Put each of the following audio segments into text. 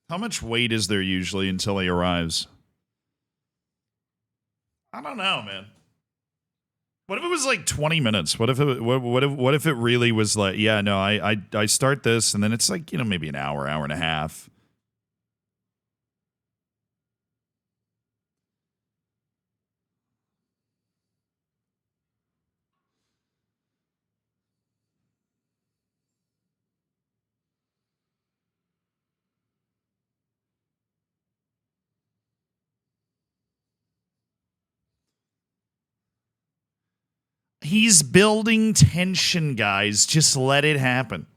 How much wait is there usually until he arrives? I don't know, man. What if it was like 20 minutes? What if it really was like, yeah, no, I start this and then it's like, maybe an hour and a half. He's building tension, guys. Just let it happen.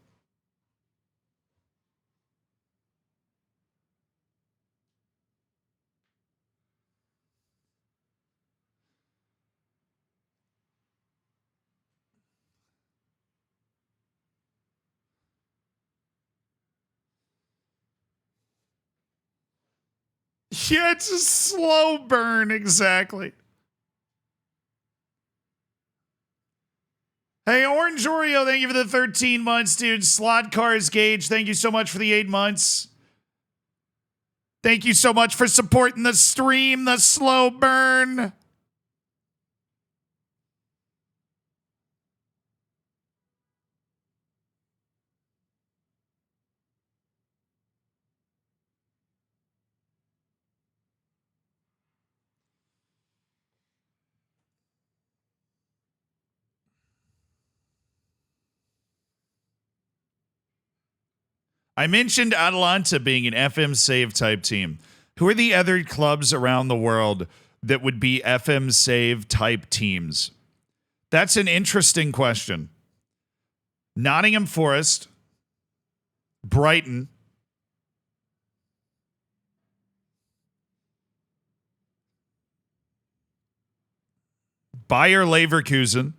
Yeah, it's a slow burn, exactly. Hey, Orange Oreo, thank you for the 13 months, dude. Slot Cars Gauge, thank you so much for the 8 months. Thank you so much for supporting the stream, the slow burn. I mentioned Atalanta being an FM save type team. Who are the other clubs around the world that would be FM save type teams? That's an interesting question. Nottingham Forest, Brighton, Bayer Leverkusen,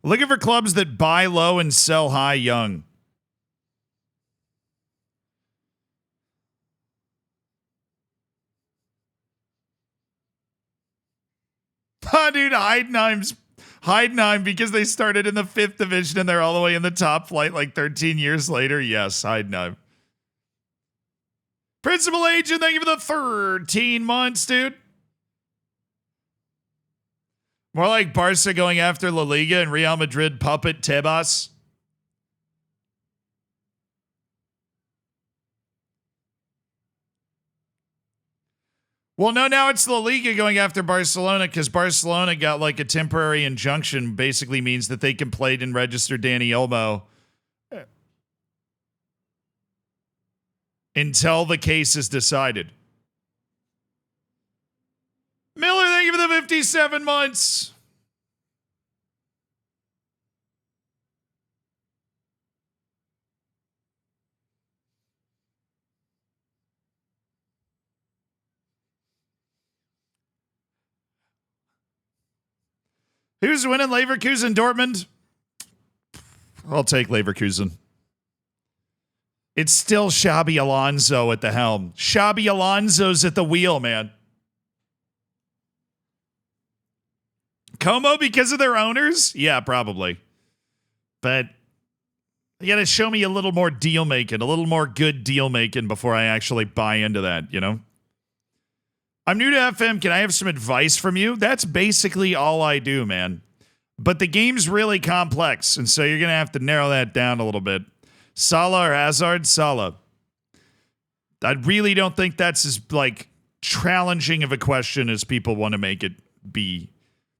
looking for clubs that buy low and sell high young. Oh, dude, Heidenheim because they started in the 5th division and they're all the way in the top flight like 13 years later. Yes, Heidenheim. Principal Agent, thank you for the 13 months, dude. More like Barca going after La Liga and Real Madrid puppet Tebas. Well, no, now it's La Liga going after Barcelona because Barcelona got like a temporary injunction, basically means that they can play and register Danny Olmo until the case is decided. Miller, thank you for the 57 months. Who's winning, Leverkusen, Dortmund? I'll take Leverkusen. It's still Xabi Alonso at the helm. Xabi Alonso's at the wheel, man. Como because of their owners? Yeah, probably. But you got to show me a little more deal making, a little more good deal making before I actually buy into that, I'm new to FM. Can I have some advice from you? That's basically all I do, man. But the game's really complex, and so you're going to have to narrow that down a little bit. Salah or Hazard? Salah. I really don't think that's as, challenging of a question as people want to make it be.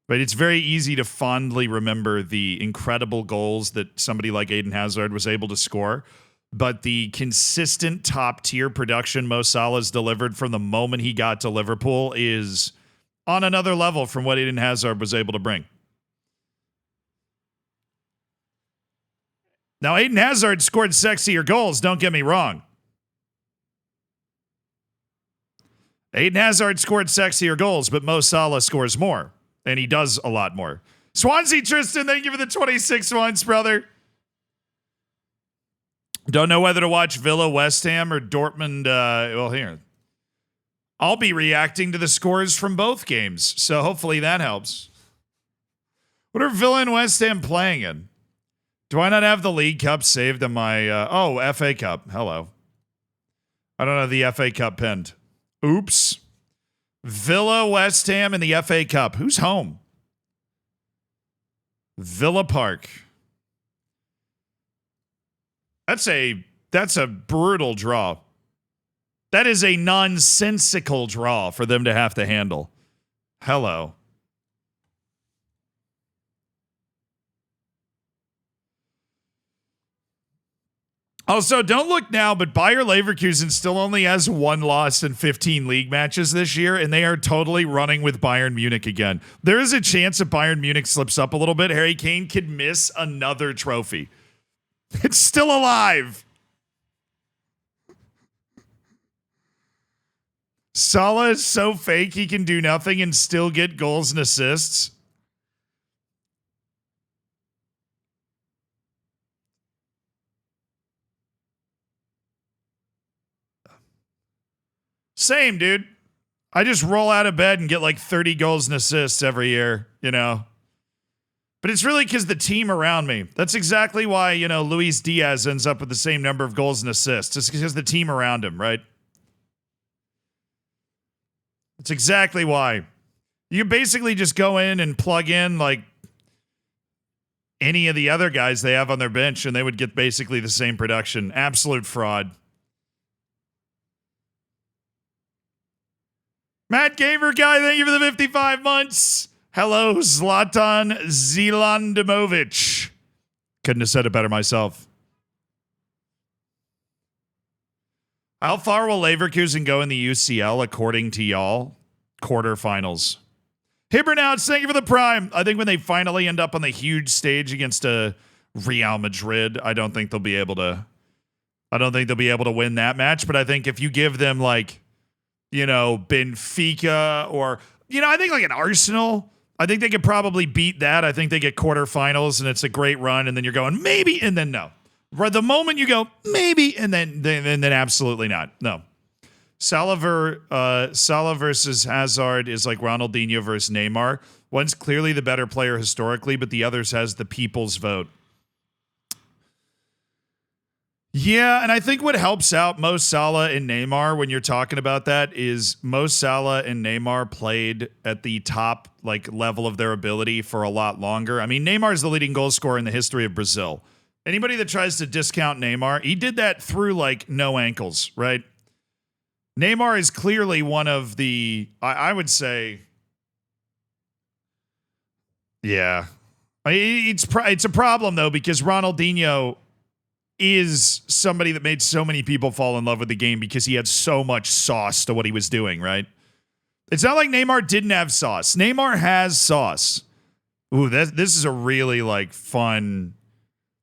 But it's very easy to fondly remember the incredible goals that somebody like Eden Hazard was able to score. But the consistent top-tier production Mo Salah's delivered from the moment he got to Liverpool is on another level from what Eden Hazard was able to bring. Now, Eden Hazard scored sexier goals, don't get me wrong. Eden Hazard scored sexier goals, but Mo Salah scores more, and he does a lot more. Swansea Tristan, thank you for the 26 months, brother. Don't know whether to watch Villa, West Ham, or Dortmund. Here. I'll be reacting to the scores from both games, so hopefully that helps. What are Villa and West Ham playing in? Do I not have the League Cup saved on my... FA Cup. Hello. I don't have the FA Cup pinned. Oops. Villa, West Ham, and the FA Cup. Who's home? Villa Park. That's a brutal draw. That is a nonsensical draw for them to have to handle. Hello. Also, don't look now, but Bayer Leverkusen still only has 1 loss in 15 league matches this year, and they are totally running with Bayern Munich again. There is a chance that Bayern Munich slips up a little bit. Harry Kane could miss another trophy. It's still alive. Salah is so fake he can do nothing and still get goals and assists. Same, dude. I just roll out of bed and get like 30 goals and assists every year, you know. But it's really because the team around me. That's exactly why, you know, Luis Diaz ends up with the same number of goals and assists. It's because the team around him, right? That's exactly why. You basically just go in and plug in like any of the other guys they have on their bench and they would get basically the same production. Absolute fraud. Matt Gamer Guy, thank you for the 55 months. Hello, Zlatan Zilandimovic. Couldn't have said it better myself. How far will Leverkusen go in the UCL according to y'all? Quarterfinals. Hibbernouts, thank you for the prime. I think when they finally end up on the huge stage against a Real Madrid, I don't think they'll be able to win that match. But I think if you give them like, you know, Benfica or, you know, I think like an Arsenal, I think they could probably beat that. I think they get quarterfinals and it's a great run. And then you're going maybe, and then no. Right, the moment you go maybe, and then absolutely not. No. Salah versus Hazard is like Ronaldinho versus Neymar. One's clearly the better player historically, but the other has the people's vote. Yeah, and I think what helps out Mo Salah and Neymar when you're talking about that is Mo Salah and Neymar played at the top like level of their ability for a lot longer. I mean, Neymar is the leading goal scorer in the history of Brazil. Anybody that tries to discount Neymar, he did that through like no ankles, right? Neymar is clearly one of the, I would say, yeah. It's a problem though because Ronaldinho is somebody that made so many people fall in love with the game because he had so much sauce to what he was doing, right? It's not like Neymar didn't have sauce. Neymar has sauce. Ooh, this is a really like fun.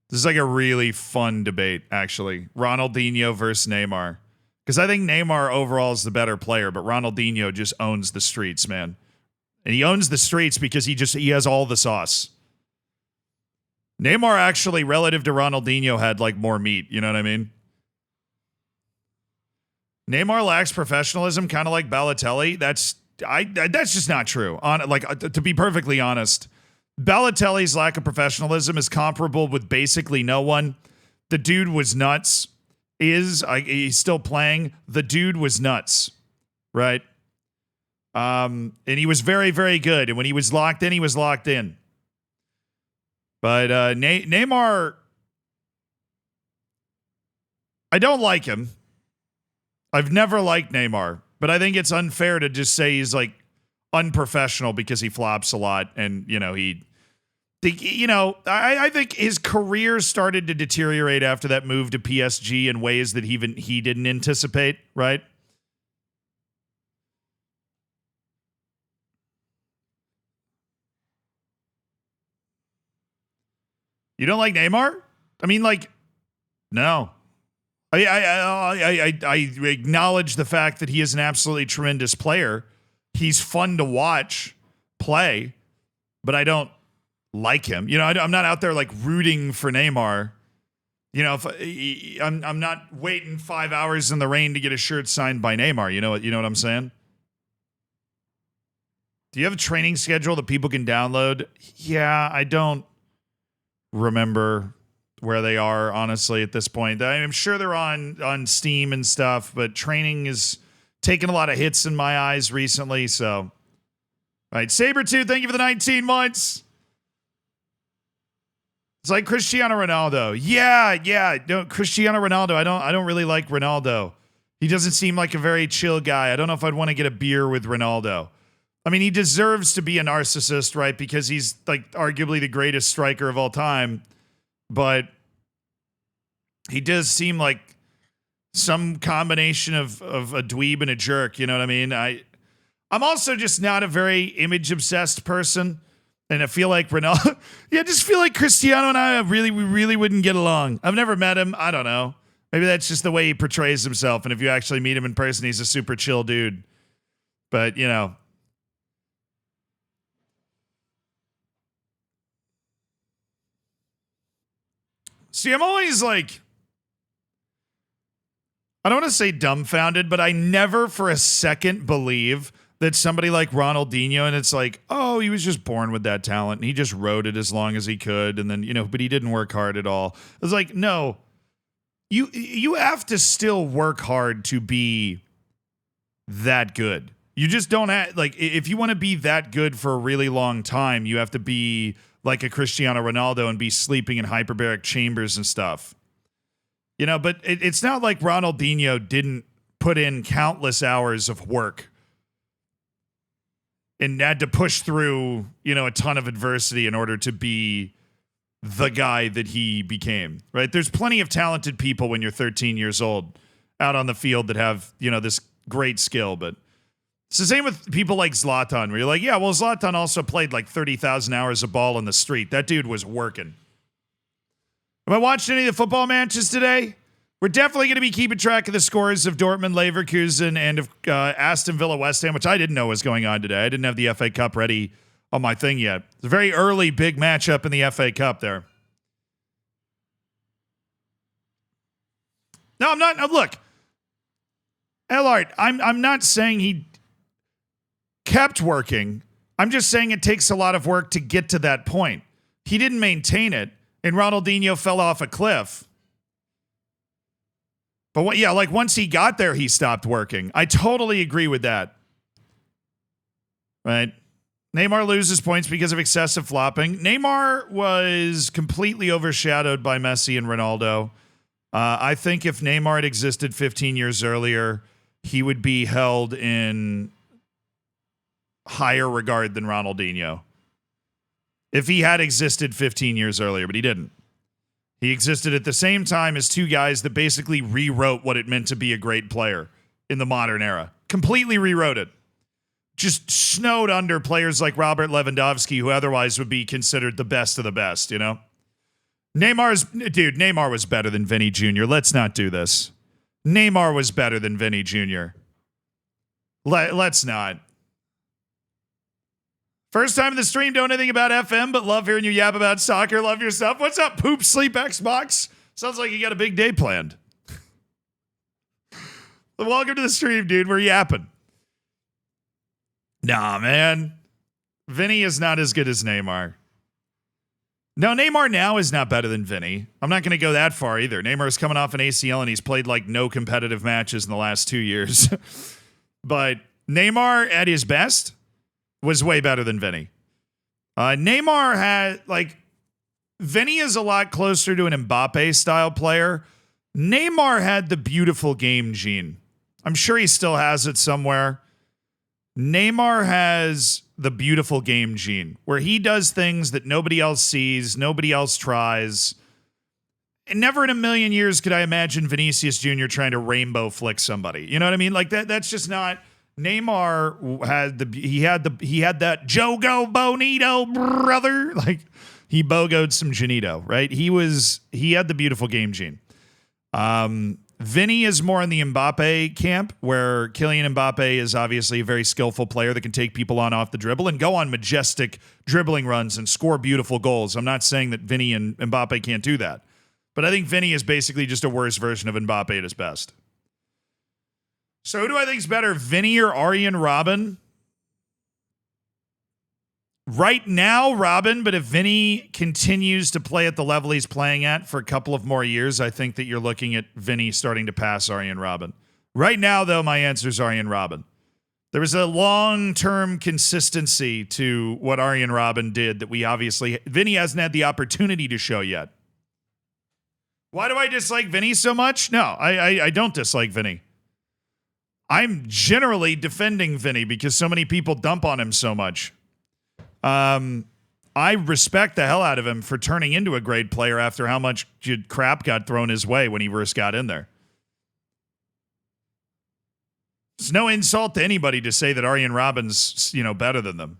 This is like a really fun debate, actually. Ronaldinho versus Neymar. Because I think Neymar overall is the better player, but Ronaldinho just owns the streets, man. And he owns the streets because he has all the sauce. Neymar actually, relative to Ronaldinho, had like more meat. You know what I mean? Neymar lacks professionalism, kind of like Balotelli. That's just not true. To be perfectly honest, Balotelli's lack of professionalism is comparable with basically no one. The dude was nuts. He's still playing. The dude was nuts, right? And he was very, very good. And when he was locked in, he was locked in. But Neymar, I don't like him. I've never liked Neymar, but I think it's unfair to just say he's like unprofessional because he flops a lot, and I think his career started to deteriorate after that move to PSG in ways that even he didn't anticipate, right? You don't like Neymar? I mean, like, no. I acknowledge the fact that he is an absolutely tremendous player. He's fun to watch play, but I don't like him. You know, I'm not out there like rooting for Neymar. You know, if I'm not waiting 5 hours in the rain to get a shirt signed by Neymar. You know what I'm saying? Do you have a training schedule that people can download? Yeah, I don't remember. where they are, honestly, at this point. I'm sure they're on Steam and stuff, but training is taking a lot of hits in my eyes recently. So, all right, Sabretooth, thank you for the 19 months. It's like Cristiano Ronaldo. Yeah. No, Cristiano Ronaldo. I don't really like Ronaldo. He doesn't seem like a very chill guy. I don't know if I'd want to get a beer with Ronaldo. I mean, he deserves to be a narcissist, right? Because he's like arguably the greatest striker of all time. But he does seem like some combination of a dweeb and a jerk. You know what I mean? I'm also just not a very image obsessed person. And I feel like Ronaldo, I just feel like Cristiano and I we really wouldn't get along. I've never met him. I don't know. Maybe that's just the way he portrays himself. And if you actually meet him in person, he's a super chill dude. But, you know. See, I'm always like, I don't want to say dumbfounded, but I never for a second believe that somebody like Ronaldinho, and it's like, oh, he was just born with that talent and he just rode it as long as he could. And then, but he didn't work hard at all. It's like, no, you have to still work hard to be that good. You just don't have, like, if you want to be that good for a really long time, you have to be like a Cristiano Ronaldo and be sleeping in hyperbaric chambers and stuff. But it's not like Ronaldinho didn't put in countless hours of work and had to push through, a ton of adversity in order to be the guy that he became, right? There's plenty of talented people when you're 13 years old out on the field that have, this great skill, but it's the same with people like Zlatan, where you're like, yeah, well, Zlatan also played like 30,000 hours of ball in the street. That dude was working. Have I watched any of the football matches today? We're definitely going to be keeping track of the scores of Dortmund, Leverkusen, and of Aston Villa, West Ham, which I didn't know was going on today. I didn't have the FA Cup ready on my thing yet. It's a very early big matchup in the FA Cup there. No, I'm not. Look, Ellard, I'm not saying he kept working. I'm just saying it takes a lot of work to get to that point. He didn't maintain it, and Ronaldinho fell off a cliff. But once he got there, he stopped working. I totally agree with that. Right? Neymar loses points because of excessive flopping. Neymar was completely overshadowed by Messi and Ronaldo. I think if Neymar had existed 15 years earlier, he would be held in higher regard than Ronaldinho. If he had existed 15 years earlier, but he didn't. He existed at the same time as two guys that basically rewrote what it meant to be a great player in the modern era. Completely rewrote it. Just snowed under players like Robert Lewandowski, who otherwise would be considered the best of the best, Neymar was better than Vinny Jr. Let's not do this. Neymar was better than Vinny Jr. Let's not. First time in the stream, don't know anything about FM, but love hearing you yap about soccer. Love your stuff. What's up, Poop Sleep Xbox? Sounds like you got a big day planned. Welcome to the stream, dude. We're yapping. Nah, man. Vinny is not as good as Neymar. No, Neymar now is not better than Vinny. I'm not going to go that far either. Neymar is coming off an ACL and he's played like no competitive matches in the last 2 years. But Neymar at his best was way better than Vinny. Neymar had, Vinny is a lot closer to an Mbappe-style player. Neymar had the beautiful game gene. I'm sure he still has it somewhere. Neymar has the beautiful game gene, where he does things that nobody else sees, nobody else tries. And never in a million years could I imagine Vinicius Jr. trying to rainbow flick somebody. You know what I mean? Like that's just not... Neymar had that Jogo Bonito brother. Like he bogoed some Janito, right? He had the beautiful game gene. Vinny is more in the Mbappe camp, where Kylian Mbappe is obviously a very skillful player that can take people on off the dribble and go on majestic dribbling runs and score beautiful goals. I'm not saying that Vinny and Mbappe can't do that, but I think Vinny is basically just a worse version of Mbappe at his best. So who do I think is better, Vinny or Arjen Robben? Right now, Robin, but if Vinny continues to play at the level he's playing at for a couple of more years, I think that you're looking at Vinny starting to pass Arjen Robben. Right now, though, my answer is Arjen Robben. There was a long-term consistency to what Arjen Robben did that we obviously... Vinny hasn't had the opportunity to show yet. Why do I dislike Vinny so much? No, I don't dislike Vinny. I'm generally defending Vinny because so many people dump on him so much. I respect the hell out of him for turning into a great player after how much crap got thrown his way when he first got in there. It's no insult to anybody to say that Arjen Robben's, better than them.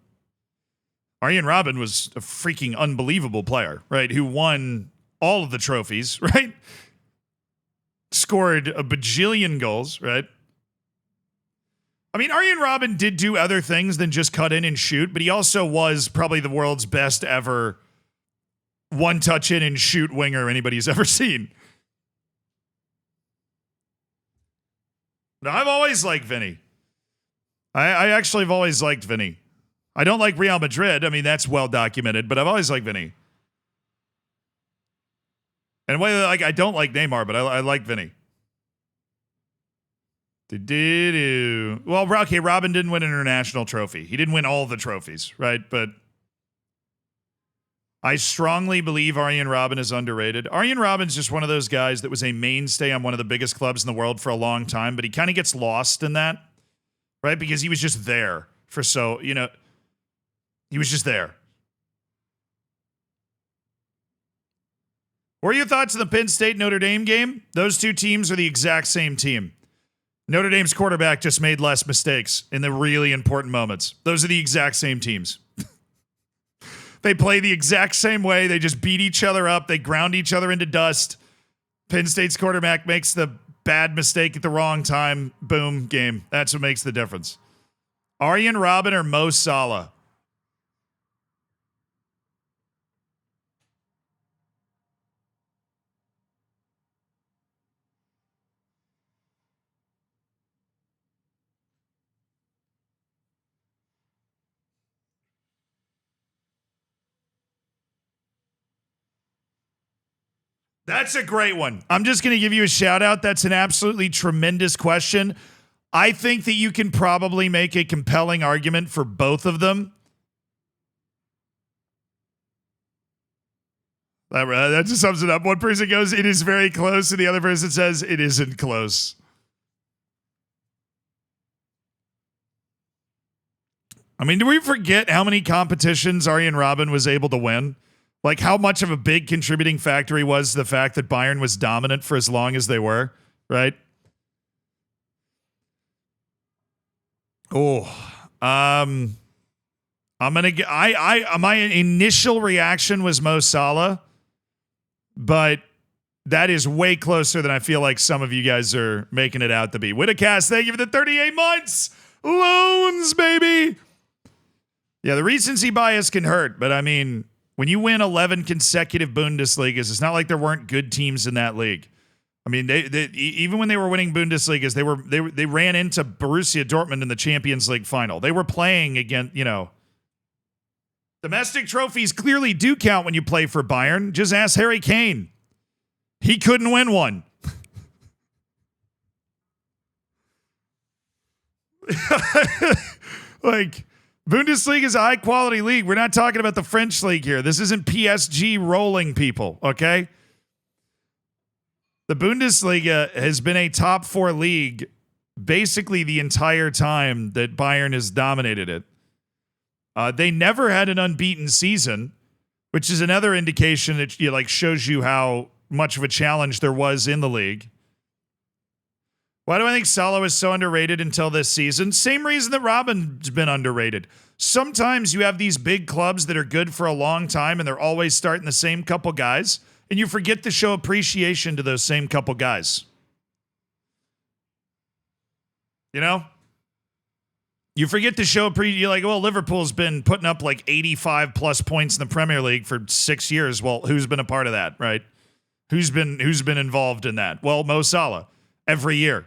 Arjen Robben was a freaking unbelievable player, right? Who won all of the trophies, right? Scored a bajillion goals, right? I mean, Arjen Robben did do other things than just cut in and shoot, but he also was probably the world's best ever one-touch in and shoot winger anybody's ever seen. No, I've always liked Vinny. I actually have always liked Vinny. I don't like Real Madrid. I mean, that's well documented, but I've always liked Vinny. And I don't like Neymar, but I like Vinny. Well, okay, Robin didn't win an international trophy. He didn't win all the trophies, right? But I strongly believe Arjen Robben is underrated. Arjen Robben's just one of those guys that was a mainstay on one of the biggest clubs in the world for a long time, but he kind of gets lost in that, right? Because he was just there for he was just there. What are your thoughts on the Penn State-Notre Dame game? Those two teams are the exact same team. Notre Dame's quarterback just made less mistakes in the really important moments. Those are the exact same teams. They play the exact same way. They just beat each other up. They ground each other into dust. Penn State's quarterback makes the bad mistake at the wrong time. Boom, game. That's what makes the difference. Arjen Robben or Mo Salah? That's a great one. I'm just going to give you a shout out. That's an absolutely tremendous question. I think that you can probably make a compelling argument for both of them. That just sums it up. One person goes, it is very close, and the other person says, it isn't close. I mean, do we forget how many competitions Arjen Robben was able to win? Like how much of a big contributing factor he was to the fact that Bayern was dominant for as long as they were, right? Oh, I'm gonna get. My initial reaction was Mo Salah, but that is way closer than I feel like some of you guys are making it out to be. Whitacast, thank you for the 38 months. Loans, baby. Yeah, the recency bias can hurt, but I mean, when you win 11 consecutive Bundesligas, it's not like there weren't good teams in that league. I mean, they even when they were winning Bundesligas, they ran into Borussia Dortmund in the Champions League final. They were playing against, domestic trophies clearly do count when you play for Bayern. Just ask Harry Kane. He couldn't win one. Like, Bundesliga is a high-quality league. We're not talking about the French league here. This isn't PSG rolling people, okay? The Bundesliga has been a top four league basically the entire time that Bayern has dominated it. They never had an unbeaten season, which is another indication that shows you how much of a challenge there was in the league. Why do I think Salah is so underrated until this season? Same reason that Robben's been underrated. Sometimes you have these big clubs that are good for a long time and they're always starting the same couple guys, and you forget to show appreciation to those same couple guys. You forget to show you're like, well, Liverpool's been putting up like 85 plus points in the Premier League for 6 years. Well, who's been a part of that, right? Who's been involved in that? Well, Mo Salah every year.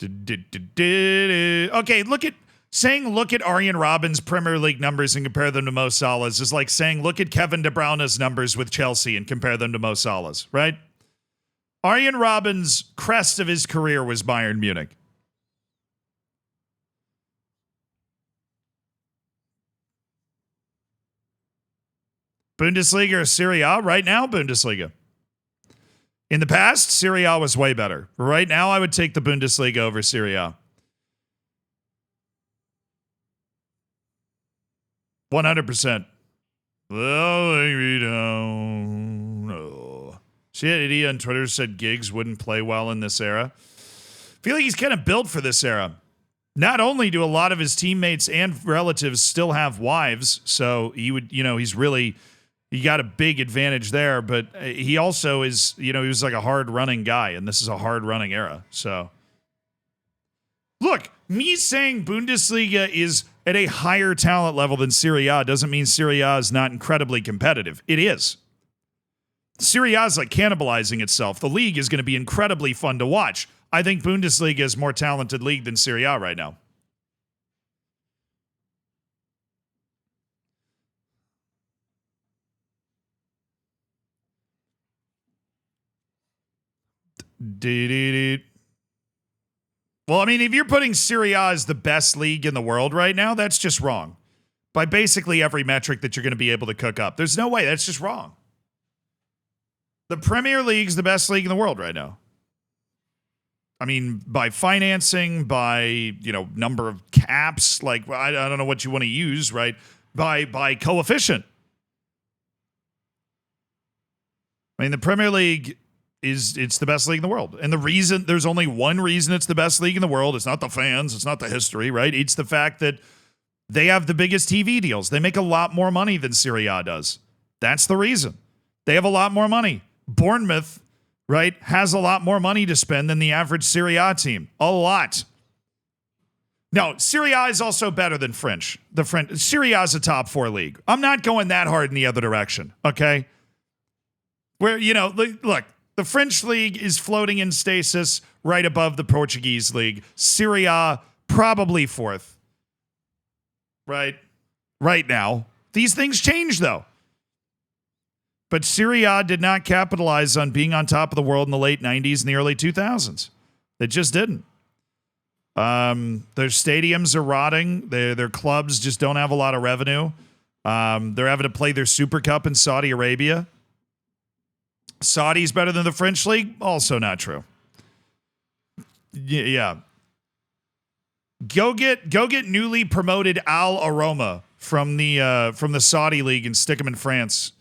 Okay, look at Saying look at Arjen Robben's Premier League numbers and compare them to Mo Salah's is like saying look at Kevin De Bruyne's numbers with Chelsea and compare them to Mo Salah's, right? Arjen Robben's crest of his career was Bayern Munich. Bundesliga or Serie A? Right now, Bundesliga. In the past, Serie A was way better. Right now, I would take the Bundesliga over Serie A. 100%. Well, maybe down. Oh. Shit, idiot on Twitter said Giggs wouldn't play well in this era. I feel like he's kind of built for this era. Not only do a lot of his teammates and relatives still have wives, so he would, he got a big advantage there, but he also is, he was like a hard running guy, and this is a hard running era. So, look, me saying Bundesliga is at a higher talent level than Serie A doesn't mean Serie A is not incredibly competitive. It is. Serie A is like cannibalizing itself. The league is going to be incredibly fun to watch. I think Bundesliga is a more talented league than Serie A right now. Well, I mean, if you're putting Serie A as the best league in the world right now, that's just wrong. By basically every metric that you're going to be able to cook up. There's no way. That's just wrong. The Premier League's the best league in the world right now. I mean, by financing, by, number of caps, like, I don't know what you want to use, right? By coefficient. I mean, the Premier League it's the best league in the world. And there's only one reason it's the best league in the world. It's not the fans. It's not the history, right? It's the fact that they have the biggest TV deals. They make a lot more money than Serie A does. That's the reason. They have a lot more money. Bournemouth, right, has a lot more money to spend than the average Serie A team. A lot. No, Serie A is also better than French. Serie A is a top 4 league. I'm not going that hard in the other direction, okay? Where, look, the French league is floating in stasis right above the Portuguese league. Serie A, probably 4th. Right now. These things change, though. But Serie A did not capitalize on being on top of the world in the late 90s and the early 2000s. It just didn't. Their stadiums are rotting. Their clubs just don't have a lot of revenue. They're having to play their Super Cup in Saudi Arabia. Saudi's better than the French league? Also not true. Yeah. Go get newly promoted Al Aroma from the Saudi league and stick him in France.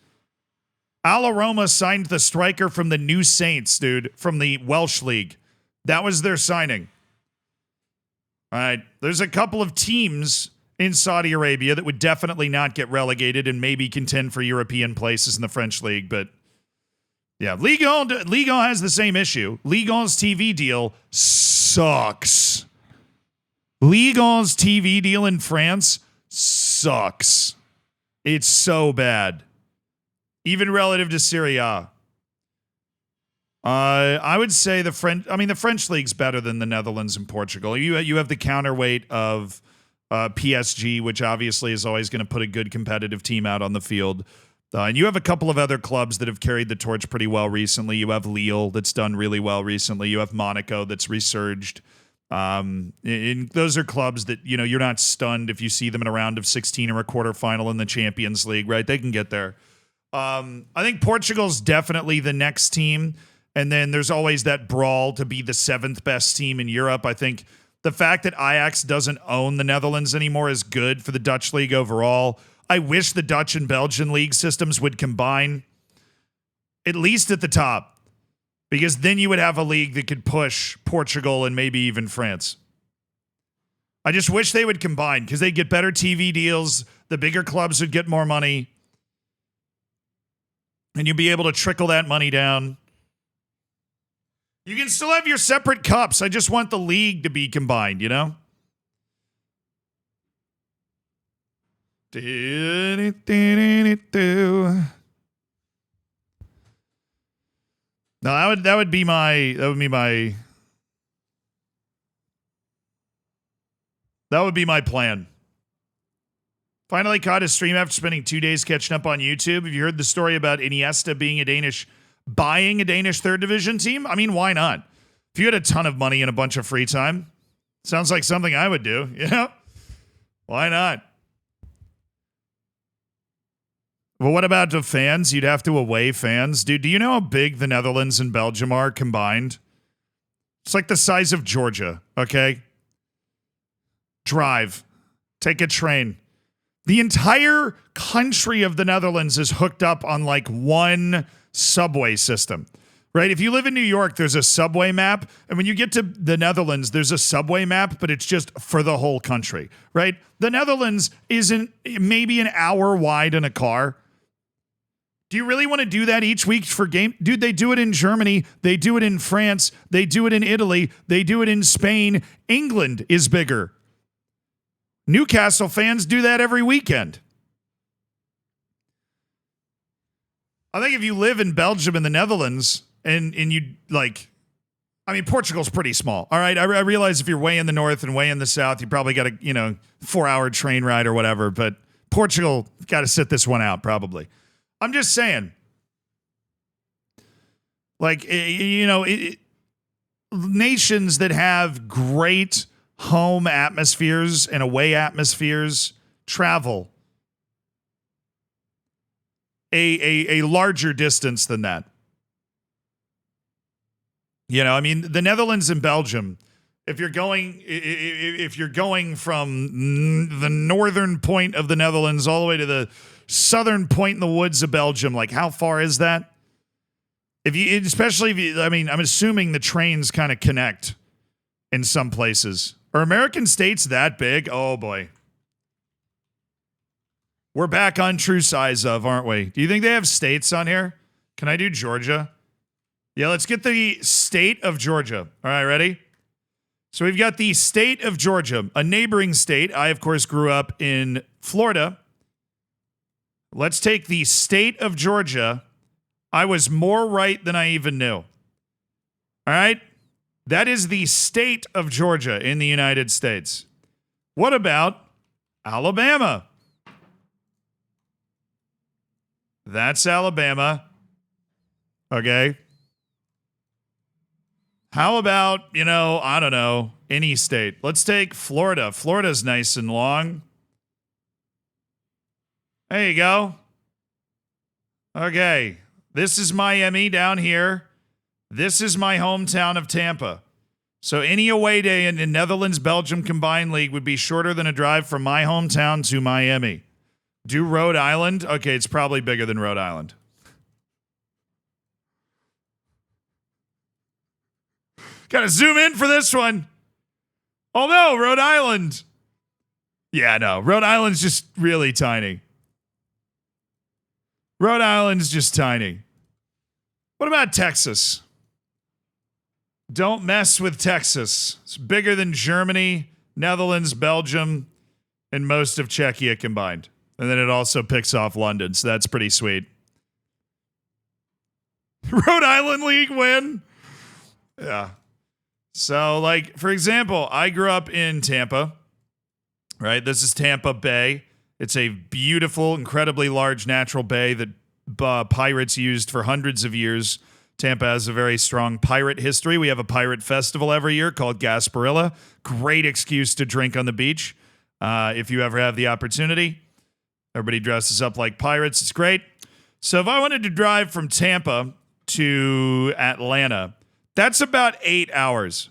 Al Aroma signed the striker from the New Saints, dude, from the Welsh league. That was their signing. All right. There's a couple of teams in Saudi Arabia that would definitely not get relegated and maybe contend for European places in the French league, but yeah, Ligue 1 has the same issue. Ligue 1's TV deal sucks. Ligue 1's TV deal in France sucks. It's so bad. Even relative to Serie A. I would say the French league's better than the Netherlands and Portugal. You have the counterweight of PSG, which obviously is always going to put a good competitive team out on the field. And you have a couple of other clubs that have carried the torch pretty well recently. You have Lille that's done really well recently. You have Monaco that's resurged. Those are clubs that, you're not stunned if you see them in a round of 16 or a quarterfinal in the Champions League, right? They can get there. I think Portugal's definitely the next team. And then there's always that brawl to be the 7th best team in Europe. I think the fact that Ajax doesn't own the Netherlands anymore is good for the Dutch league overall. I wish the Dutch and Belgian league systems would combine, at least at the top, because then you would have a league that could push Portugal and maybe even France. I just wish they would combine because they'd get better TV deals. The bigger clubs would get more money. And you'd be able to trickle that money down. You can still have your separate cups. I just want the league to be combined, No, that would be my That would be my plan. Finally caught a stream after spending 2 days catching up on YouTube. Have you heard the story about Iniesta buying a Danish third division team? I mean, why not? If you had a ton of money and a bunch of free time, sounds like something I would do. Yeah. Why not? Well, what about the fans? You'd have to away fans. Dude, do you know how big the Netherlands and Belgium are combined? It's like the size of Georgia, okay? Drive. Take a train. The entire country of the Netherlands is hooked up on like one subway system, right? If you live in New York, there's a subway map. And when you get to the Netherlands, there's a subway map, but it's just for the whole country, right? The Netherlands isn't maybe an hour wide in a car. Do you really want to do that each week for game? Dude, they do it in Germany. They do it in France. They do it in Italy. They do it in Spain. England is bigger. Newcastle fans do that every weekend. I think if you live in Belgium and the Netherlands and you like, I mean, Portugal's pretty small. All right. I realize if you're way in the north and way in the south, you probably got a, 4-hour train ride or whatever, but Portugal got to sit this one out probably. I'm just saying, like, nations that have great home atmospheres and away atmospheres travel a larger distance than that. I mean, the Netherlands and Belgium, if you're going from the northern point of the Netherlands all the way to the southern point in the woods of Belgium, like how far is that? I'm assuming the trains kind of connect in some places. Are American states that big? Oh boy. We're back on true size of, aren't we? Do you think they have states on here? Can I do Georgia? Yeah, let's get the state of Georgia. All right, ready? So we've got the state of Georgia, a neighboring state. I, of course, grew up in Florida. Let's take the state of Georgia. I was more right than I even knew. All right? That is the state of Georgia in the United States. What about Alabama? That's Alabama. Okay. How about, I don't know, any state? Let's take Florida. Florida's nice and long. There you go. Okay. This is Miami down here. This is my hometown of Tampa. So any away day in the Netherlands-Belgium combined league would be shorter than a drive from my hometown to Miami. Do Rhode Island? Okay, it's probably bigger than Rhode Island. Got to zoom in for this one. Oh no, Rhode Island. Yeah, no, Rhode Island's just really tiny. Rhode Island's just tiny. What about Texas? Don't mess with Texas. It's bigger than Germany, Netherlands, Belgium, and most of Czechia combined. And then it also picks off London, so that's pretty sweet. Rhode Island League win? Yeah. So, like, for example, I grew up in Tampa, right? This is Tampa Bay. It's a beautiful, incredibly large natural bay that pirates used for hundreds of years. Tampa has a very strong pirate history. We have a pirate festival every year called Gasparilla. Great excuse to drink on the beach if you ever have the opportunity. Everybody dresses up like pirates. It's great. So if I wanted to drive from Tampa to Atlanta, that's about 8 hours.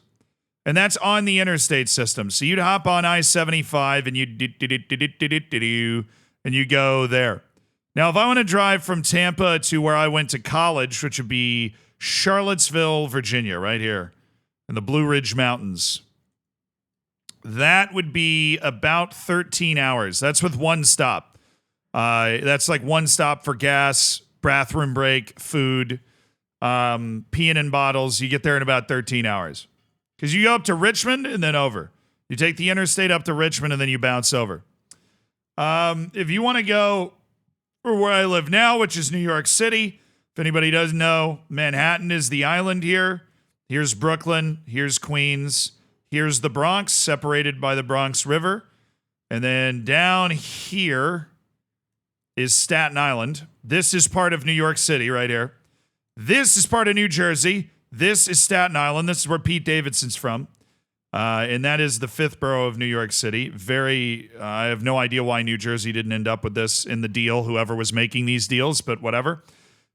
And that's on the interstate system. So you'd hop on I-75 and you go there. Now, if I want to drive from Tampa to where I went to college, which would be Charlottesville, Virginia, right here in the Blue Ridge Mountains, that would be about 13 hours. That's with one stop. That's like one stop for gas, bathroom break, food, peeing in bottles. You get there in about 13 hours. Because you go up to Richmond and then over. You take the interstate up to Richmond and then you bounce over. If you want to go for where I live now, which is New York City, if anybody doesn't know, Manhattan is the island here. Here's Brooklyn. Here's Queens. Here's the Bronx, separated by the Bronx River. And then down here is Staten Island. This is part of New York City right here. This is part of New Jersey. This is Staten Island. This is where Pete Davidson's from. And that is the 5th borough of New York City. I have no idea why New Jersey didn't end up with this in the deal, whoever was making these deals, but whatever.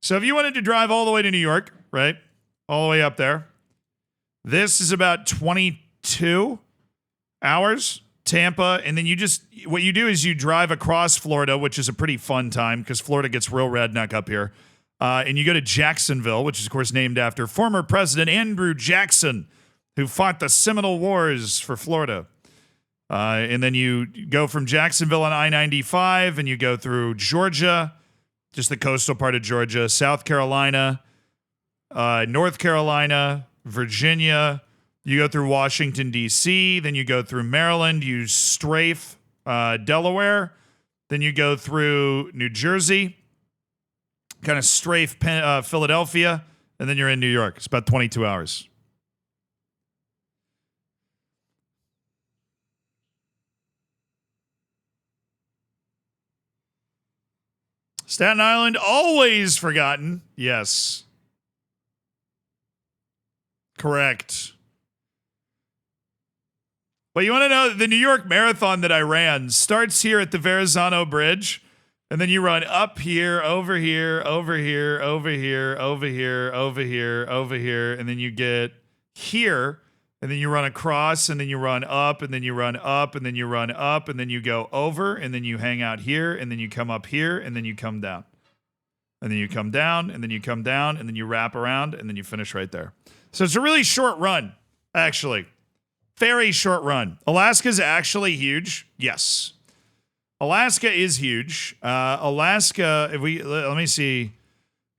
So if you wanted to drive all the way to New York, right, all the way up there, this is about 22 hours, Tampa, and then what you do is you drive across Florida, which is a pretty fun time because Florida gets real redneck up here, and you go to Jacksonville, which is, of course, named after former President Andrew Jackson, who fought the Seminole Wars for Florida. And then you go from Jacksonville on I-95, and you go through Georgia, just the coastal part of Georgia, South Carolina, North Carolina, Virginia. You go through Washington, D.C., then you go through Maryland, you strafe Delaware, then you go through New Jersey, kind of strafe Philadelphia, and then you're in New York. It's about 22 hours. Staten Island, always forgotten. Yes. Correct. Well, you want to know, the New York Marathon that I ran starts here at the Verrazano Bridge, and then you run up here, over here, over here, over here, over here, over here, over here, and then you get here, and then you run across, and then you run up, and then you run up, and then you run up, and then you go over, and then you hang out here, and then you come up here, and then you come down. And then you come down, and then you come down, and then you wrap around, and then you finish right there. So it's a really short run, actually. Very short run. Alaska's actually huge. Yes. Alaska is huge. Alaska, let me see.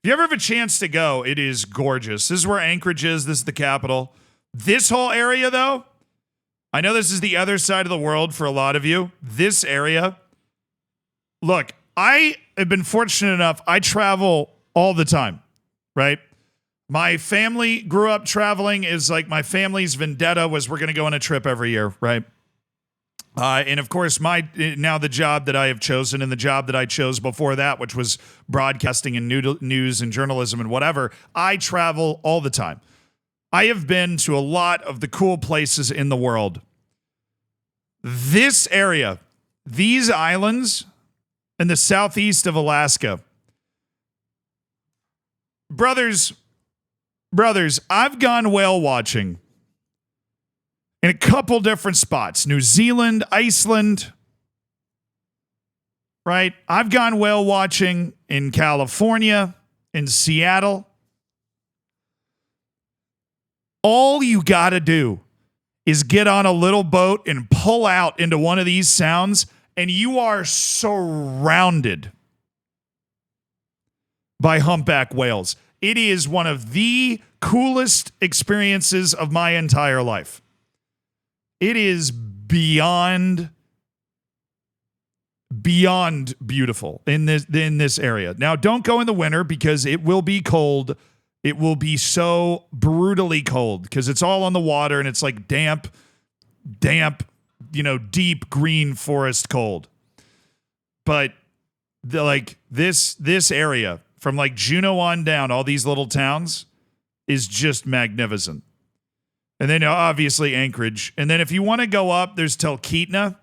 If you ever have a chance to go, it is gorgeous. This is where Anchorage is. This is the capital. This whole area, though, I know this is the other side of the world for a lot of you. This area, look, I have been fortunate enough. I travel all the time, right? My family grew up traveling. Is like my family's vendetta was we're going to go on a trip every year, right? And of course, now the job that I have chosen and the job that I chose before that, which was broadcasting and news and journalism and whatever, I travel all the time. I have been to a lot of the cool places in the world. This area, these islands in the southeast of Alaska, brothers, I've gone whale watching in a couple different spots. New Zealand, Iceland, right? I've gone whale watching in California, in Seattle. All you got to do is get on a little boat and pull out into one of these sounds, and you are surrounded by humpback whales. It is one of the coolest experiences of my entire life. It is beyond beautiful in this area. Now, don't go in the winter because it will be cold. It will be so brutally cold because it's all on the water and it's like damp, deep green forest cold. But this area from like Juneau on down, all these little towns is just magnificent. And then obviously Anchorage. And then if you want to go up, there's Talkeetna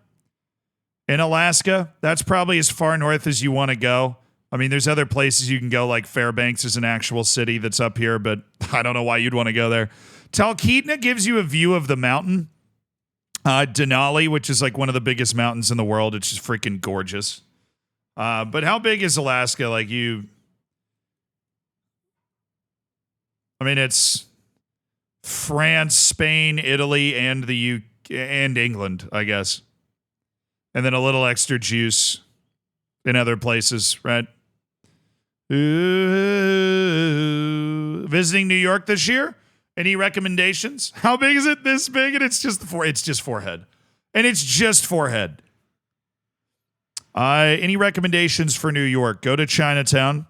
in Alaska. That's probably as far north as you want to go. I mean, there's other places you can go, like Fairbanks is an actual city that's up here, but I don't know why you'd want to go there. Talkeetna gives you a view of the mountain. Denali, which is like one of the biggest mountains in the world. It's just freaking gorgeous. But how big is Alaska? It's France, Spain, Italy, and the UK and England, I guess. And then a little extra juice in other places, right? Ooh. Visiting New York this year? Any recommendations? How big is it? This big? And it's just forehead. And it's just forehead. Any recommendations for New York? Go to Chinatown.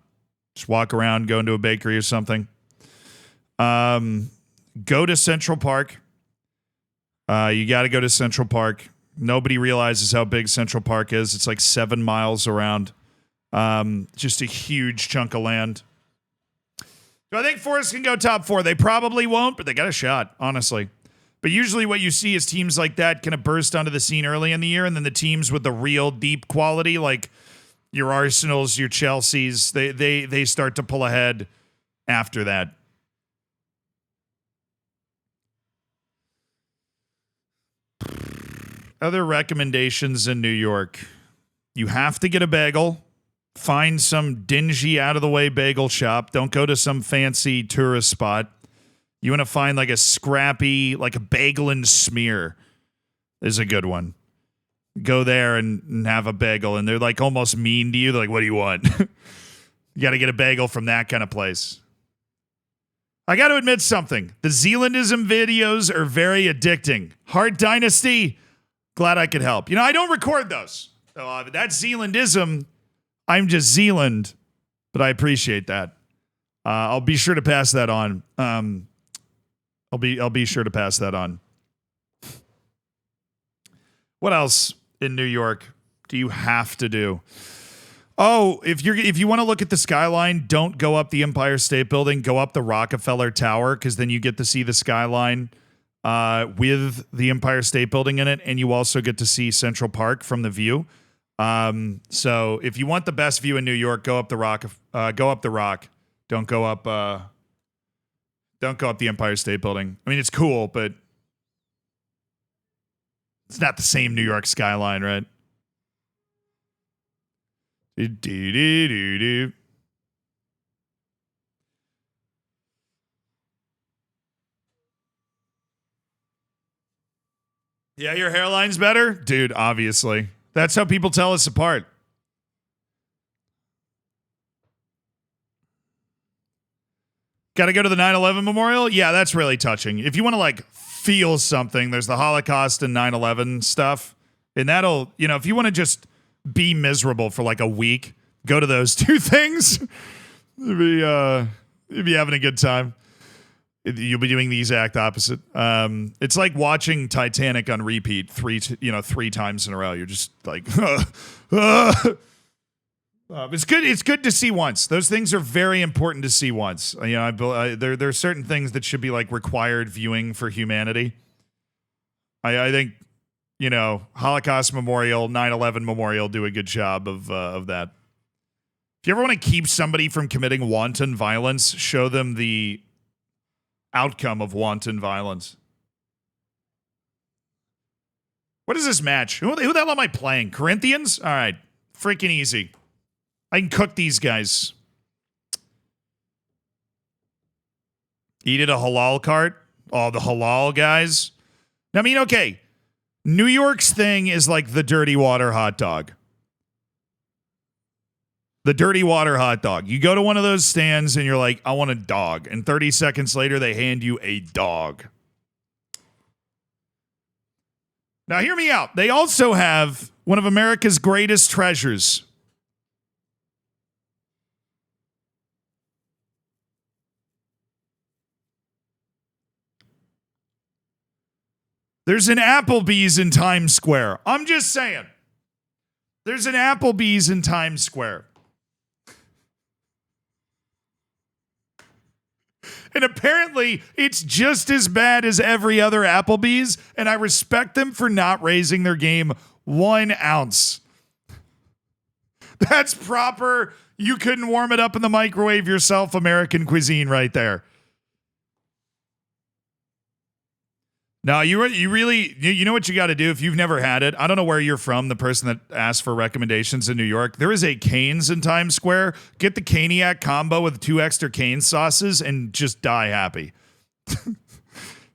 Just walk around, go into a bakery or something. Go to Central Park. You got to go to Central Park. Nobody realizes how big Central Park is. It's like 7 miles around. Just a huge chunk of land. So I think Forest can go top 4. They probably won't, but they got a shot, honestly. But usually what you see is teams like that kind of burst onto the scene early in the year, and then the teams with the real deep quality, like your Arsenals, your Chelseas, they start to pull ahead after that. Other recommendations in New York. You have to get a bagel. Find some dingy, out-of-the-way bagel shop. Don't go to some fancy tourist spot. You want to find like a scrappy, like a bagel and smear is a good one. Go there and have a bagel, and they're like almost mean to you. They're like, what do you want? You got to get a bagel from that kind of place. I got to admit something. The Zealandism videos are very addicting. Heart Dynasty, glad I could help. I don't record those. So that's Zealandism. I'm just Zealand, but I appreciate that. I'll be sure to pass that on. I'll be sure to pass that on. What else in New York do you have to do? Oh, if you want to look at the skyline, don't go up the Empire State Building. Go up the Rockefeller Tower, because then you get to see the skyline with the Empire State Building in it, and you also get to see Central Park from the view. So if you want the best view in New York, go up the Rock. Go up the Rock. Don't go up the Empire State Building. I mean, it's cool, but it's not the same New York skyline, right? Do-do-do-do-do. Yeah, your hairline's better? Dude, obviously. That's how people tell us apart. Got to go to the 9/11 memorial? Yeah, that's really touching. If you want to like feel something, there's the Holocaust and 9/11 stuff. And that'll, if you want to just be miserable for like a week, go to those two things. You'll be having a good time. You'll be doing the exact opposite. It's like watching Titanic on repeat three times in a row. You're just like, it's good. It's good to see once. Those things are very important to see once. There are certain things that should be like required viewing for humanity. I think, Holocaust Memorial, 9/11 Memorial do a good job of that. If you ever want to keep somebody from committing wanton violence, show them the outcome of wanton violence. What is this match? Who the hell am I playing? Corinthians? All right. Freaking easy. I can cook these guys. Eat at a halal cart? Oh, the halal guys? I mean, okay. New York's thing is like the dirty water hot dog. The dirty water hot dog. You go to one of those stands and you're like, I want a dog. And 30 seconds later, they hand you a dog. Now, hear me out. They also have one of America's greatest treasures. There's an Applebee's in Times Square. I'm just saying. There's an Applebee's in Times Square. And apparently, it's just as bad as every other Applebee's, and I respect them for not raising their game 1 ounce. That's proper, you couldn't warm it up in the microwave yourself American cuisine right there. Now, you know what you got to do if you've never had it? I don't know where you're from, the person that asked for recommendations in New York. There is a Cane's in Times Square. Get the Caniac combo with 2 extra Cane's sauces and just die happy.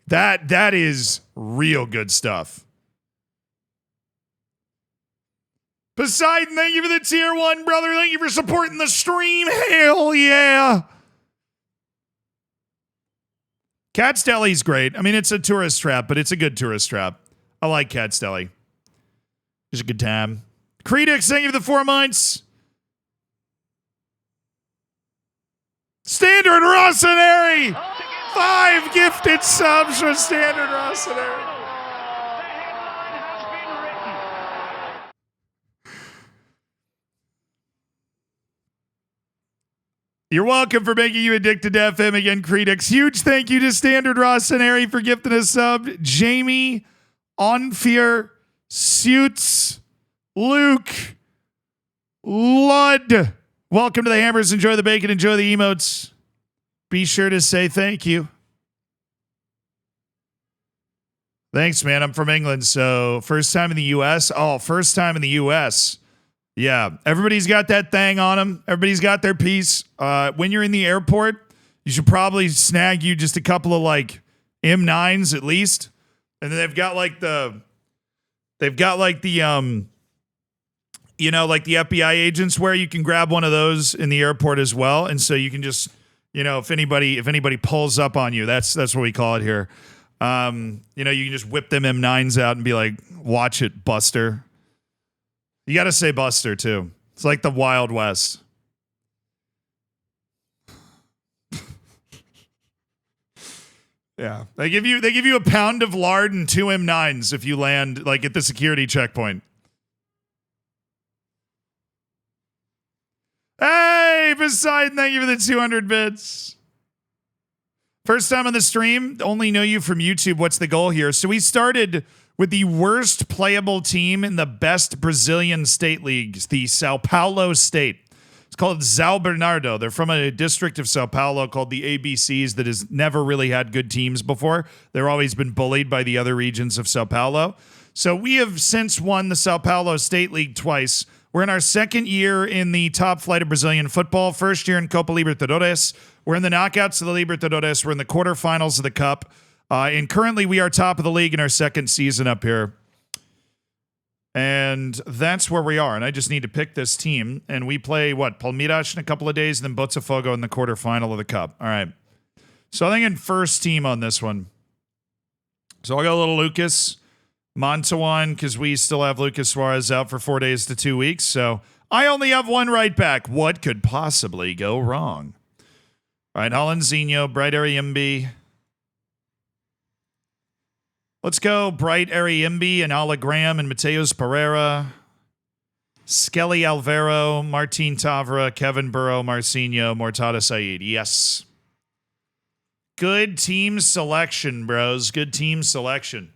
That is real good stuff. Poseidon, thank you for the tier 1, brother. Thank you for supporting the stream. Hell yeah. Cat's Deli's great. I mean, it's a tourist trap, but it's a good tourist trap. I like Cat's Deli. It's a good time. Credix, thank you for the 4 months. Standard Rossoneri. 5 gifted subs for Standard Rossoneri. You're welcome for making you addicted to FM again, Credix. Huge thank you to Standard Ross and Harry for gifting a sub. Jamie, Onfear, Suits, Luke, Ludd. Welcome to the Hammers. Enjoy the bacon. Enjoy the emotes. Be sure to say thank you. Thanks, man. I'm from England, so first time in the U.S. Oh, first time in the U.S. Yeah, everybody's got that thing on them. Everybody's got their piece. When you're in the airport, you should probably snag you just a couple of like M9s at least. And then they've got like the you know, like the FBI agents where you can grab one of those in the airport as well. And so you can just, you know, if anybody pulls up on you, that's what we call it here. You know, you can just whip them M9s out and be like, watch it, Buster. You got to say Buster, too. It's like the Wild West. Yeah. They give you a pound of lard and 2 M9s if you land like at the security checkpoint. Hey, Poseidon, thank you for the 200 bits. First time on the stream, only know you from YouTube. What's the goal here? So we started with the worst playable team in the best Brazilian state leagues, the Sao Paulo State. It's called São Bernardo. They're from a district of Sao Paulo called the ABCs that has never really had good teams before. They've always been bullied by the other regions of Sao Paulo. So we have since won the Sao Paulo State League twice. We're in our second year in the top flight of Brazilian football, first year in Copa Libertadores. We're in the knockouts of the Libertadores. We're in the quarterfinals of the Cup. And currently we are top of the league in our second season up here. And that's where we are. And I just need to pick this team. And we play, Palmeiras in a couple of days, and then Botafogo in the quarterfinal of the Cup. All right. So I think in first team on this one. So I'll go a little Lucas Montawan, because we still have Lucas Suarez out for 4 days to 2 weeks. So I only have one right back. What could possibly go wrong? All right, Hollandzinho, Bright Ariembi. Let's go Bright Ariembi and Ala Graham and Mateus Pereira. Skelly Alvaro, Martin Tavra, Kevin Burrow, Marcinho, Mortada Saeed. Yes. Good team selection, bros. Good team selection.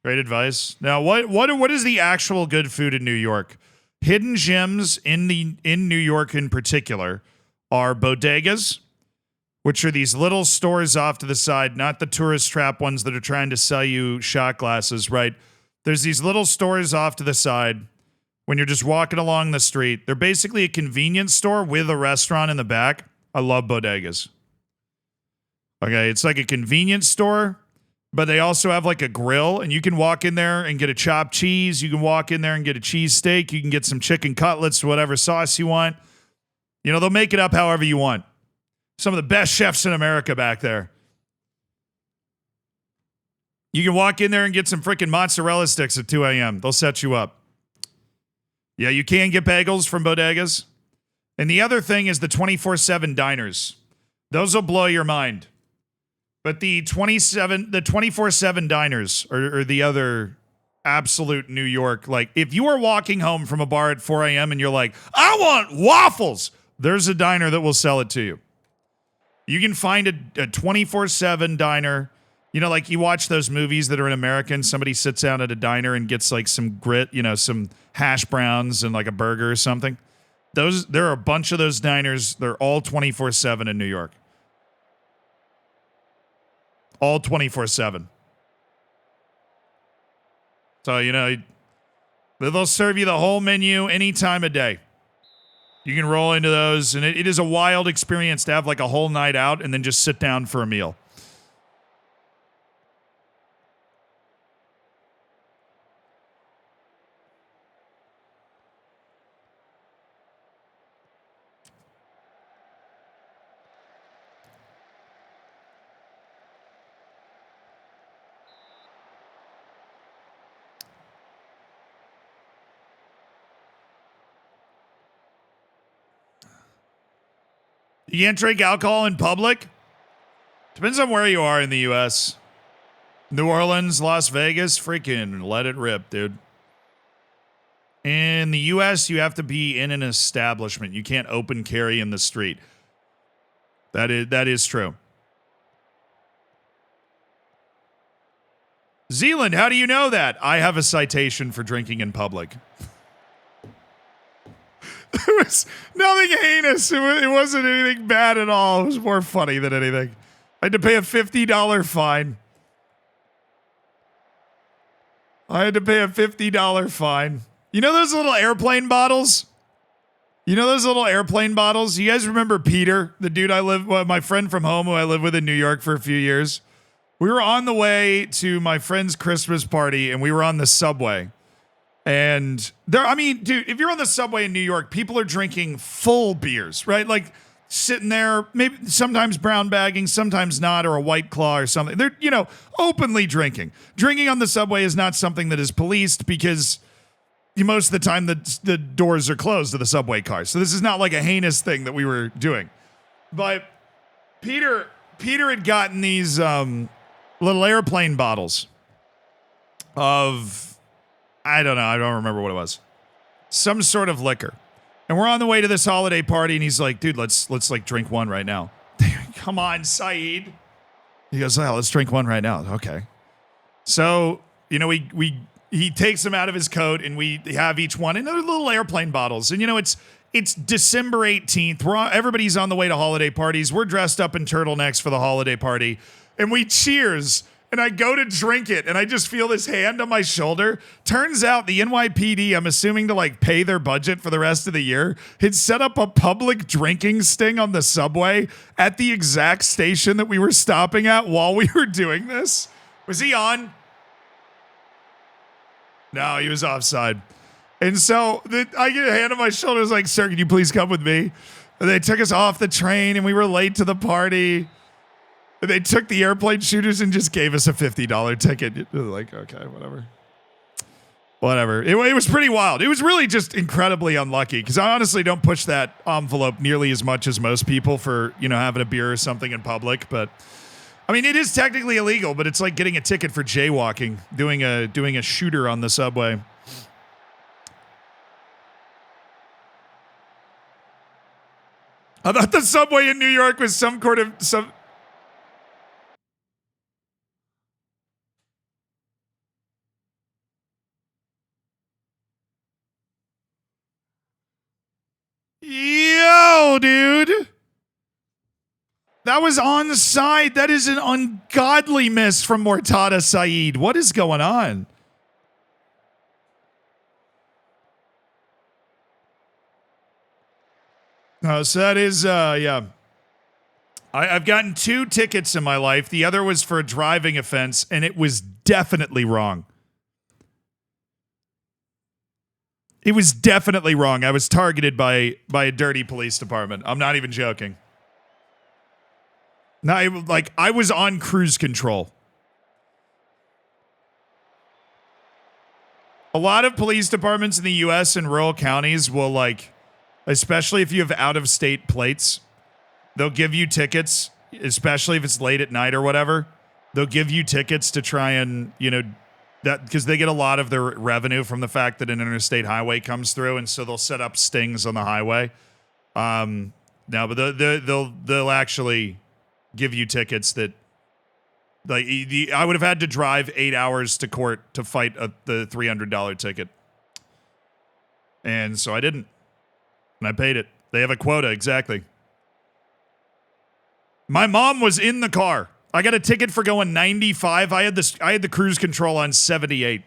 Great advice. Now, what is the actual good food in New York? Hidden gems in New York in particular are bodegas, which are these little stores off to the side, not the tourist trap ones that are trying to sell you shot glasses, right? There's these little stores off to the side when you're just walking along the street. They're basically a convenience store with a restaurant in the back. I love bodegas. Okay, it's like a convenience store, but they also have like a grill, and you can walk in there and get a chopped cheese. You can walk in there and get a cheese steak. You can get some chicken cutlets, whatever sauce you want. You know, they'll make it up however you want. Some of the best chefs in America back there. You can walk in there and get some freaking mozzarella sticks at 2 a.m. They'll set you up. Yeah, you can get bagels from bodegas. And the other thing is the 24/7 diners. Those will blow your mind. But the 24/7 diners are the other absolute New York. Like, if you are walking home from a bar at 4 a.m. and you're like, I want waffles, there's a diner that will sell it to you. You can find a 24/7 diner. You know, like you watch those movies that are in America and somebody sits down at a diner and gets like some grit, you know, some hash browns and like a burger or something. There are a bunch of those diners. They're all 24/7 in New York. All 24/7. So, you know, they'll serve you the whole menu any time of day. You can roll into those, and it is a wild experience to have like a whole night out and then just sit down for a meal. You can't drink alcohol in public? Depends on where you are in the U.S. New Orleans, Las Vegas, freaking let it rip, dude. In the U.S., you have to be in an establishment. You can't open carry in the street. That is true. Zealand, how do you know that? I have a citation for drinking in public. It was nothing heinous. It wasn't anything bad at all. It was more funny than anything. I had to pay a $50 fine. You know those little airplane bottles? You guys remember Peter, the dude my friend from home who I lived with in New York for a few years? We were on the way to my friend's Christmas party, and we were on the subway. And dude, if you're on the subway in New York, people are drinking full beers, right? Like sitting there, maybe sometimes brown bagging, sometimes not, or a White Claw or something. They're, openly drinking. Drinking on the subway is not something that is policed because most of the time the doors are closed to the subway cars. So this is not like a heinous thing that we were doing. But Peter had gotten these little airplane bottles of, I don't remember what it was. Some sort of liquor. And we're on the way to this holiday party, and he's like, dude, let's like drink one right now. Come on, Saeed. He goes, well, let's drink one right now. Okay. So, he takes them out of his coat, and we have each one in their little airplane bottles. And it's December 18th. Everybody's on the way to holiday parties. We're dressed up in turtlenecks for the holiday party, and we cheers. And I go to drink it, and I just feel this hand on my shoulder. Turns out the NYPD, I'm assuming to like pay their budget for the rest of the year, had set up a public drinking sting on the subway at the exact station that we were stopping at while we were doing this. Was he on? No, he was offside. And so I get a hand on my shoulder. It's like, sir, can you please come with me? And they took us off the train, and we were late to the party. They took the airplane shooters and just gave us a $50 ticket. Like, okay, whatever. It was pretty wild. It was really just incredibly unlucky because I honestly don't push that envelope nearly as much as most people for, having a beer or something in public. But I mean, it is technically illegal, but it's like getting a ticket for jaywalking, doing a shooter on the subway. I thought the subway in New York was some. Yo, dude. That was onside. That is an ungodly miss from Mortada Saeed. What is going on? So that is, yeah. I've gotten 2 tickets in my life. The other was for a driving offense, and it was definitely wrong. It was definitely wrong. I was targeted by a dirty police department. I'm not even joking. No, I was on cruise control. A lot of police departments in the U.S. and rural counties will especially if you have out-of-state plates, they'll give you tickets, especially if it's late at night or whatever. They'll give you tickets to try and, that because they get a lot of their revenue from the fact that an interstate highway comes through, and so they'll set up stings on the highway. But they'll actually give you tickets that, I would have had to drive 8 hours to court to fight the $300 ticket, and so I didn't, and I paid it. They have a quota exactly. My mom was in the car. I got a ticket for going 95. I had the cruise control on 78.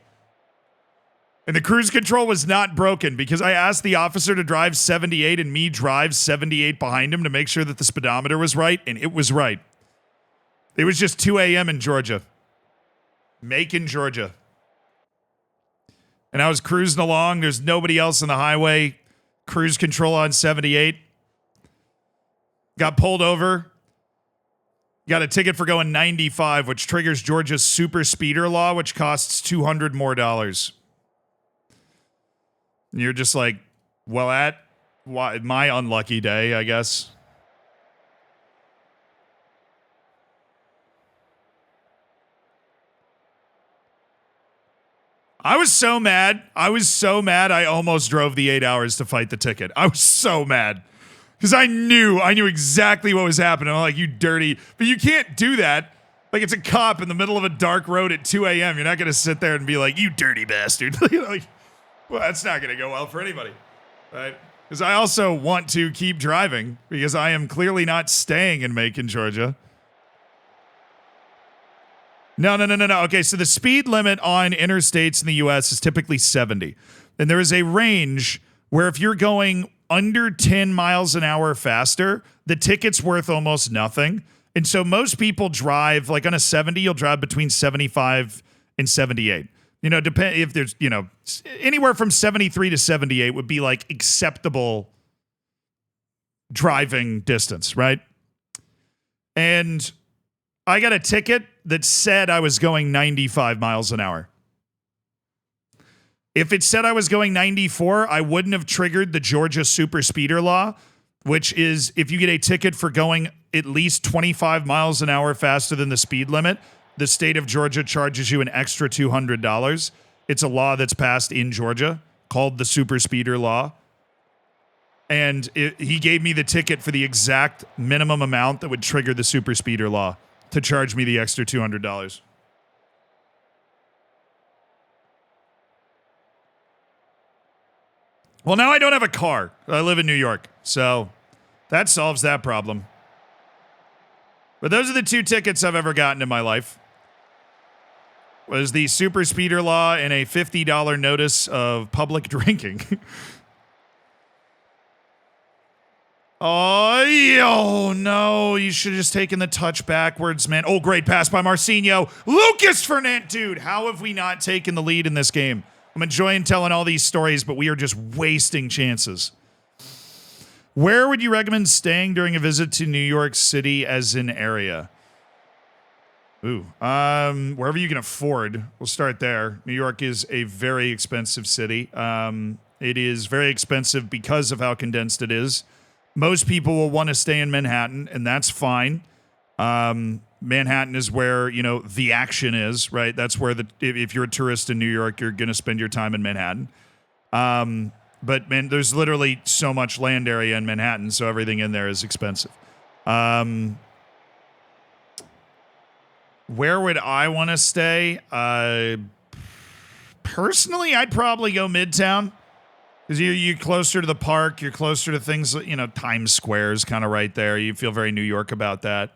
And the cruise control was not broken because I asked the officer to drive 78 and me drive 78 behind him to make sure that the speedometer was right, and it was right. It was just 2 a.m. in Georgia. Macon, Georgia. And I was cruising along. There's nobody else on the highway. Cruise control on 78. Got pulled over. Got a ticket for going 95, which triggers Georgia's super speeder law, which costs $200 more. And you're just like, well, my unlucky day, I guess. I was so mad. I almost drove the 8 hours to fight the ticket. I was so mad because I knew exactly what was happening. I'm like, you dirty, but you can't do that. Like, it's a cop in the middle of a dark road at 2 a.m. You're not going to sit there and be like, you dirty bastard. Well, that's not going to go well for anybody, right? Because I also want to keep driving because I am clearly not staying in Macon, Georgia. No. Okay, so the speed limit on interstates in the U.S. is typically 70. And there is a range where if you're going under 10 miles an hour faster, the ticket's worth almost nothing. And so most people drive, like on a 70, you'll drive between 75 and 78. You know, depend if there's, you know, anywhere from 73 to 78 would be like acceptable driving distance, right? And I got a ticket that said I was going 95 miles an hour. If it said I was going 94, I wouldn't have triggered the Georgia super speeder law, which is if you get a ticket for going at least 25 miles an hour faster than the speed limit, the state of Georgia charges you an extra $200. It's a law that's passed in Georgia called the super speeder law. And he gave me the ticket for the exact minimum amount that would trigger the super speeder law to charge me the extra $200. Well, now I don't have a car. I live in New York, so that solves that problem. But those are the two tickets I've ever gotten in my life. Was the super speeder law and a $50 notice of public drinking. Oh, no. You should have just taken the touch backwards, man. Oh, great pass by Marcinho. Lucas Fernandez. Dude, how have we not taken the lead in this game? I'm enjoying telling all these stories, but we are just wasting chances. Where would you recommend staying during a visit to New York City as an area? Ooh, wherever you can afford. We'll start there. New York is a very expensive city. It is very expensive because of how condensed it is. Most people will want to stay in Manhattan, and that's fine. Manhattan is where, you know, the action is, right? That's where if you're a tourist in New York, you're going to spend your time in Manhattan. But man, there's literally so much land area in Manhattan, so everything in there is expensive. Where would I want to stay? Personally, I'd probably go Midtown. Because you're closer to the park, you're closer to things, you know, Times Square is kind of right there. You feel very New York about that.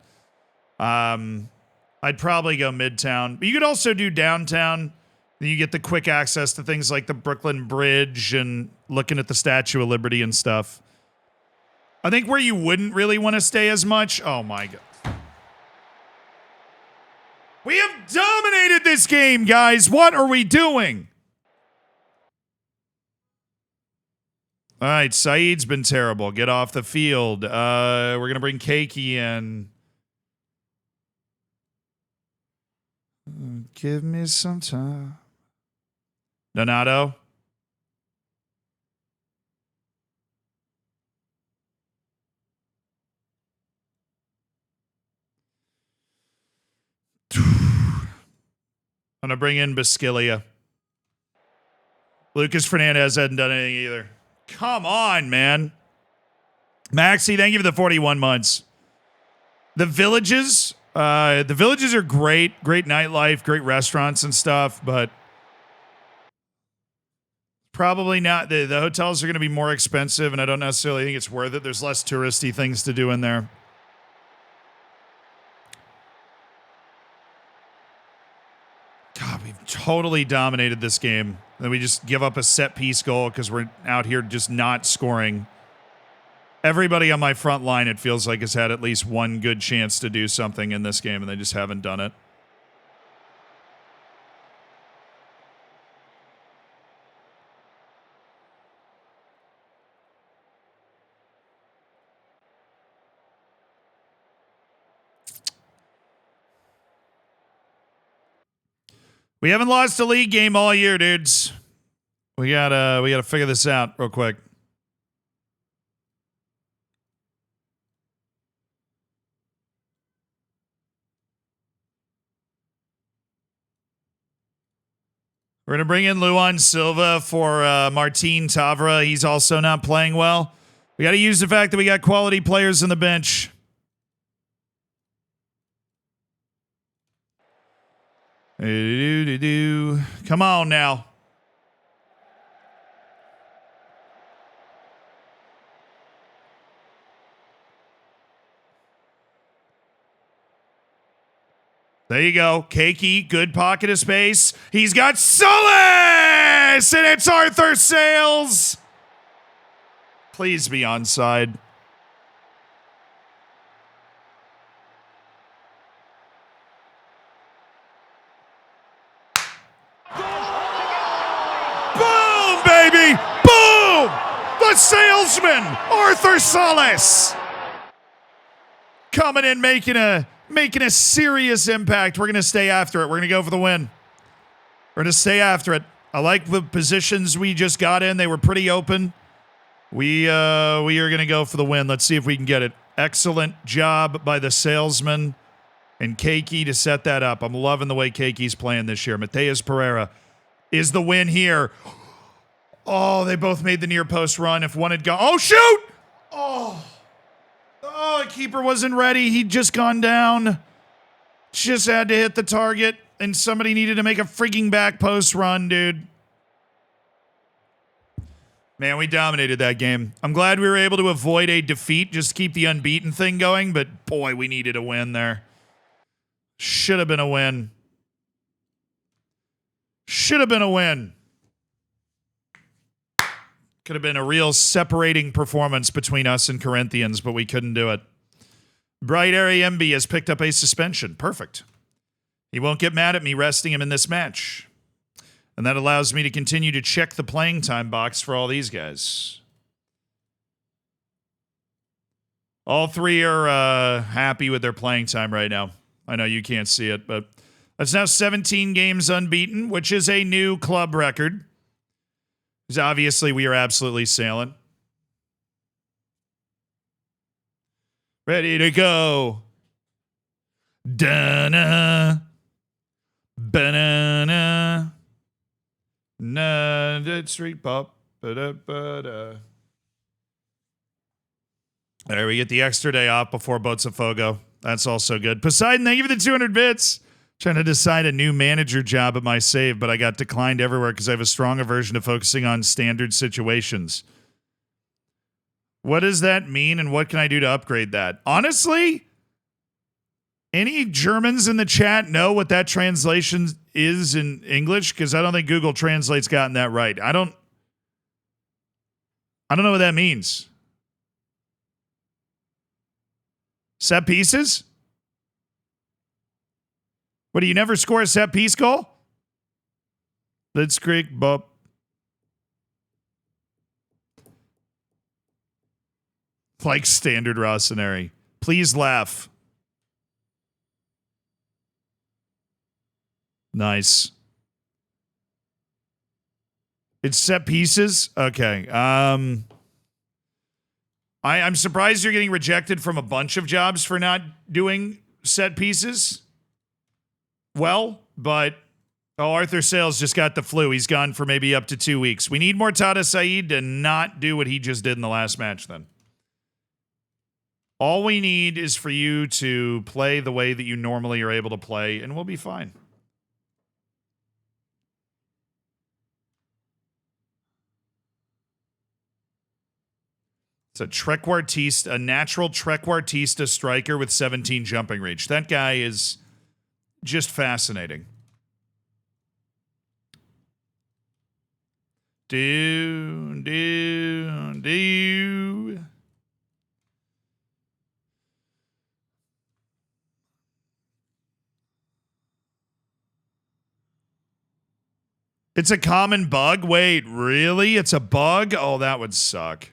I'd probably go Midtown. But you could also do downtown. Then you get the quick access to things like the Brooklyn Bridge and looking at the Statue of Liberty and stuff. I think where you wouldn't really want to stay as much, oh my God. We have dominated this game, guys. What are we doing? All right, Saeed's been terrible. Get off the field. We're going to bring Keiki in. Give me some time. Donato. I'm going to bring in Basquilia. Lucas Fernandez hasn't done anything either. Come on, man. Maxie, thank you for the 41 months. The villages are great. Great nightlife, great restaurants and stuff, but probably not. The hotels are going to be more expensive, and I don't necessarily think it's worth it. There's less touristy things to do in there. God, we've totally dominated this game. Then we just give up a set piece goal because we're out here just not scoring. Everybody on my front line, it feels like, has had at least one good chance to do something in this game, and they just haven't done it. We haven't lost a league game all year, dudes. We gotta figure this out real quick. We're going to bring in Luan Silva for Martin Tavra. He's also not playing well. We got to use the fact that we got quality players on the bench. Come on now. There you go. Keiki, good pocket of space. He's got Solis! And it's Arthur Sales! Please be onside. Boom, baby! Boom! The salesman, Arthur Solis! Coming in, making a serious impact. We're going to stay after it. We're going to go for the win. We're going to stay after it. I like the positions we just got in. They were pretty open. We are going to go for the win. Let's see if we can get it. Excellent job by the salesman and Keiki to set that up. I'm loving the way Keiki's playing this year. Mateus Pereira is the win here. Oh, they both made the near post run. If one had gone... Oh, shoot! Oh, the keeper wasn't ready. He'd just gone down. Just had to hit the target, and somebody needed to make a freaking back post run, dude. Man, we dominated that game. I'm glad we were able to avoid a defeat, just keep the unbeaten thing going, but boy, we needed a win there. Should have been a win. Should have been a win. Could have been a real separating performance between us and Corinthians, but we couldn't do it. Bright Area MB has picked up a suspension. Perfect. He won't get mad at me resting him in this match. And that allows me to continue to check the playing time box for all these guys. All three are happy with their playing time right now. I know you can't see it, but that's now 17 games unbeaten, which is a new club record. Because obviously we are absolutely sailing. Ready to go. Dana. Banana. Nah, street pop. Ba-da-ba-da. There, we get the extra day off before Botafogo. That's also good. Poseidon, thank you for the 200 bits. Trying to decide a new manager job at my save, but I got declined everywhere because I have a strong aversion to focusing on standard situations. What does that mean, and what can I do to upgrade that? Honestly, any Germans in the chat know what that translation is in English? Because I don't think Google Translate's gotten that right. I don't know what that means. Set pieces? What, do you never score a set piece goal? Let's creak, bop. Like standard Rossoneri. Please laugh. Nice. It's set pieces? Okay. I'm surprised you're getting rejected from a bunch of jobs for not doing set pieces. Well, but Arthur Sales just got the flu. He's gone for maybe up to 2 weeks. We need Mortada Saeed to not do what he just did in the last match then. All we need is for you to play the way that you normally are able to play, and we'll be fine. It's a trequartista, a natural trequartista striker with 17 jumping reach. That guy is just fascinating. Do. It's a common bug? Wait, really? It's a bug? Oh, that would suck.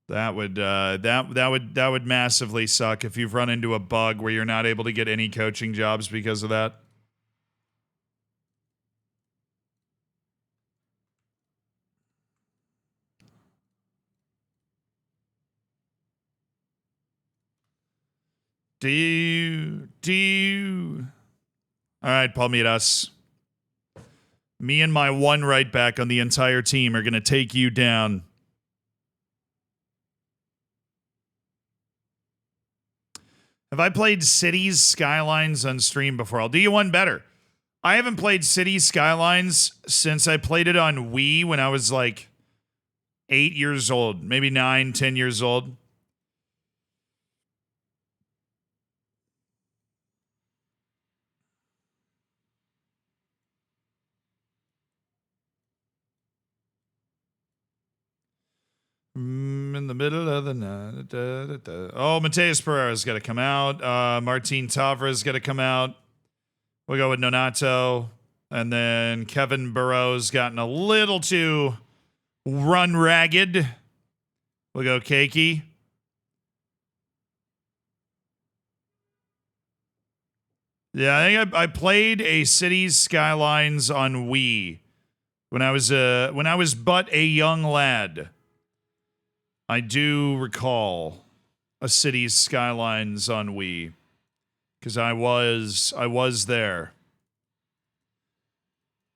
That would massively suck if you've run into a bug where you're not able to get any coaching jobs because of that. Do. All right, Palmeiras. Me and my one right back on the entire team are going to take you down. Have I played Cities Skylines on stream before? I'll do you one better. I haven't played Cities Skylines since I played it on Wii when I was like 8 years old, maybe 9, 10 years old. In the middle of the night. Oh, Mateus Pereira's got to come out. Martin Tavra's got to come out. We'll go with Nonato. And then Kevin Burrow's gotten a little too run ragged. We'll go Keiki. Yeah, I think I played a Cities Skylines on Wii when I was but a young lad. I do recall a Cities Skylines on Wii because I was there,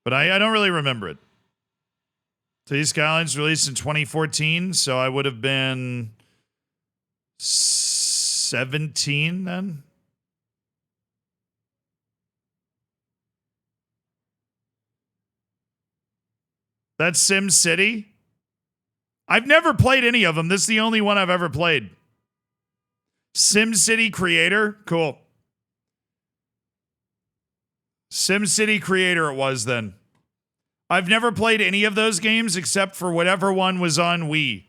but I don't really remember it. Cities Skylines released in 2014, so I would have been 17 then. That's Sim City. I've never played any of them. This is the only one I've ever played. SimCity Creator? Cool. SimCity Creator it was then. I've never played any of those games except for whatever one was on Wii.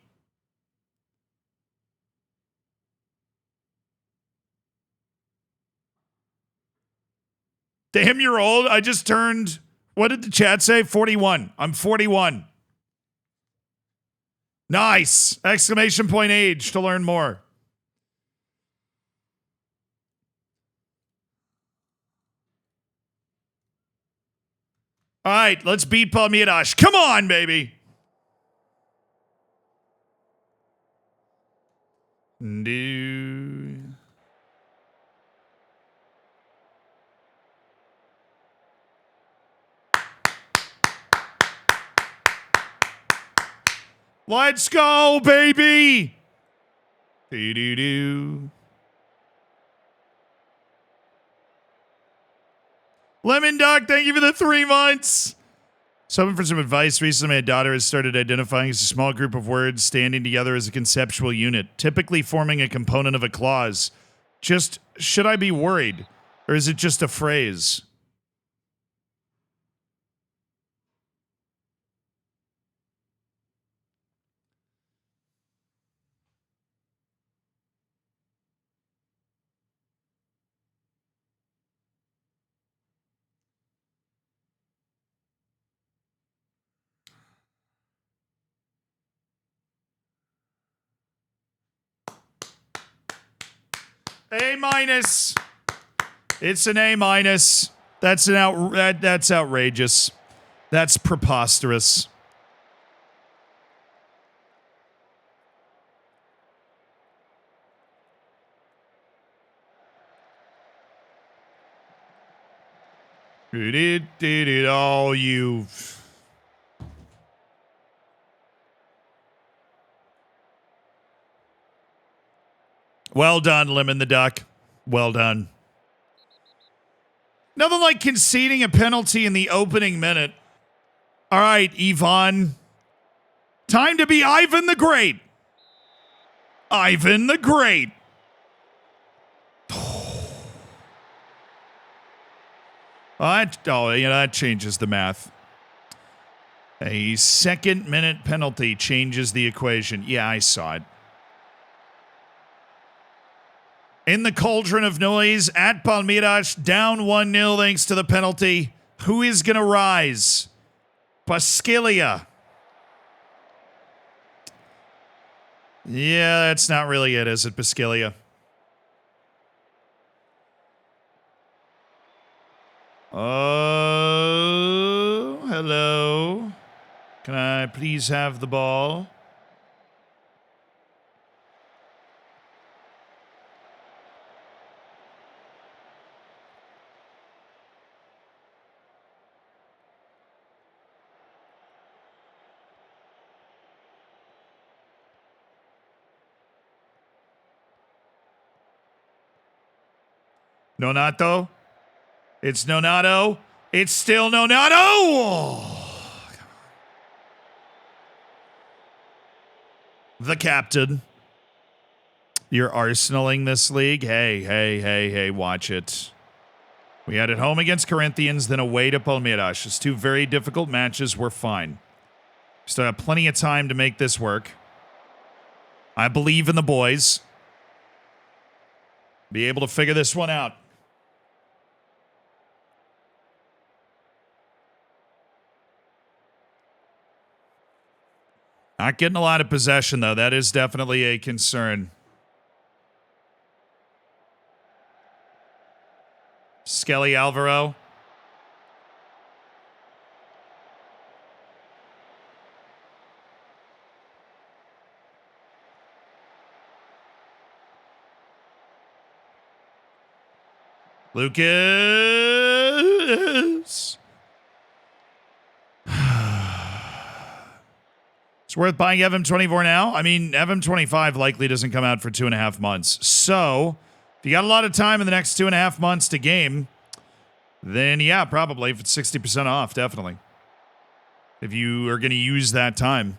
Damn, you're old. I just turned, what did the chat say? 41. I'm 41. Nice! Exclamation point age to learn more. All right, let's beat Palmeiras. Come on, baby! Let's go, baby! Do-do-do. Lemon Dog, thank you for the 3 months. Someone for some advice. Recently, my daughter has started identifying as a small group of words standing together as a conceptual unit, typically forming a component of a clause. Just, should I be worried? Or is it just a phrase? A minus. It's an A minus. That's that's outrageous. That's preposterous. Oh, you. Well done, Lemon the Duck. Well done. Nothing like conceding a penalty in the opening minute. All right, Yvonne. Time to be Ivan the Great. Ivan the Great. That changes the math. A second-minute penalty changes the equation. Yeah, I saw it. In the cauldron of noise at Palmeiras, down 1-0 thanks to the penalty. Who is going to rise? Pasquilla. Yeah, that's not really it, is it, Pasquilla? Oh, hello. Can I please have the ball? Nonato. It's Nonato. It's still Nonato. Oh, the captain. You're Arsenaling this league? Hey, watch it. We had it home against Corinthians, then away to Palmeiras. It's two very difficult matches. We're fine. Still have plenty of time to make this work. I believe in the boys. Be able to figure this one out. Not getting a lot of possession, though. That is definitely a concern. Skelly Alvaro. Lucas. It's worth buying FM24 now. I mean, FM25 likely doesn't come out for 2.5 months. So, if you got a lot of time in the next 2.5 months to game, then yeah, probably. If it's 60% off, definitely. If you are going to use that time.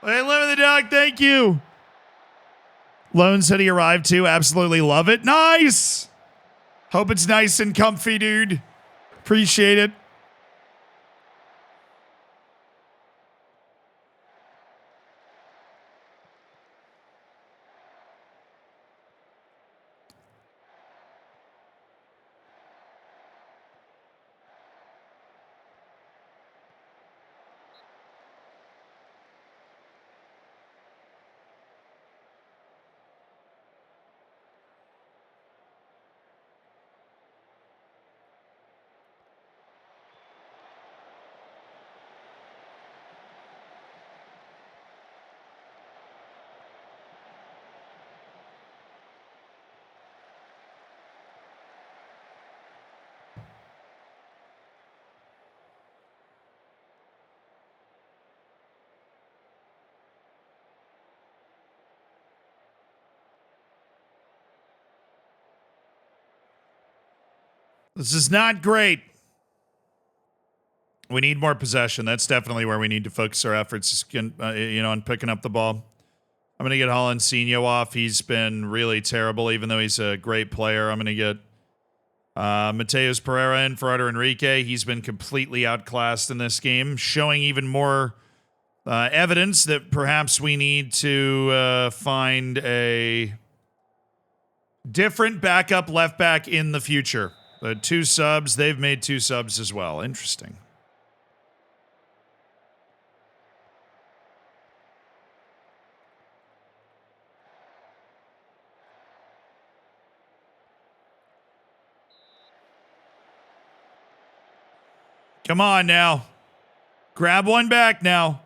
Hey, Lemon the Dog, thank you. Lone said he arrived too. Absolutely love it. Nice. Hope it's nice and comfy, dude. Appreciate it. This is not great. We need more possession. That's definitely where we need to focus our efforts, on picking up the ball. I'm going to get Hollancinho off. He's been really terrible, even though he's a great player. I'm going to get Mateus Pereira in for Enrique. He's been completely outclassed in this game, showing even more evidence that perhaps we need to find a different backup left back in the future. The 2 subs, they've made 2 subs as well. Interesting. Come on now. Grab one back now.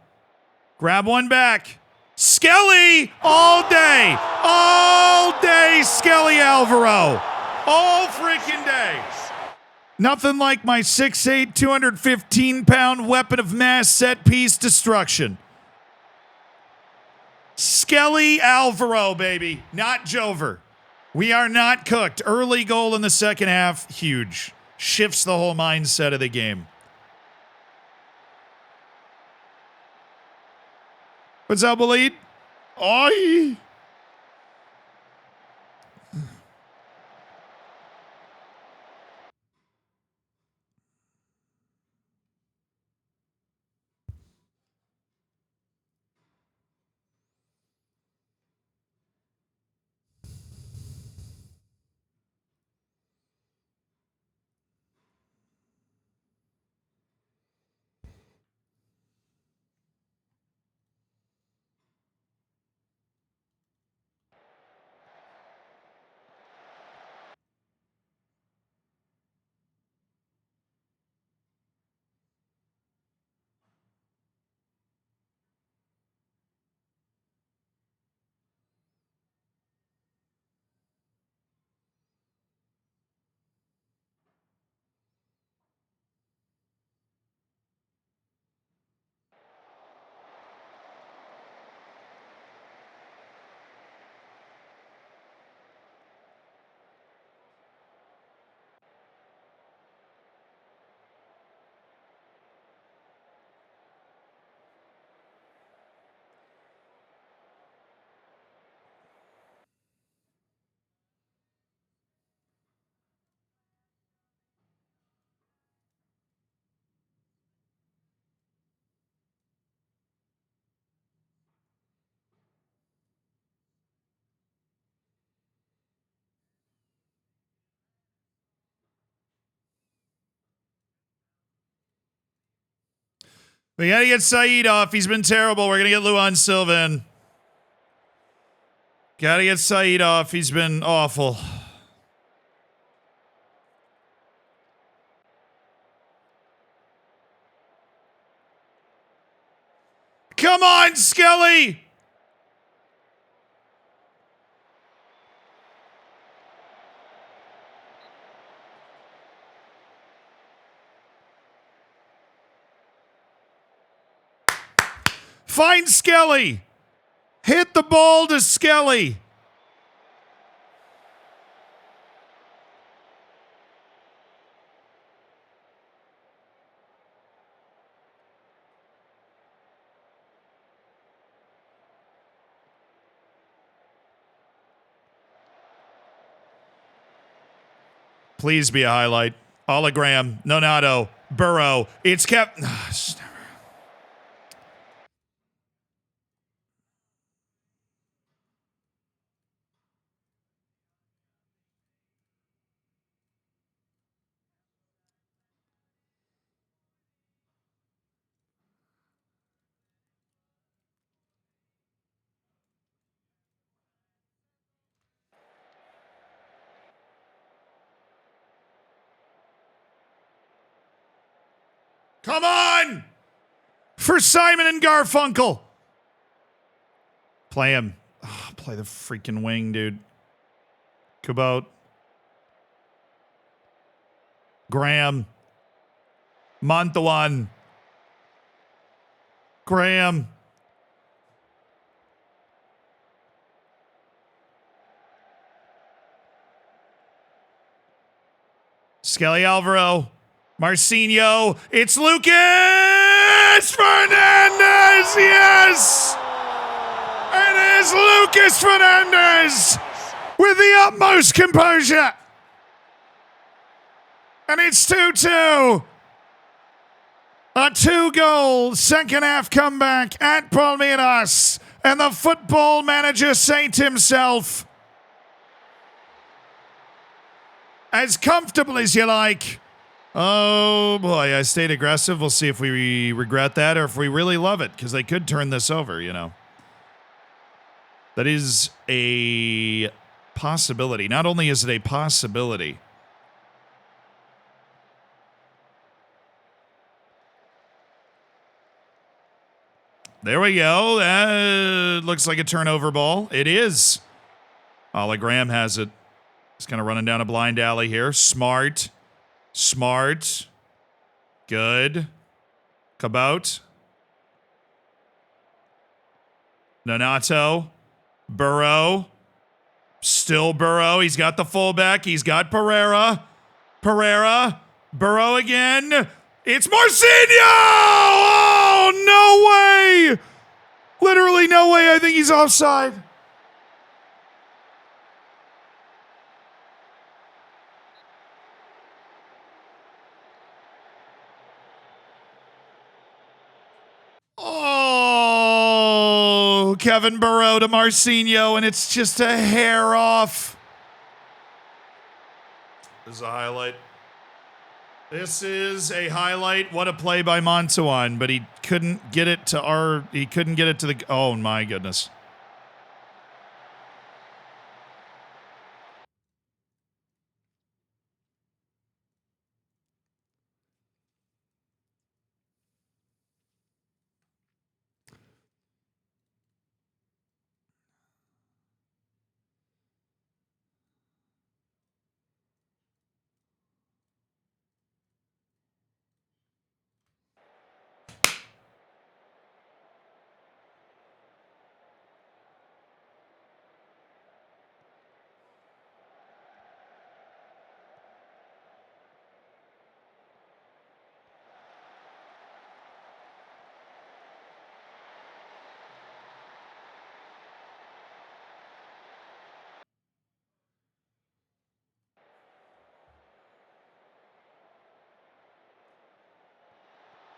Grab one back. Skelly all day. All day, Skelly Alvaro. All freaking day. Nothing like my 6'8", 215-pound weapon of mass set piece destruction. Skelly Alvaro, baby. Not Jover. We are not cooked. Early goal in the second half. Huge. Shifts the whole mindset of the game. What's up, Waleed? Oi! We gotta get Saeed off. He's been terrible. We're gonna get Luan Silva in. Gotta get Saeed off. He's been awful. Come on, Skelly! Find Skelly! Hit the ball to Skelly! Please be a highlight. Hologram. Nonato. Burrow. It's kept. Come on! For Simon and Garfunkel. Play him. Oh, play the freaking wing, dude. Kubot. Graham. Montawan. Graham. Skelly Alvaro. Marcinho. It's Lucas Fernandez. Yes! It is Lucas Fernandez with the utmost composure. And it's 2-2. A 2-goal second half comeback at Palmeiras. And the football manager Saint himself, as comfortable as you like. Oh boy, I stayed aggressive. We'll see if we regret that or if we really love it, because they could turn this over, you know. That is a possibility. Not only is it a possibility, there we go. That looks like a turnover ball. It is. Hologram has it. He's kind of running down a blind alley here. Smart. Good. Cabot. Nonato. Burrow. Still Burrow. He's got the fullback. He's got Pereira. Burrow again. It's Marcinho! Oh, no way! Literally no way. I think he's offside. Oh, Kevin Burrow to Marcinho, and it's just a hair off. This is a highlight. This is a highlight. What a play by Montawan, but he couldn't get it to the, oh my goodness.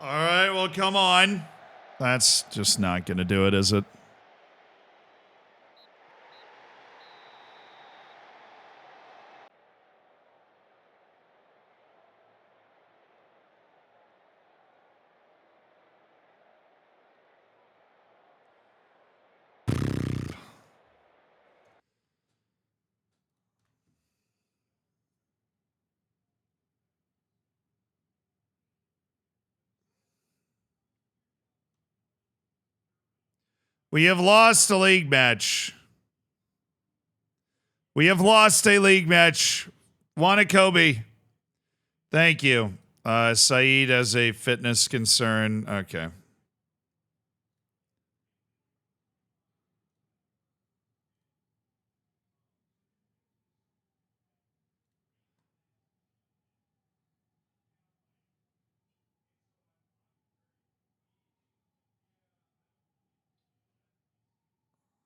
All right, well, come on. That's just not going to do it, is it? We have lost a league match. We have lost a league match. Wanakobe. Thank you. Saeed has a fitness concern. Okay.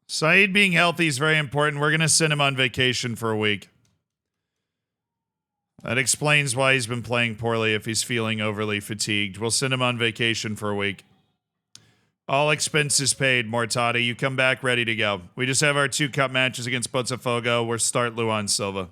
Saeed being healthy is very important. We're going to send him on vacation for a week. That explains why he's been playing poorly if he's feeling overly fatigued. We'll send him on vacation for a week. All expenses paid, Mortati. You come back ready to go. We just have our 2 cup matches against Botafogo. We're start Luan Silva.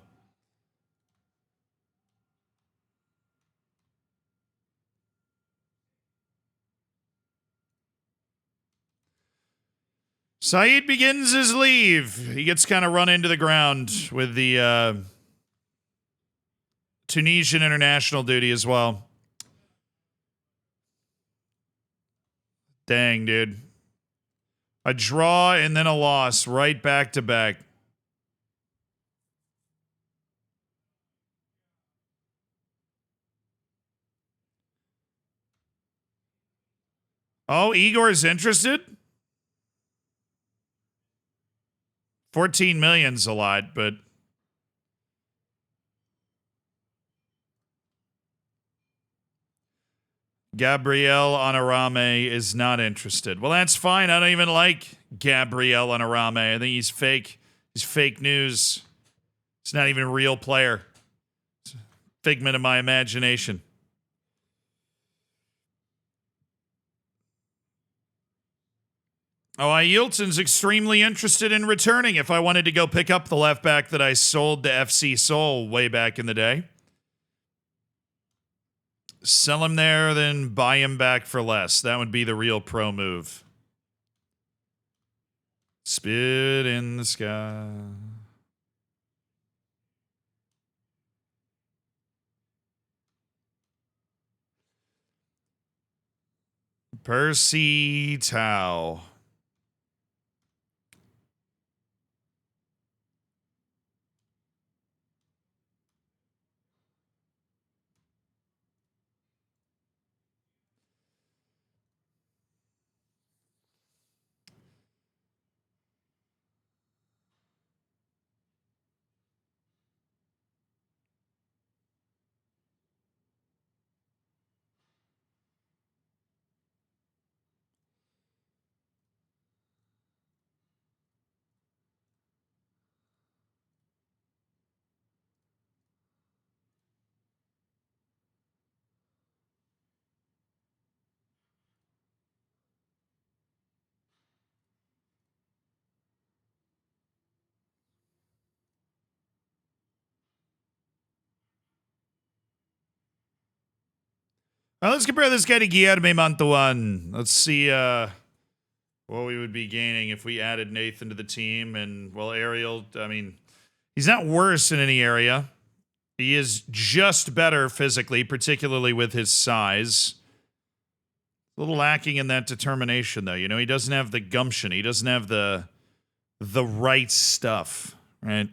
Saeed begins his leave. He gets kind of run into the ground with the Tunisian international duty as well. Dang, dude. A draw and then a loss right back to back. Oh, Igor's interested? 14 million's a lot, but Gabriel Anarame is not interested. Well, that's fine. I don't even like Gabriel Anarame. I think he's fake. He's fake news. It's not even a real player. It's a figment of my imagination. Oh, Ailton's extremely interested in returning if I wanted to go pick up the left back that I sold to FC Seoul way back in the day. Sell him there, then buy him back for less. That would be the real pro move. Spit in the sky. Percy Tau. Let's compare this guy to Guilherme Mantuan. Let's see what we would be gaining if we added Nathan to the team. And, well, Ariel, I mean, he's not worse in any area. He is just better physically, particularly with his size. A little lacking in that determination, though. You know, he doesn't have the gumption. He doesn't have the right stuff, right?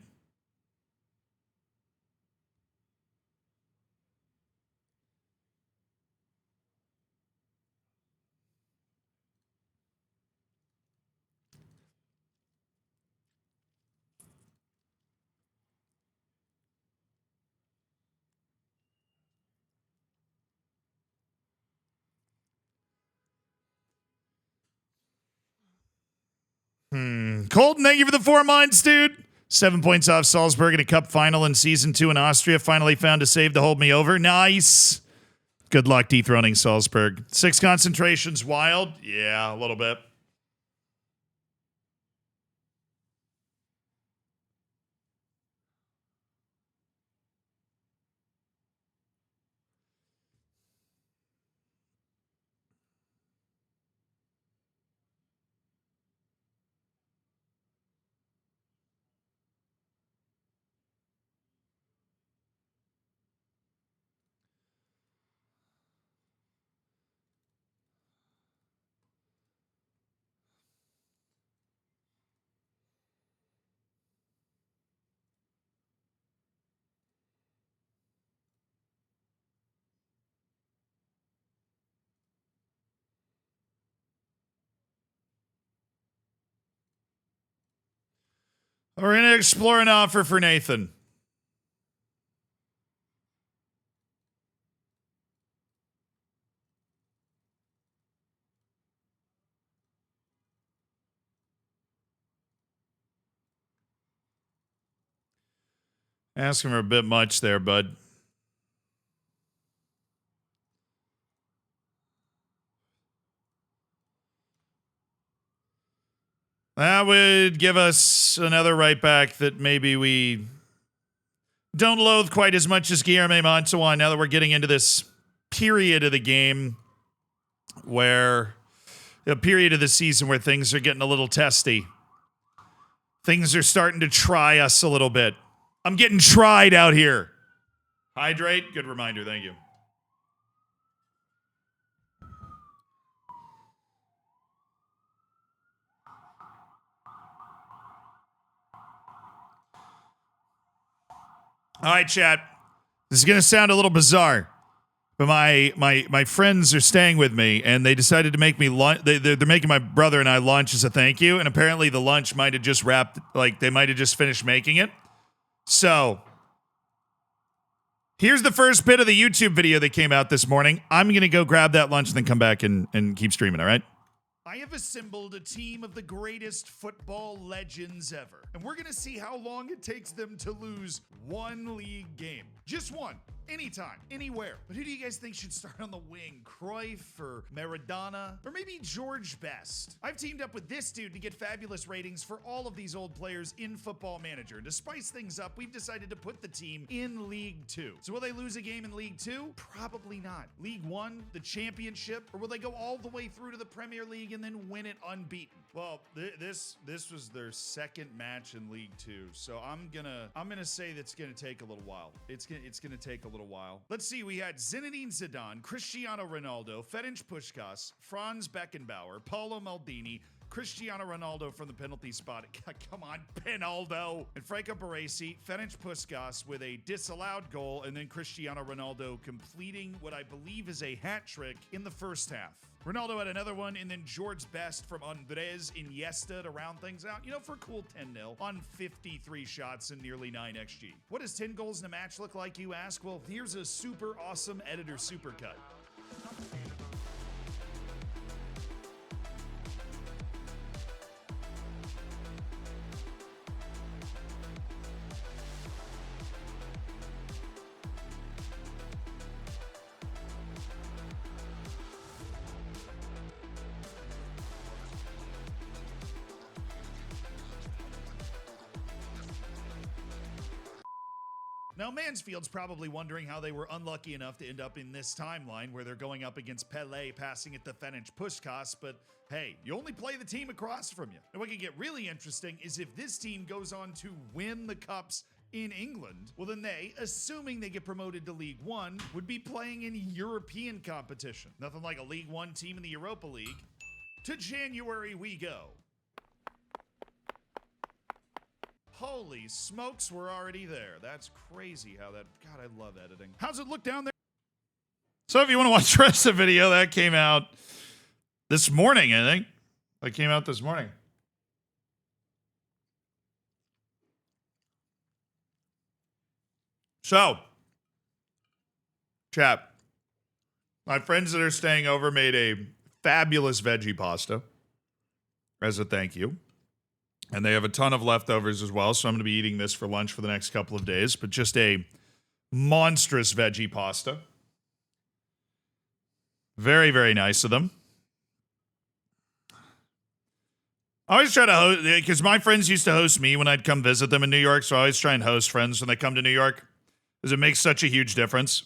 Colton, thank you for the 4 months, dude. 7 points off Salzburg in a cup final in season 2 in Austria. Finally found a save to hold me over. Nice. Good luck dethroning Salzburg. 6 concentrations, wild. Yeah, a little bit. We're going to explore an offer for Nathan. Asking for a bit much there, bud. That would give us another right back that maybe we don't loathe quite as much as Guillermo Montewan now that we're getting into this period of the game where a period of the season where things are getting a little testy. Things are starting to try us a little bit. I'm getting tried out here. Hydrate. Good reminder. Thank you. All right, chat. This is going to sound a little bizarre, but my friends are staying with me, and they decided to make me lunch. They're making my brother and I lunch as a thank you, and apparently the lunch might have just wrapped, like they might have just finished making it. So here's the first bit of the YouTube video that came out this morning. I'm going to go grab that lunch and then come back and keep streaming, all right? I have assembled a team of the greatest football legends ever, and we're going to see how long it takes them to lose one league game. Just one. Anytime, anywhere. But who do you guys think should start on the wing? Cruyff or Maradona? Or maybe George Best? I've teamed up with this dude to get fabulous ratings for all of these old players in Football Manager. And to spice things up, we've decided to put the team in League 2. So will they lose a game in League 2? Probably not. League 1, the championship, or will they go all the way through to the Premier League and then win it unbeaten? Well, this was their second match in League 2. So I'm gonna say that's gonna take a little while. It's gonna take a little while. Let's see. We had Zinedine Zidane, Cristiano Ronaldo, Ferenc Puskás, Franz Beckenbauer, Paulo Maldini, Cristiano Ronaldo from the penalty spot. Come on, Penaldo. And Franco Baresi, Ferenc Puskás with a disallowed goal, and then Cristiano Ronaldo completing what I believe is a hat trick in the first half. Ronaldo had another one, and then George Best from Andres Iniesta to round things out, for a cool 10-0 on 53 shots and nearly 9 XG. What does 10 goals in a match look like, you ask? Well, here's a super awesome editor supercut. Now, Mansfield's probably wondering how they were unlucky enough to end up in this timeline where they're going up against Pelé passing it to Ferenc Puskás, but hey, you only play the team across from you. And what can get really interesting is if this team goes on to win the Cups in England, well then they, assuming they get promoted to League 1, would be playing in European competition. Nothing like a League 1 team in the Europa League. To January we go. Holy smokes, we're already there. That's crazy how that... God, I love editing. How's it look down there? So if you want to watch the rest of the video, that came out this morning, I think. That came out this morning. So, chat. My friends that are staying over made a fabulous veggie pasta as a thank you. And they have a ton of leftovers as well, so I'm going to be eating this for lunch for the next couple of days. But just a monstrous veggie pasta. Very, very nice of them. I always try to host, because my friends used to host me when I'd come visit them in New York, so I always try and host friends when they come to New York, because it makes such a huge difference.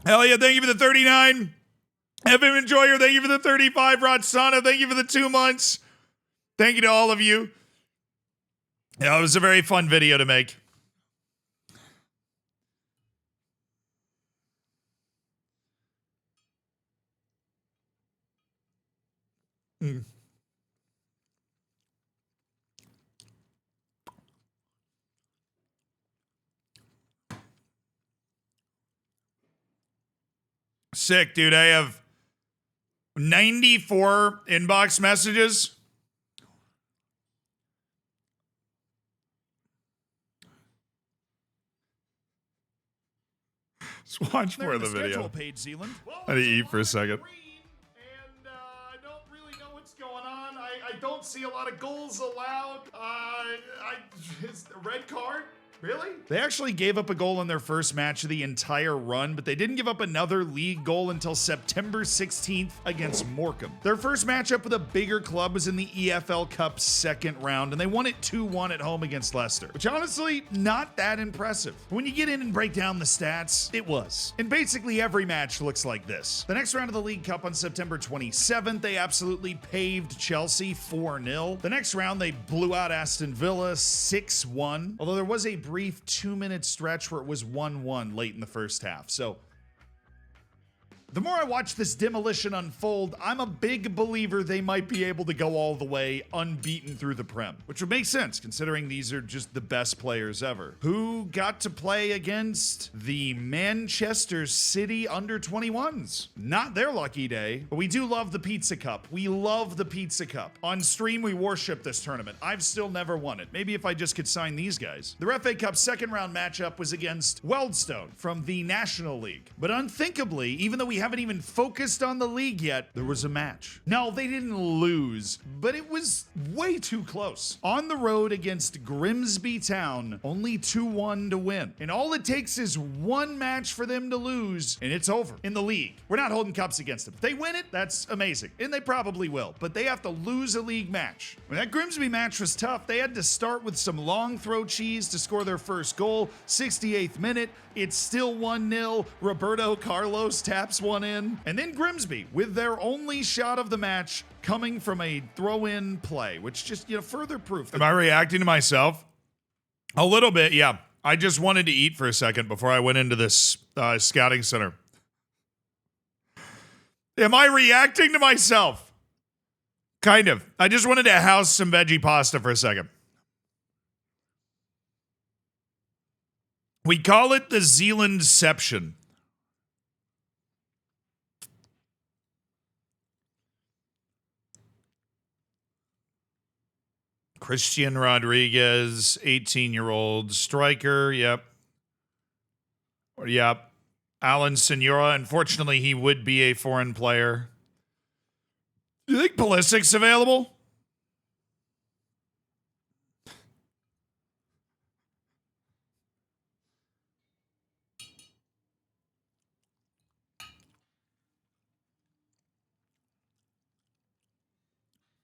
Hell yeah, thank you for the 39. FM Enjoyer, thank you for the 35. Rodsana, thank you for the 2 months. Thank you to all of you. Yeah, it was a very fun video to make. Mm. Sick, dude. I have 94 inbox messages. Let's watch more of the video. Page, Zealand. Well, I had to eat for a second. I don't really know what's going on. I don't see a lot of goals allowed. Red card? Really? They actually gave up a goal in their first match of the entire run, but they didn't give up another league goal until September 16th against Morecambe. Their first matchup with a bigger club was in the EFL Cup second round, and they won it 2-1 at home against Leicester, which honestly, not that impressive. When you get in and break down the stats, it was. And basically every match looks like this. The next round of the League Cup on September 27th, they absolutely paved Chelsea 4-0. The next round, they blew out Aston Villa 6-1, although there was a brief 2-minute stretch where it was 1-1 late in the first half. So the more I watch this demolition unfold, I'm a big believer they might be able to go all the way unbeaten through the Prem, which would make sense considering these are just the best players ever. Who got to play against the Manchester City under-21s? Not their lucky day, but we do love the Pizza Cup. We love the Pizza Cup. On stream, we worship this tournament. I've still never won it. Maybe if I just could sign these guys. The FA Cup second round matchup was against Wealdstone from the National League. But unthinkably, even though we haven't even focused on the league yet, there was a match. No, they didn't lose, but it was way too close. On the road against Grimsby Town, only 2-1 to win. And all it takes is one match for them to lose, and it's over in the league. We're not holding cups against them. If they win it, that's amazing. And they probably will, but they have to lose a league match. When that Grimsby match was tough, they had to start with some long throw cheese to score their first goal. 68th minute, it's still 1-0. Roberto Carlos taps one in. And then Grimsby, with their only shot of the match coming from a throw-in play, which just, further proof. Am I reacting to myself? A little bit, yeah. I just wanted to eat for a second before I went into this scouting center. Am I reacting to myself? Kind of. I just wanted to house some veggie pasta for a second. We call it the Zealandception. Christian Rodriguez, 18-year-old striker. Yep. Alan Senora. Unfortunately, he would be a foreign player. Do you think Pulisic's available?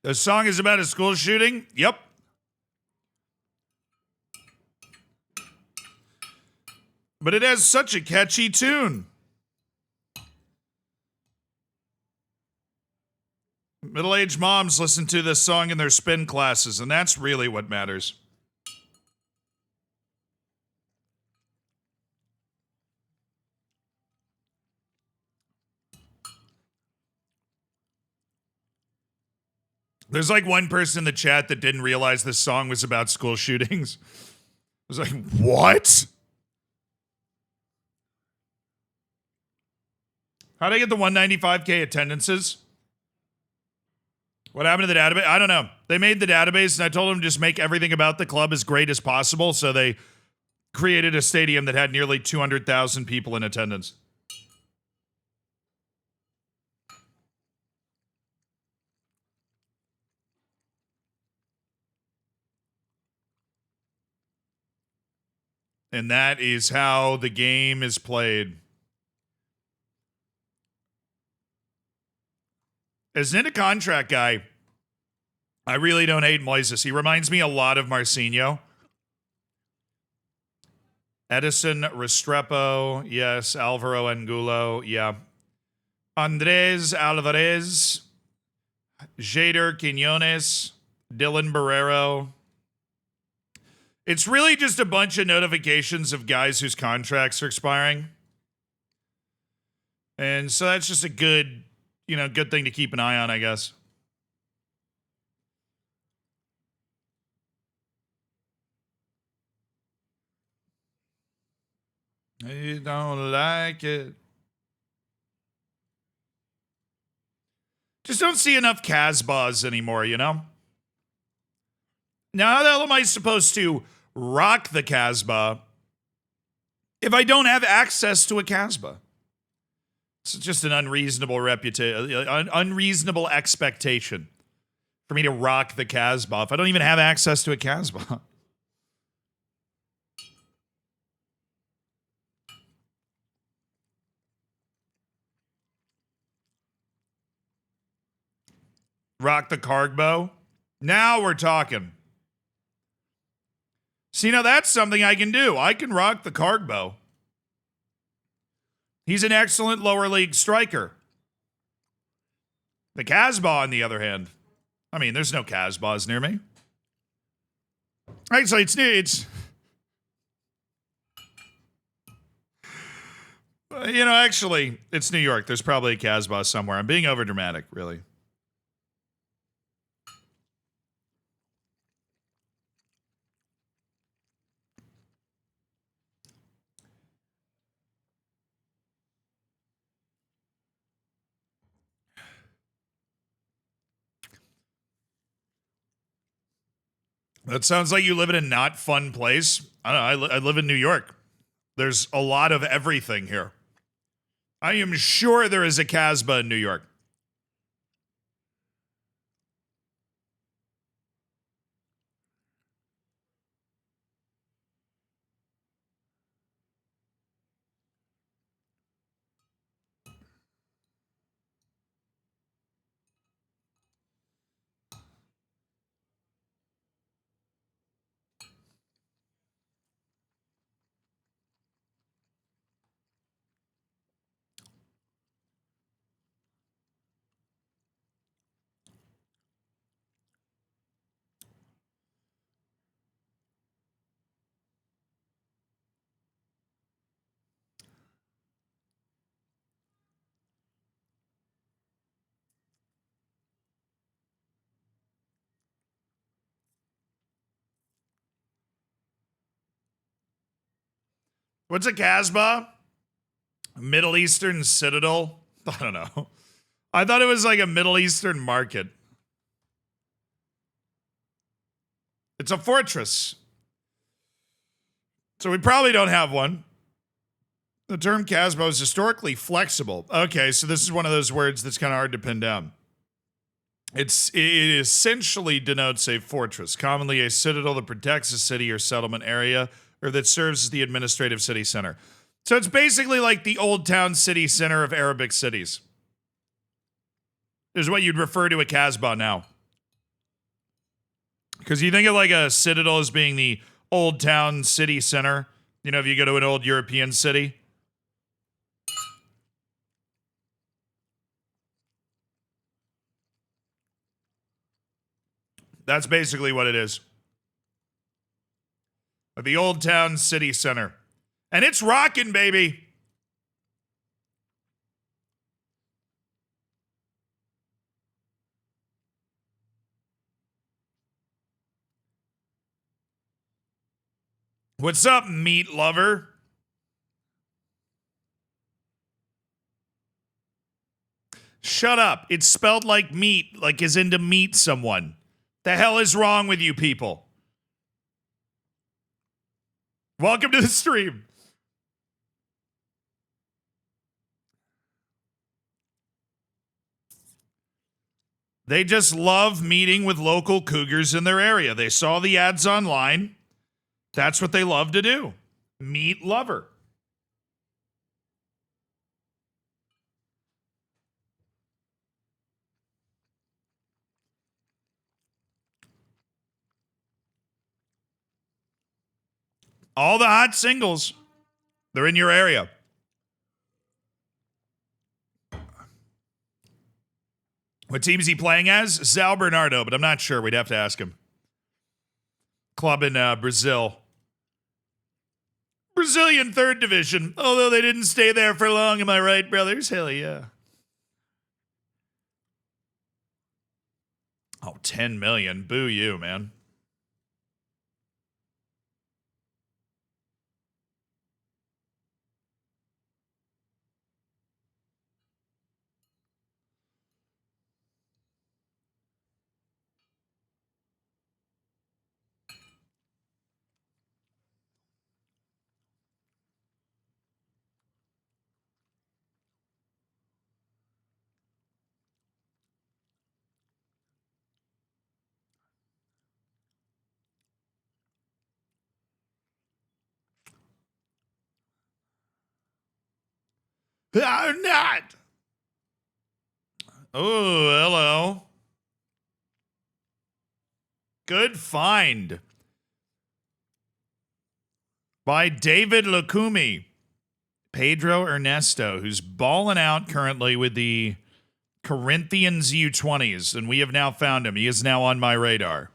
The song is about a school shooting? Yep. But it has such a catchy tune. Middle-aged moms listen to this song in their spin classes, and that's really what matters. There's like one person in the chat that didn't realize this song was about school shootings. I was like, what? How'd I get the 195K attendances? What happened to the database? I don't know. They made the database, and I told them to just make everything about the club as great as possible, so they created a stadium that had nearly 200,000 people in attendance. And that is how the game is played. As an into-contract guy, I really don't hate Moises. He reminds me a lot of Marcinho. Edison Restrepo, yes. Alvaro Angulo, yeah. Andres Alvarez, Jader Quinones, Dylan Barrero. It's really just a bunch of notifications of guys whose contracts are expiring. And so that's just a good thing to keep an eye on, I guess. I don't like it. Just don't see enough Casbahs anymore, you know? Now, how the hell am I supposed to rock the Casbah if I don't have access to a Casbah? It's just an unreasonable unreasonable expectation for me to rock the Casbah if I don't even have access to a Casbah. Rock the Cargbo. Now we're talking. See, now that's something I can do. I can rock the Cargbo. He's an excellent lower league striker. The Casbah, on the other hand, I mean, there's no Casbahs near me. Right, so it's you know, actually, it's New York. There's probably a Casbah somewhere. I'm being overdramatic, really. That sounds like you live in a not fun place. I don't know. I live in New York. There's a lot of everything here. I am sure there is a Casbah in New York. What's a Casbah? Middle Eastern citadel? I don't know. I thought it was like a Middle Eastern market. It's a fortress. So we probably don't have one. The term Casbah is historically flexible. Okay, so this is one of those words that's kind of hard to pin down. It essentially denotes a fortress, commonly a citadel that protects a city or settlement area, or that serves as the administrative city center. So it's basically like the old town city center of Arabic cities. Is what you'd refer to a Casbah now. Because you think of like a citadel as being the old town city center. You know, if you go to an old European city. That's basically what it is. The old town city center. And it's rocking, baby. What's up, meat lover? Shut up. It's spelled like meat, like as in to meet someone. The hell is wrong with you people? Welcome to the stream. They just love meeting with local cougars in their area. They saw the ads online. That's what they love to do. Meat lover. All the hot singles, they're in your area. What team is he playing as? Sal Bernardo, but I'm not sure. We'd have to ask him. Club in Brazil. Brazilian third division, although they didn't stay there for long. Am I right, brothers? Hell yeah. Oh, 10 million. Boo you, man. I'm not. Oh, hello. Good find by David Lukumi. Pedro Ernesto, who's balling out currently with the Corinthians U20s, and we have now found him. He is now on my radar.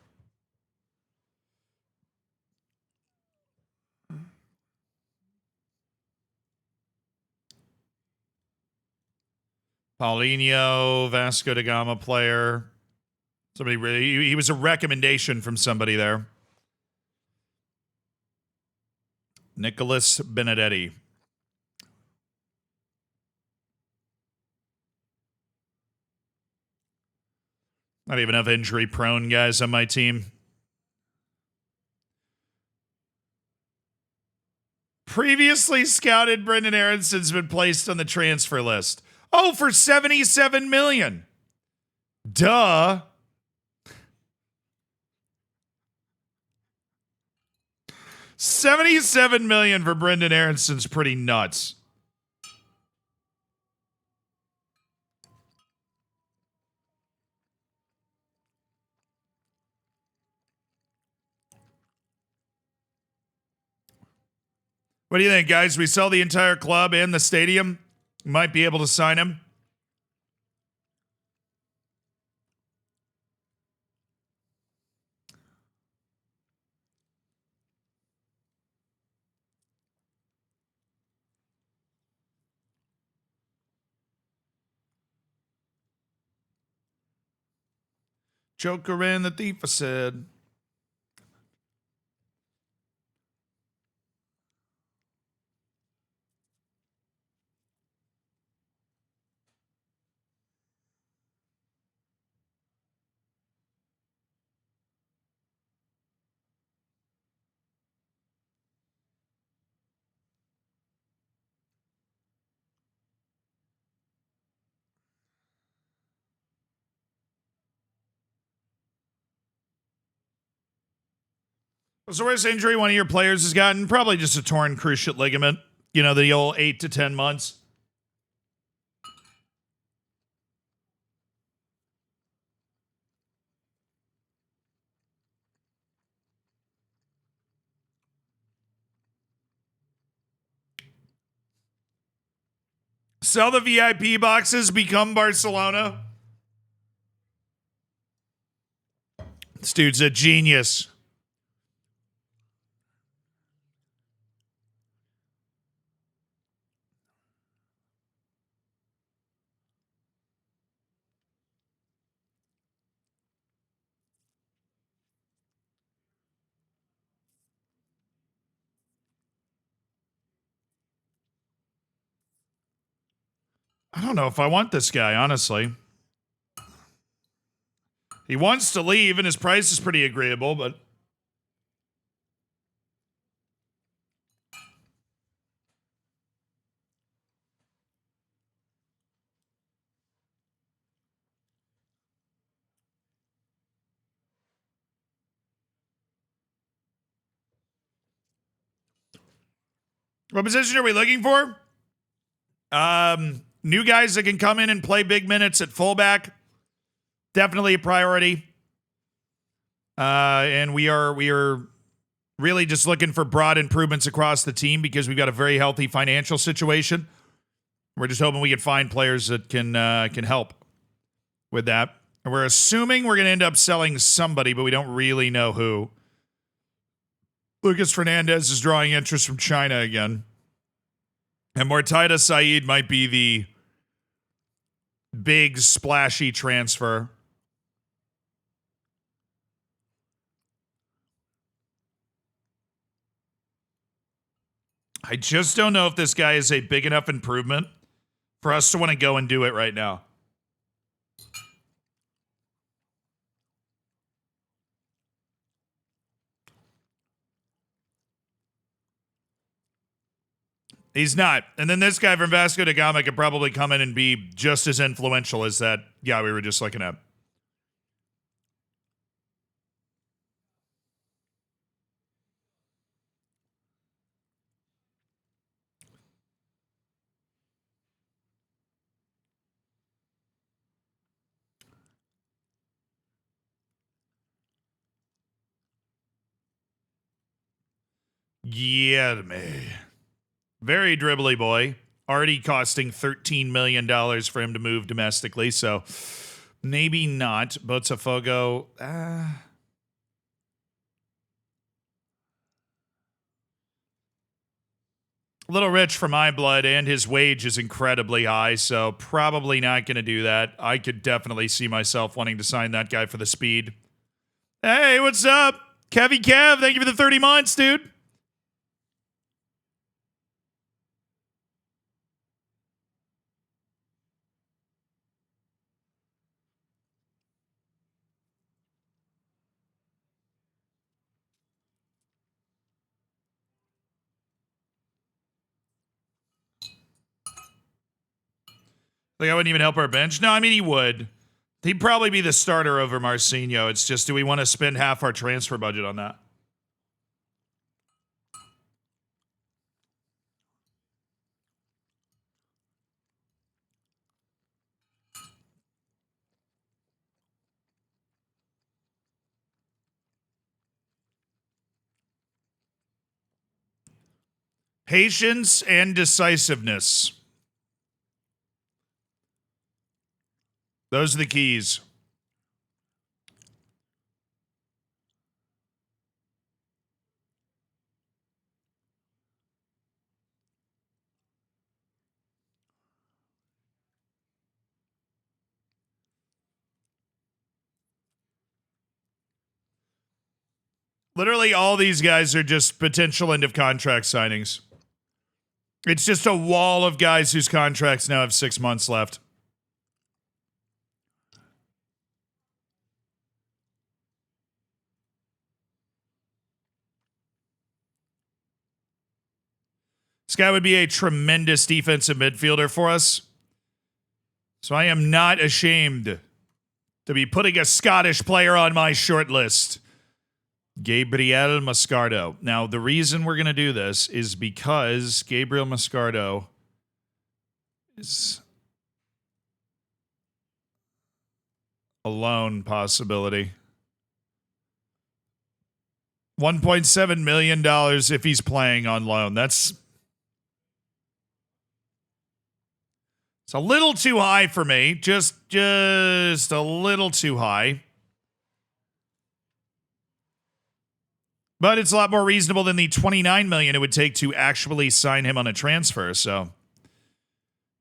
Paulinho, Vasco da Gama player. Somebody really, he was a recommendation from somebody there. Nicholas Benedetti. Not even enough injury prone guys on my team. Previously scouted Brendan Aronson's been placed on the transfer list. Oh, for $77 million. Duh. $77 million for Brendan Aronson's pretty nuts. What do you think, guys? We sell the entire club and the stadium? Might be able to sign him. Joker and the thief, I said. What's the worst injury one of your players has gotten? Probably just a torn cruciate ligament. You know, the old 8 to 10 months. Sell the VIP boxes, become Barcelona. This dude's a genius. I don't know if I want this guy, honestly. He wants to leave, and his price is pretty agreeable, but... What position are we looking for? New guys that can come in and play big minutes at fullback. Definitely a priority. And we are really just looking for broad improvements across the team because we've got a very healthy financial situation. We're just hoping we can find players that can help with that. And we're assuming we're going to end up selling somebody, but we don't really know who. Lucas Fernandez is drawing interest from China again. And Mortaida Saeed might be the big splashy transfer. I just don't know if this guy is a big enough improvement for us to want to go and do it right now. He's not. And then this guy from Vasco da Gama could probably come in and be just as influential as that guy we were just looking at. Guilherme. Very dribbly boy. Already costing $13 million for him to move domestically, so maybe not. Botafogo. A little rich for my blood, and his wage is incredibly high, so probably not going to do that. I could definitely see myself wanting to sign that guy for the speed. Hey, what's up? Kevy Kev, thank you for the 30 months, dude. Like, I wouldn't even help our bench. No, I mean, he would. He'd probably be the starter over Marcinho. It's just, do we want to spend half our transfer budget on that? Patience and decisiveness. Those are the keys. Literally, all these guys are just potential end of contract signings. It's just a wall of guys whose contracts now have 6 months left. This guy would be a tremendous defensive midfielder for us. So I am not ashamed to be putting a Scottish player on my short list. Gabriel Mascardo. Now, the reason we're going to do this is because Gabriel Mascardo is a loan possibility. $1.7 million if he's playing on loan. It's a little too high for me. Just a little too high. But it's a lot more reasonable than the $29 million it would take to actually sign him on a transfer. So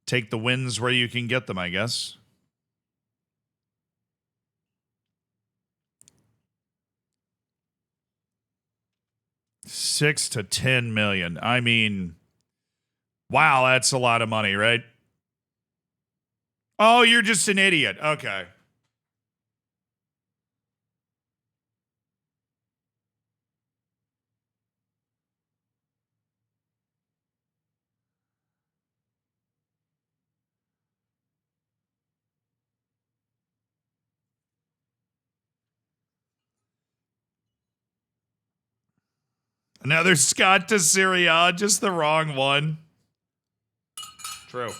take the wins where you can get them, I guess. $6 to $10 million. I mean, wow, that's a lot of money, right? Oh, you're just an idiot. Okay. Another Scott to Syria, just the wrong one. True.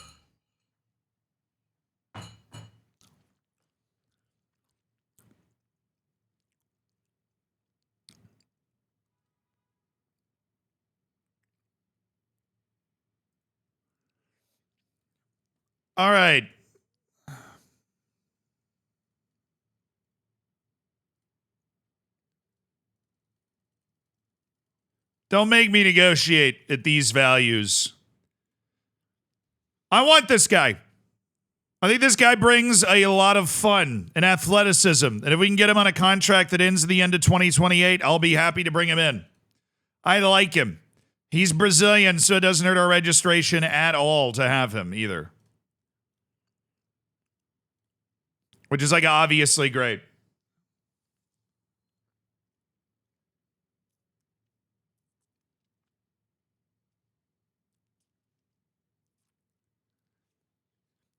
All right. Don't make me negotiate at these values. I want this guy. I think this guy brings a lot of fun and athleticism. And if we can get him on a contract that ends at the end of 2028, I'll be happy to bring him in. I like him. He's Brazilian, so it doesn't hurt our registration at all to have him either. Which is like obviously great.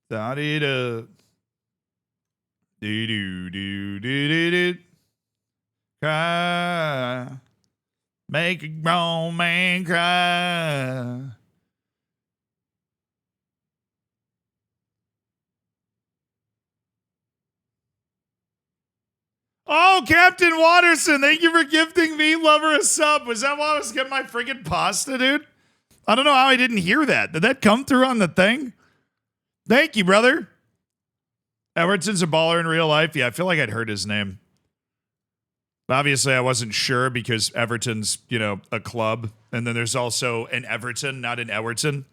Da-dee-da. Do-do-do-do-do-do. Cry. Make a grown man cry. Oh, Captain Watterson, thank you for gifting Meat Lover a sub. Was that why I was getting my friggin' pasta, dude? I don't know how I didn't hear that. Did that come through on the thing? Thank you, brother. Everton's a baller in real life. Yeah, I feel like I'd heard his name. Obviously, I wasn't sure because Everton's, a club. And then there's also an Everton, not an Everton,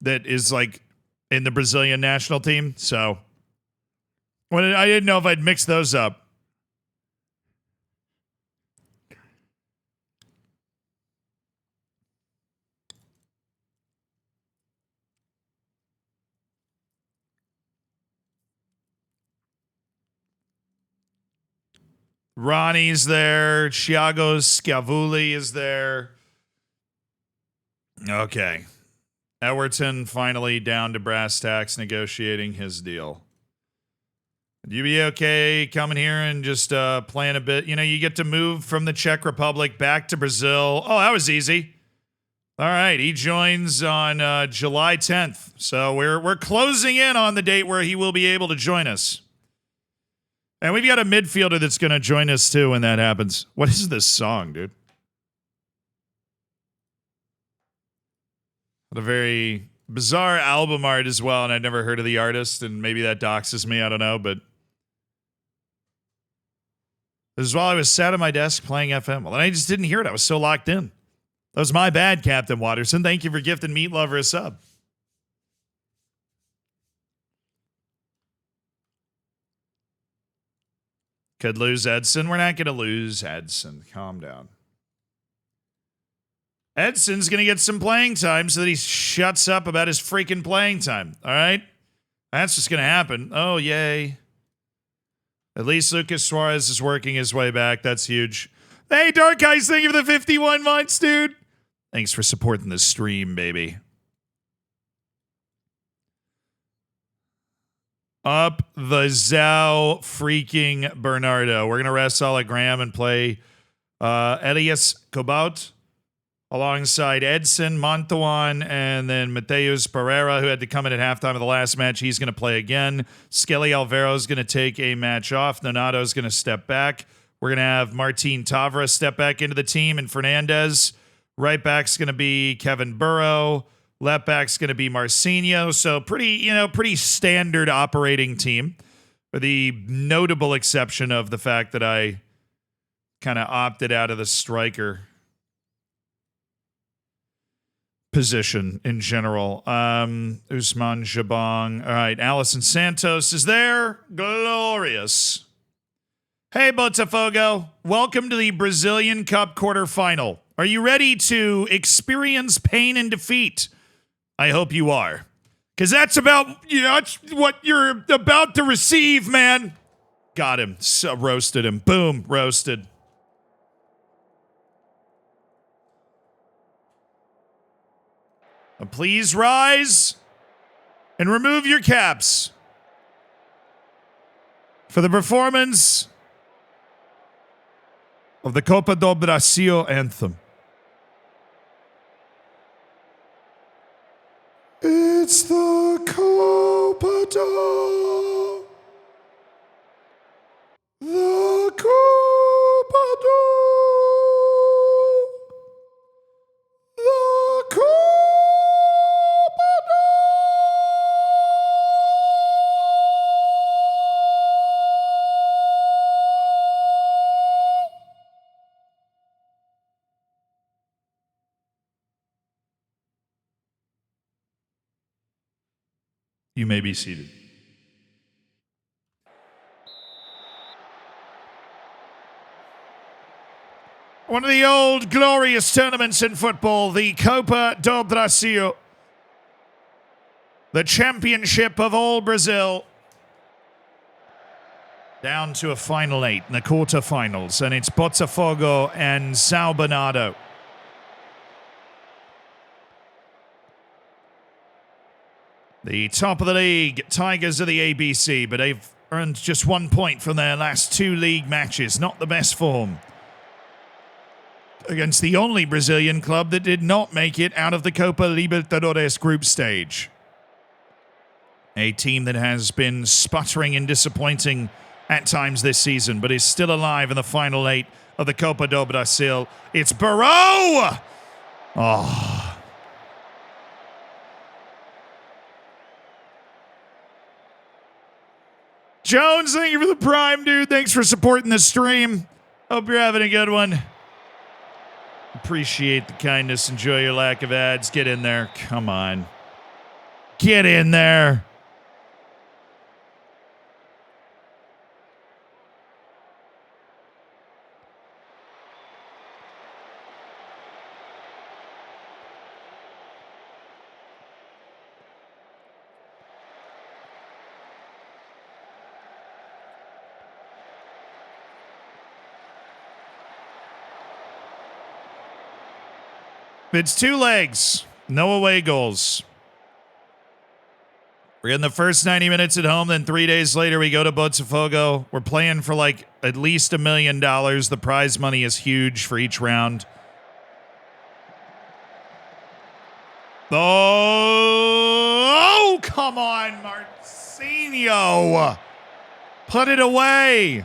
that is like in the Brazilian national team. So I didn't know if I'd mix those up. Ronnie's there. Thiago Scavulli is there. Okay. Everton finally down to brass tacks negotiating his deal. Would you be okay coming here and just playing a bit? You get to move from the Czech Republic back to Brazil. Oh, that was easy. All right. He joins on July 10th. So we're closing in on the date where he will be able to join us. And we've got a midfielder that's going to join us, too, when that happens. What is this song, dude? What a very bizarre album art as well, and I'd never heard of the artist, and maybe that doxes me, I don't know, but this is while I was sat at my desk playing FM. Well, and I just didn't hear it. I was so locked in. That was my bad, Captain Watterson. Thank you for gifting Meat Lover a sub. Could lose Edson. We're not going to lose Edson. Calm down. Edson's going to get some playing time so that he shuts up about his freaking playing time. All right? That's just going to happen. Oh, yay. At least Lucas Suarez is working his way back. That's huge. Hey, Dark Eyes, thank you for the 51 months, dude. Thanks for supporting the stream, baby. Up the Zhao freaking Bernardo. We're going to rest Solid Graham and play Elias Cobalt alongside Edson, Montuan, and then Mateus Pereira, who had to come in at halftime of the last match. He's going to play again. Skelly Alvaro is going to take a match off. Nonato is going to step back. We're going to have Martin Tavra step back into the team, and Fernandez. Right back's going to be Kevin Burrow. Left back's going to be Marcinho. So pretty standard operating team, with the notable exception of the fact that I kind of opted out of the striker position in general. Usman Jabong. All right, Allison Santos is there. Glorious. Hey, Botafogo. Welcome to the Brazilian Cup quarterfinal. Are you ready to experience pain and defeat? I hope you are. Because that's that's what you're about to receive, man. Got him. So roasted him. Boom. Roasted. Please rise and remove your caps for the performance of the Copa do Brasil anthem. It's the Copa do. The Copa do. The Copa do. You may be seated. One of the old glorious tournaments in football, the Copa do Brasil, the championship of all Brazil, down to a final 8 in the quarterfinals, and it's Botafogo and São Bernardo. The top of the league, Tigers of the ABC, but they've earned just 1 point from their last 2 league matches. Not the best form. Against the only Brazilian club that did not make it out of the Copa Libertadores group stage. A team that has been sputtering and disappointing at times this season, but is still alive in the final 8 of the Copa do Brasil. It's Barreau! Oh. Jones, thank you for the prime, dude. Thanks for supporting the stream. Hope you're having a good one. Appreciate the kindness. Enjoy your lack of ads. Get in there. Come on. Get in there. It's 2 legs. No away goals. We're in the first 90 minutes at home, then 3 days later we go to Botafogo. We're playing for like at least $1 million. The prize money is huge for each round. Oh, come on, Marcinho. Put it away.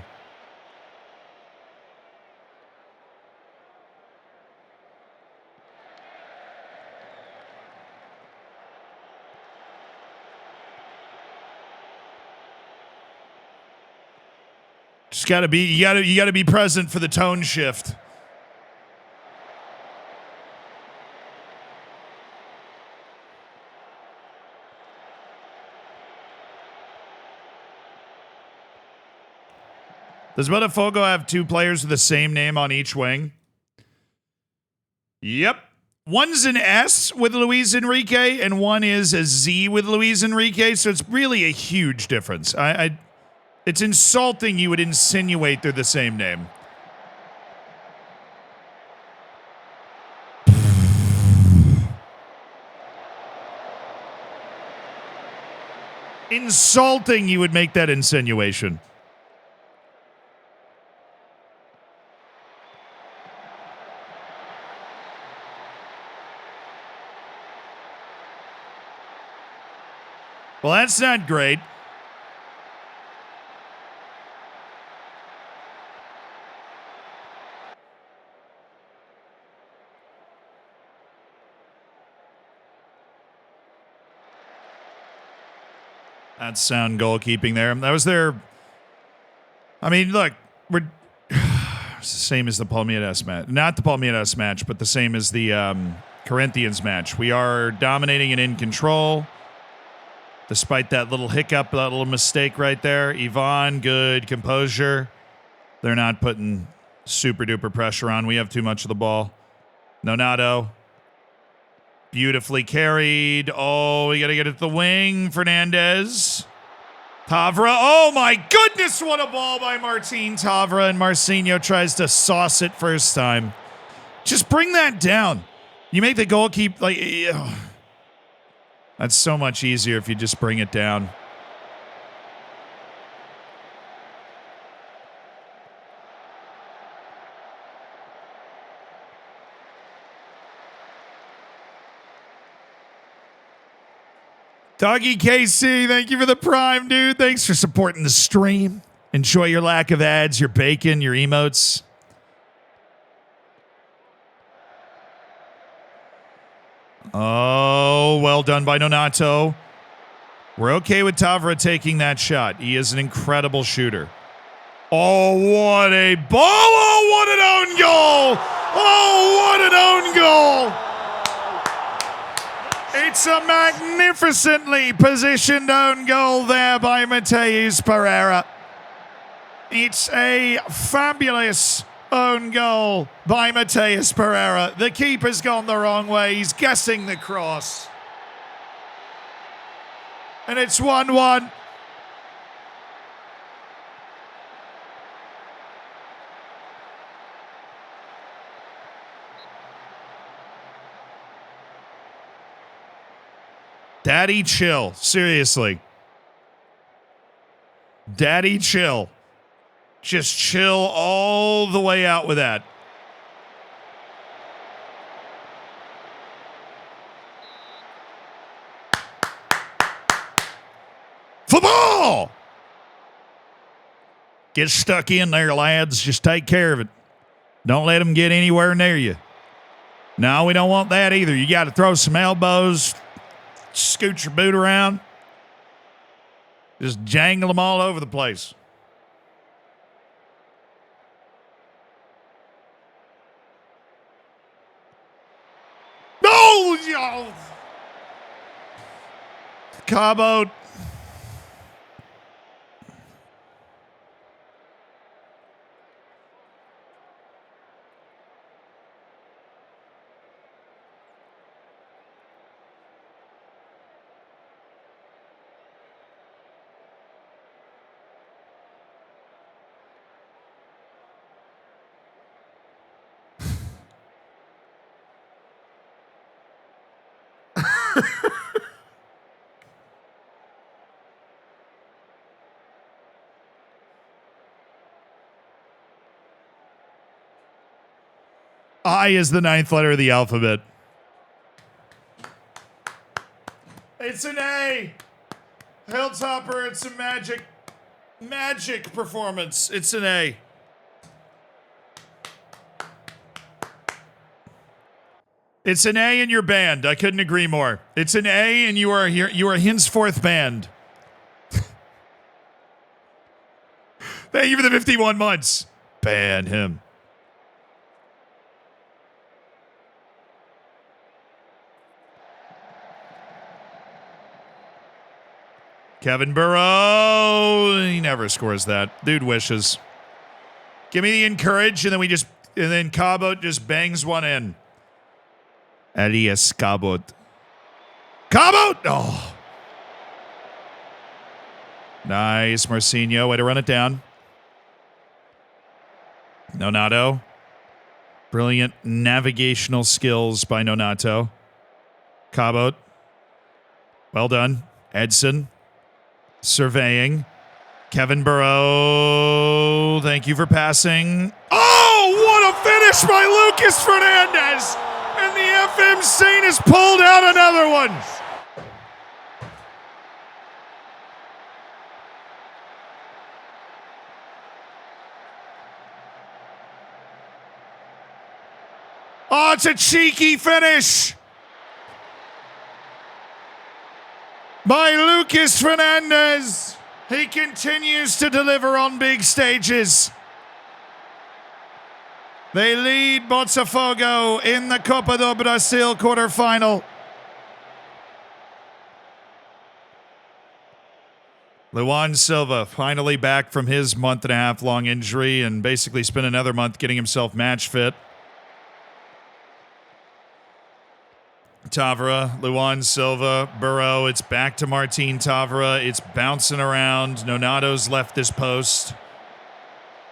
Just gotta be you gotta be present for the tone shift. Does Botafogo have 2 players with the same name on each wing? Yep. One's an S with Luis Enrique, and one is a Z with Luis Enrique, so it's really a huge difference. It's insulting you would insinuate they're the same name. Insulting you would make that insinuation. Well, that's not great. That's sound goalkeeping there. That was their... I mean, look, we're... It's the same as the Palmeiras match. Not the Palmeiras match, but the same as the Corinthians match. We are dominating and in control. Despite that little hiccup, that little mistake right there. Ivan, good composure. They're not putting super duper pressure on. We have too much of the ball. Nonato. Beautifully carried. Oh, we got to get it to the wing. Fernandez. Tavra. Oh, my goodness. What a ball by Martin Tavra. And Marcinho tries to sauce it first time. Just bring that down. You make the goal keep like... Ugh. That's so much easier if you just bring it down. Doggy KC, thank you for the prime, dude. Thanks for supporting the stream. Enjoy your lack of ads, your bacon, your emotes. Oh, well done by Nonato. We're okay with Tavra taking that shot. He is an incredible shooter. Oh, what a ball. Oh, what an own goal. Oh, what an own goal. It's a magnificently positioned own goal there by Mateus Pereira. It's a fabulous own goal by Mateus Pereira. The keeper's gone the wrong way. He's guessing the cross. And it's 1-1. Daddy, chill. Seriously. Daddy, chill. Just chill all the way out with that. Football! Get stuck in there, lads. Just take care of it. Don't let them get anywhere near you. No, we don't want that either. You got to throw some elbows, scoot your boot around, just jangle them all over the place. No! Yo! Cabo. I is the 9th letter of the alphabet. It's an A. Hilltopper, it's a magic performance. It's an A. It's an A in your band. I couldn't agree more. It's an A and you are here. You are henceforth banned. Thank you for the 51 months. Ban him. Kevin Burrow, he never scores that. Dude wishes. Give me the encourage, and then Cabo just bangs one in. Elias Cabo. Cabo! Oh. Nice, Marcinho. Way to run it down. Nonato. Brilliant navigational skills by Nonato. Cabo. Well done. Edson. Surveying. Kevin Burrow. Thank you for passing. Oh, what a finish by Lucas Fernandez. And the FM Saint has pulled out another one. Oh, it's a cheeky finish by Lucas Fernandez. He continues to deliver on big stages. They lead Botafogo in the Copa do Brasil quarterfinal. Luan Silva finally back from his month-and-a-half-long injury and basically spent another month getting himself match fit. Tavera, Luan Silva, Burrow. It's back to Martin Tavera. It's bouncing around. Nonato's left this post.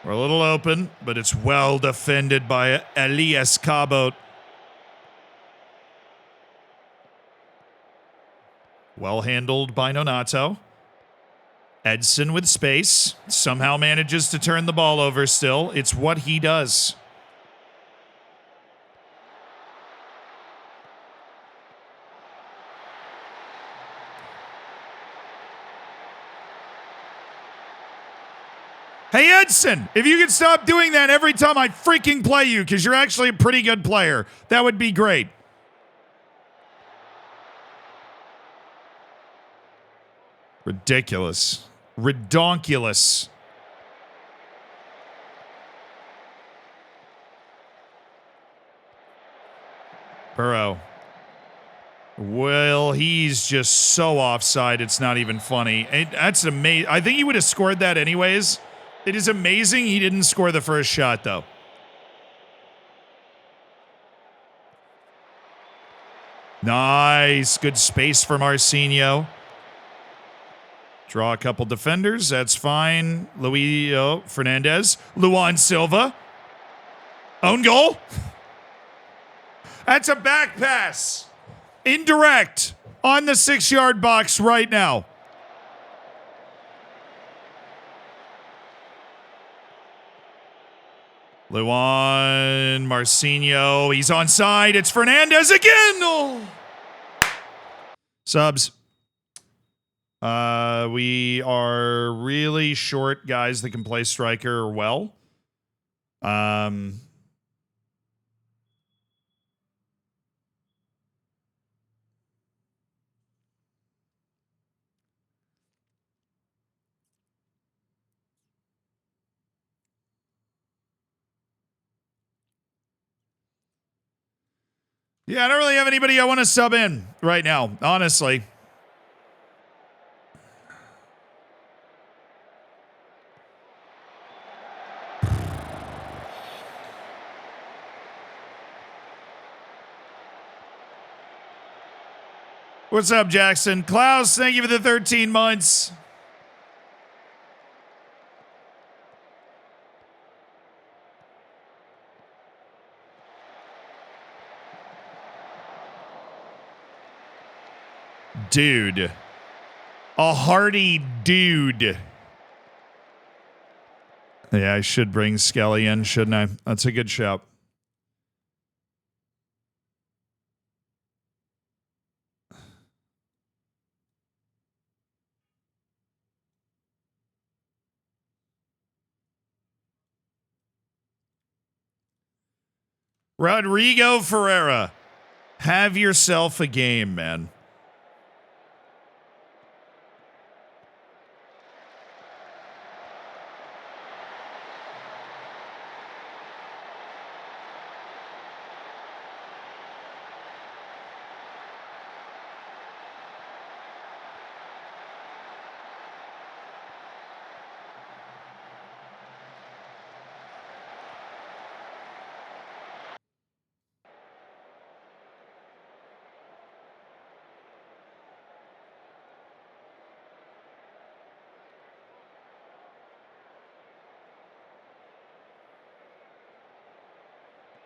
We're a little open, but it's well defended by Elias Cabo. Well handled by Nonato. Edson with space. Somehow manages to turn the ball over still. It's what he does. Hey, Edson, if you could stop doing that every time I freaking play you, because you're actually a pretty good player, that would be great. Ridiculous. Redonkulous. Burrow. Well, he's just so offside, it's not even funny. That's amazing. I think he would have scored that anyways. It is amazing he didn't score the first shot, though. Nice. Good space for Marcinho. Draw a couple defenders. That's fine. Luis Fernandez. Luan Silva. Own goal. That's a back pass. Indirect on the 6-yard box right now. Luan, Marcinho, he's onside. It's Fernandez again. Oh. Subs. We are really short guys that can play striker well. Yeah, I don't really have anybody I want to sub in right now, honestly. What's up, Jackson? Klaus, thank you for the 13 months. Dude. A hearty dude. Yeah, I should bring Skelly in, shouldn't I? That's a good shout. Rodrigo Ferreira, have yourself a game, man.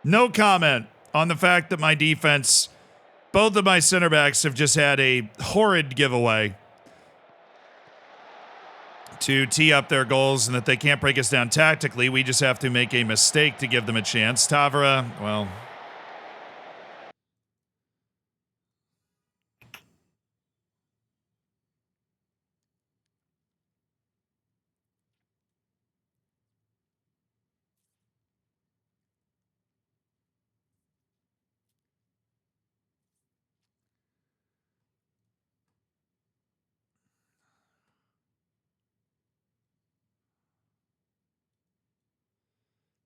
No comment on the fact that my defense, both of my center backs have just had a horrid giveaway to tee up their goals and that they can't break us down tactically. We just have to make a mistake to give them a chance. Tavera, well...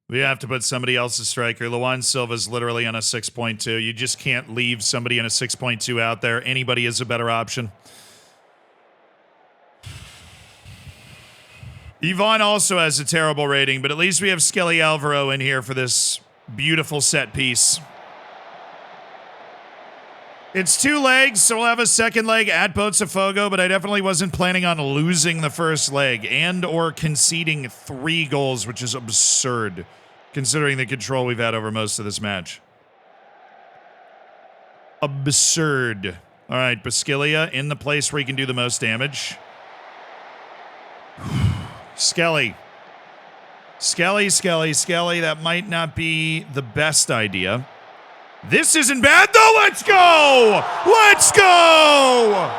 We have to put somebody else's striker. Luan Silva's literally on a 6.2. You just can't leave somebody in a 6.2 out there. Anybody is a better option. Yvonne also has a terrible rating, but at least we have Skelly Alvaro in here for this beautiful set piece. It's 2 legs, so we'll have a second leg at Botafogo, but I definitely wasn't planning on losing the first leg and or conceding 3 goals, which is absurd, considering the control we've had over most of this match. Absurd. All right, Basquilia in the place where he can do the most damage. Skelly. Skelly. That might not be the best idea. This isn't bad, though. Let's go! Let's go!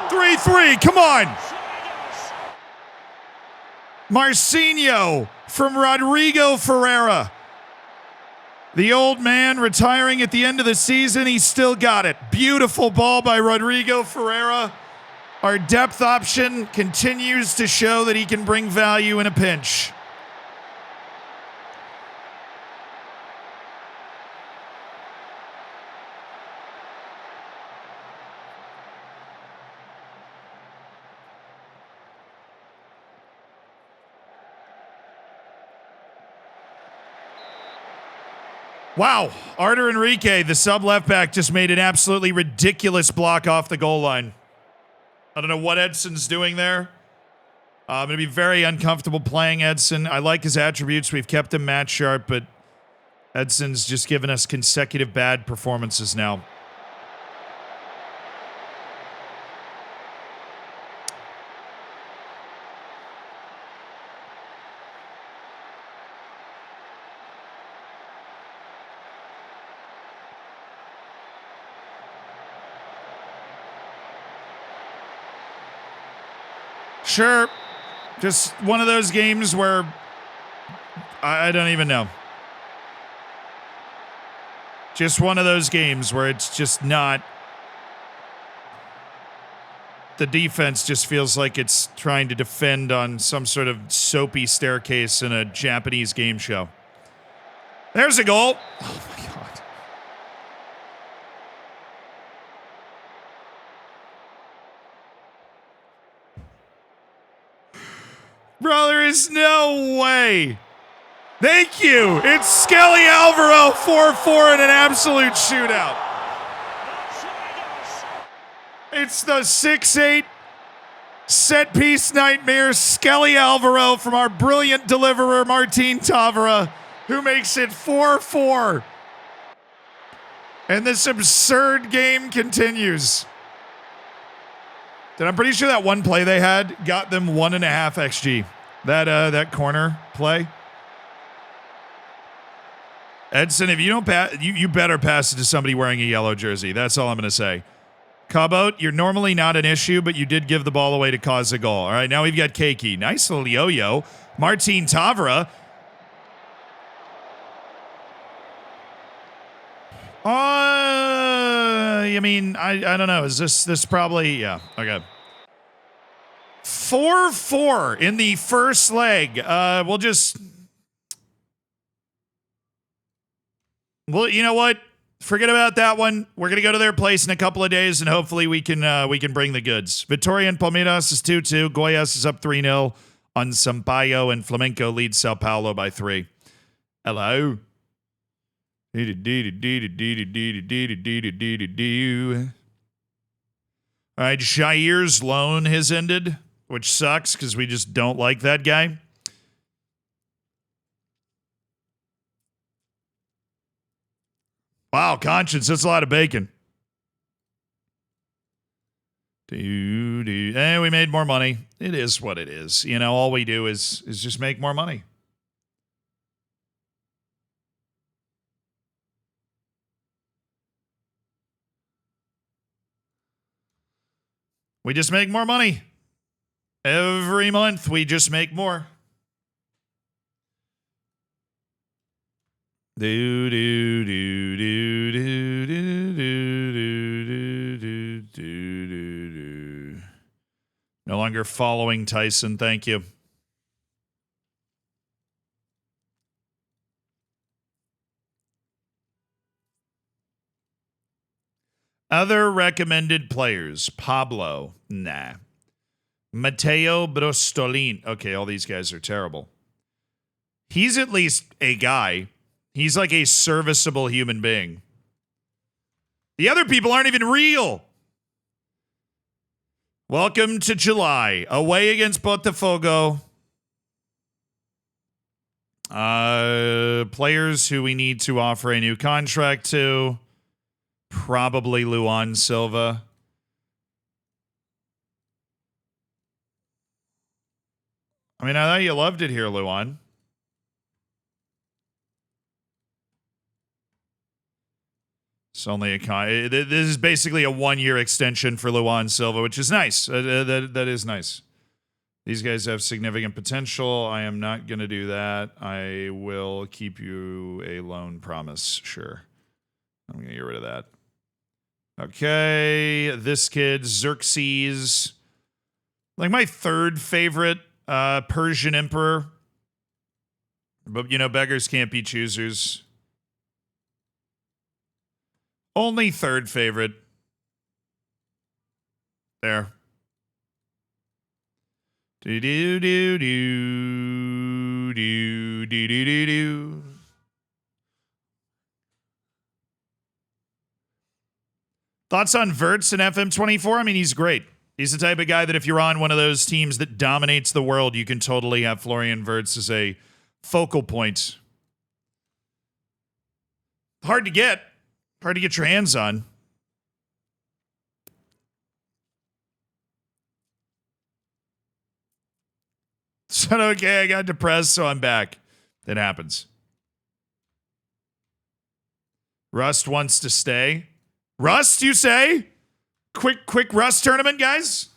3-3. Come on. Marcinho from Rodrigo Ferreira. The old man retiring at the end of the season. He still got it. Beautiful ball by Rodrigo Ferreira. Our depth option continues to show that he can bring value in a pinch. Wow, Artur Enrique, the sub left back, just made an absolutely ridiculous block off the goal line. I don't know what Edson's doing there. I'm going to be very uncomfortable playing Edson. I like his attributes. We've kept him match sharp, but Edson's just given us consecutive bad performances now. Sure. Just one of those games where I don't even know. Just one of those games where it's just not. The defense just feels like it's trying to defend on some sort of soapy staircase in a Japanese game show. There's a goal. Oh my God. Bro, there is no way. Thank you. It's Skelly Alvaro 4-4 in an absolute shootout. It's the 6'8" set piece nightmare, Skelly Alvaro from our brilliant deliverer, Martin Tavera, who makes it 4-4. And this absurd game continues. And I'm pretty sure that one play they had got them 1.5 XG. That corner play. Edson, if you don't pass, you better pass it to somebody wearing a yellow jersey. That's all I'm going to say. Cabot, you're normally not an issue, but you did give the ball away to cause a goal. All right, now we've got Keiki. Nice little yo-yo. Martin Tavera. I mean, I don't know. Is this probably, yeah, okay. 4-4 in the first leg. Well, you know what? Forget about that one. We're going to go to their place in a couple of days, and hopefully we can bring the goods. Victoria and Palmeiras is 2-2. Goiás is up 3-0 on Sampaio, and Flamenco leads Sao Paulo by 3. Hello. All right, Jair's loan has ended, which sucks because we just don't like that guy. Wow, Conscience, that's a lot of bacon. And we made more money. It is what it is. You know, all we do is just make more money. We just make more money. Every month, we just make more. No longer following Tyson. Thank you. Other recommended players. Pablo. Nah. Matteo Brostolin. Okay, all these guys are terrible. He's at least a guy. He's like a serviceable human being. The other people aren't even real. Welcome to July. Away against Botafogo. Players who we need to offer a new contract to. Probably Luan Silva. I mean, I thought you loved it here, Luan. It's only this is basically a 1-year extension for Luan Silva, which is nice. That is nice. These guys have significant potential. I am not going to do that. I will keep you a loan promise. Sure. I'm going to get rid of that. Okay. This kid, Xerxes. Like my third favorite Persian emperor. But, you know, beggars can't be choosers. Only third favorite. There. Do. Thoughts on Verts and FM24? I mean, he's great. He's the type of guy that if you're on one of those teams that dominates the world, you can totally have Florian Verts as a focal point. Hard to get your hands on. So, okay, I got depressed, so I'm back. It happens. Rust wants to stay. Rust, you say? Quick Rust tournament, guys?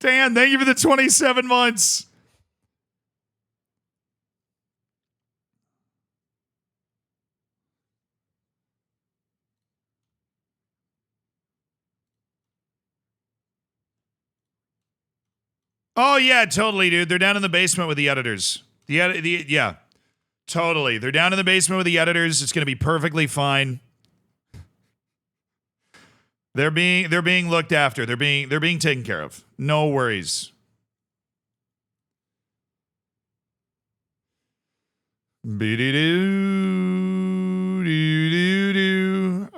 Dan, thank you for the 27 months. Oh, yeah, totally, dude. They're down in the basement with the editors. Yeah, totally. They're down in the basement with the editors. It's going to be perfectly fine. They're being looked after. They're being taken care of. No worries.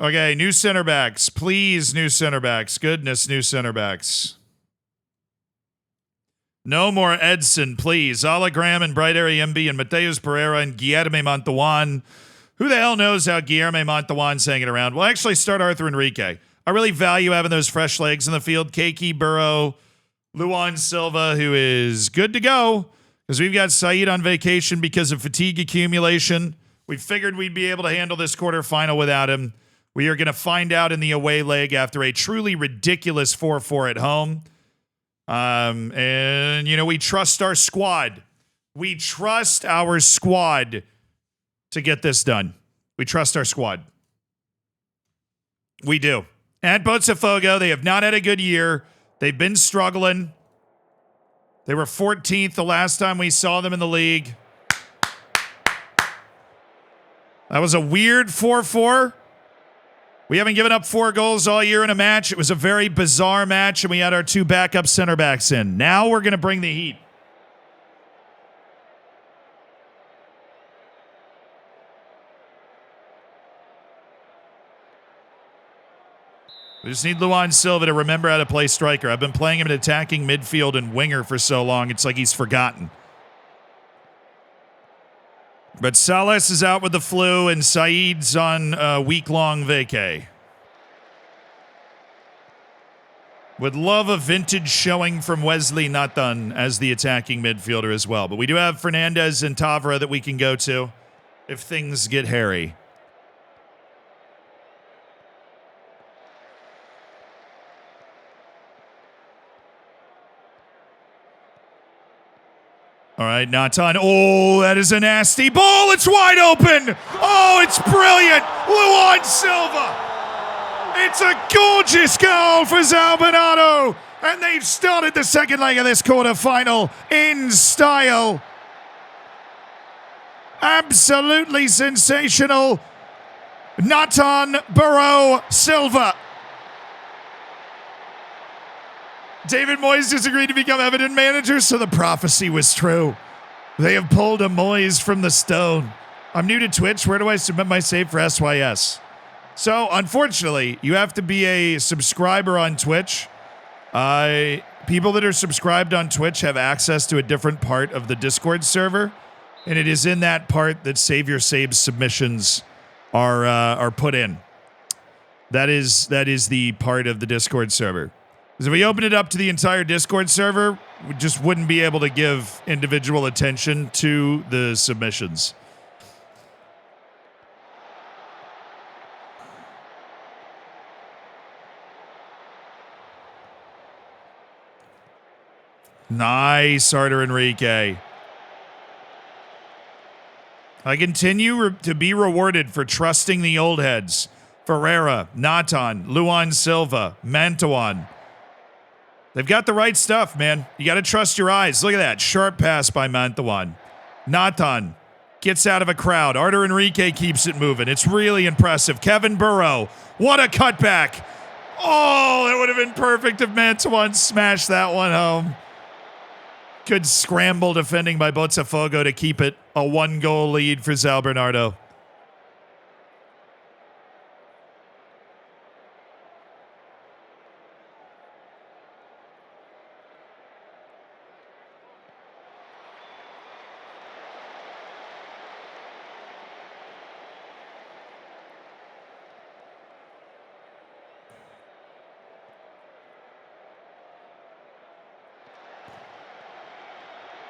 Okay, new center backs. Please, new center backs. Goodness, new center backs. No more Edson, please. Hologram and Bright Area MB and Mateus Pereira and Guilherme Montawan. Who the hell knows how Guilherme Montawan's hanging around? We'll actually start Arthur Enrique. I really value having those fresh legs in the field. Keiki, Burrow, Luan Silva, who is good to go because we've got Saeed on vacation because of fatigue accumulation. We figured we'd be able to handle this quarterfinal without him. We are going to find out in the away leg after a truly ridiculous 4-4 at home. And, you know, we trust our squad. We trust our squad to get this done. We trust our squad. We do. At Botafogo, they have not had a good year. They've been struggling. They were 14th the last time we saw them in the league. That was a weird 4-4. We haven't given up 4 goals all year in a match. It was a very bizarre match, and we had our 2 backup center backs in. Now we're going to bring the heat. We just need Luan Silva to remember how to play striker. I've been playing him in attacking midfield and winger for so long, it's like he's forgotten. But Salas is out with the flu, and Saeed's on a week-long vacay. Would love a vintage showing from Wesley Nathan as the attacking midfielder as well. But we do have Fernandez and Tavra that we can go to if things get hairy. All right, Natan. Oh, that is a nasty ball. It's wide open. Oh, it's brilliant. Luan Silva. It's a gorgeous goal for Zalbanato. And they've started the second leg of this quarterfinal in style. Absolutely sensational. Natan Barrow Silva. David Moyes disagreed to become Everton manager, so the prophecy was true. They have pulled a Moyes from the stone. I'm new to Twitch. Where do I submit my save for SYS? So, unfortunately, you have to be a subscriber on Twitch. People that are subscribed on Twitch have access to a different part of the Discord server, and it is in that part that Save Your Saves submissions are put in. That is the part of the Discord server. Because if we open it up to the entire Discord server, we just wouldn't be able to give individual attention to the submissions. Nice, Arthur Enrique. I continue to be rewarded for trusting the old heads. Ferreira, Natan, Luan Silva, Mantuan. They've got the right stuff, man. You got to trust your eyes. Look at that. Sharp pass by Mantuan. Natan gets out of a crowd. Arthur Enrique keeps it moving. It's really impressive. Kevin Burrow. What a cutback. Oh, that would have been perfect if Mantuan smashed that one home. Good scramble defending by Botafogo to keep it a 1-goal lead for Zal Bernardo.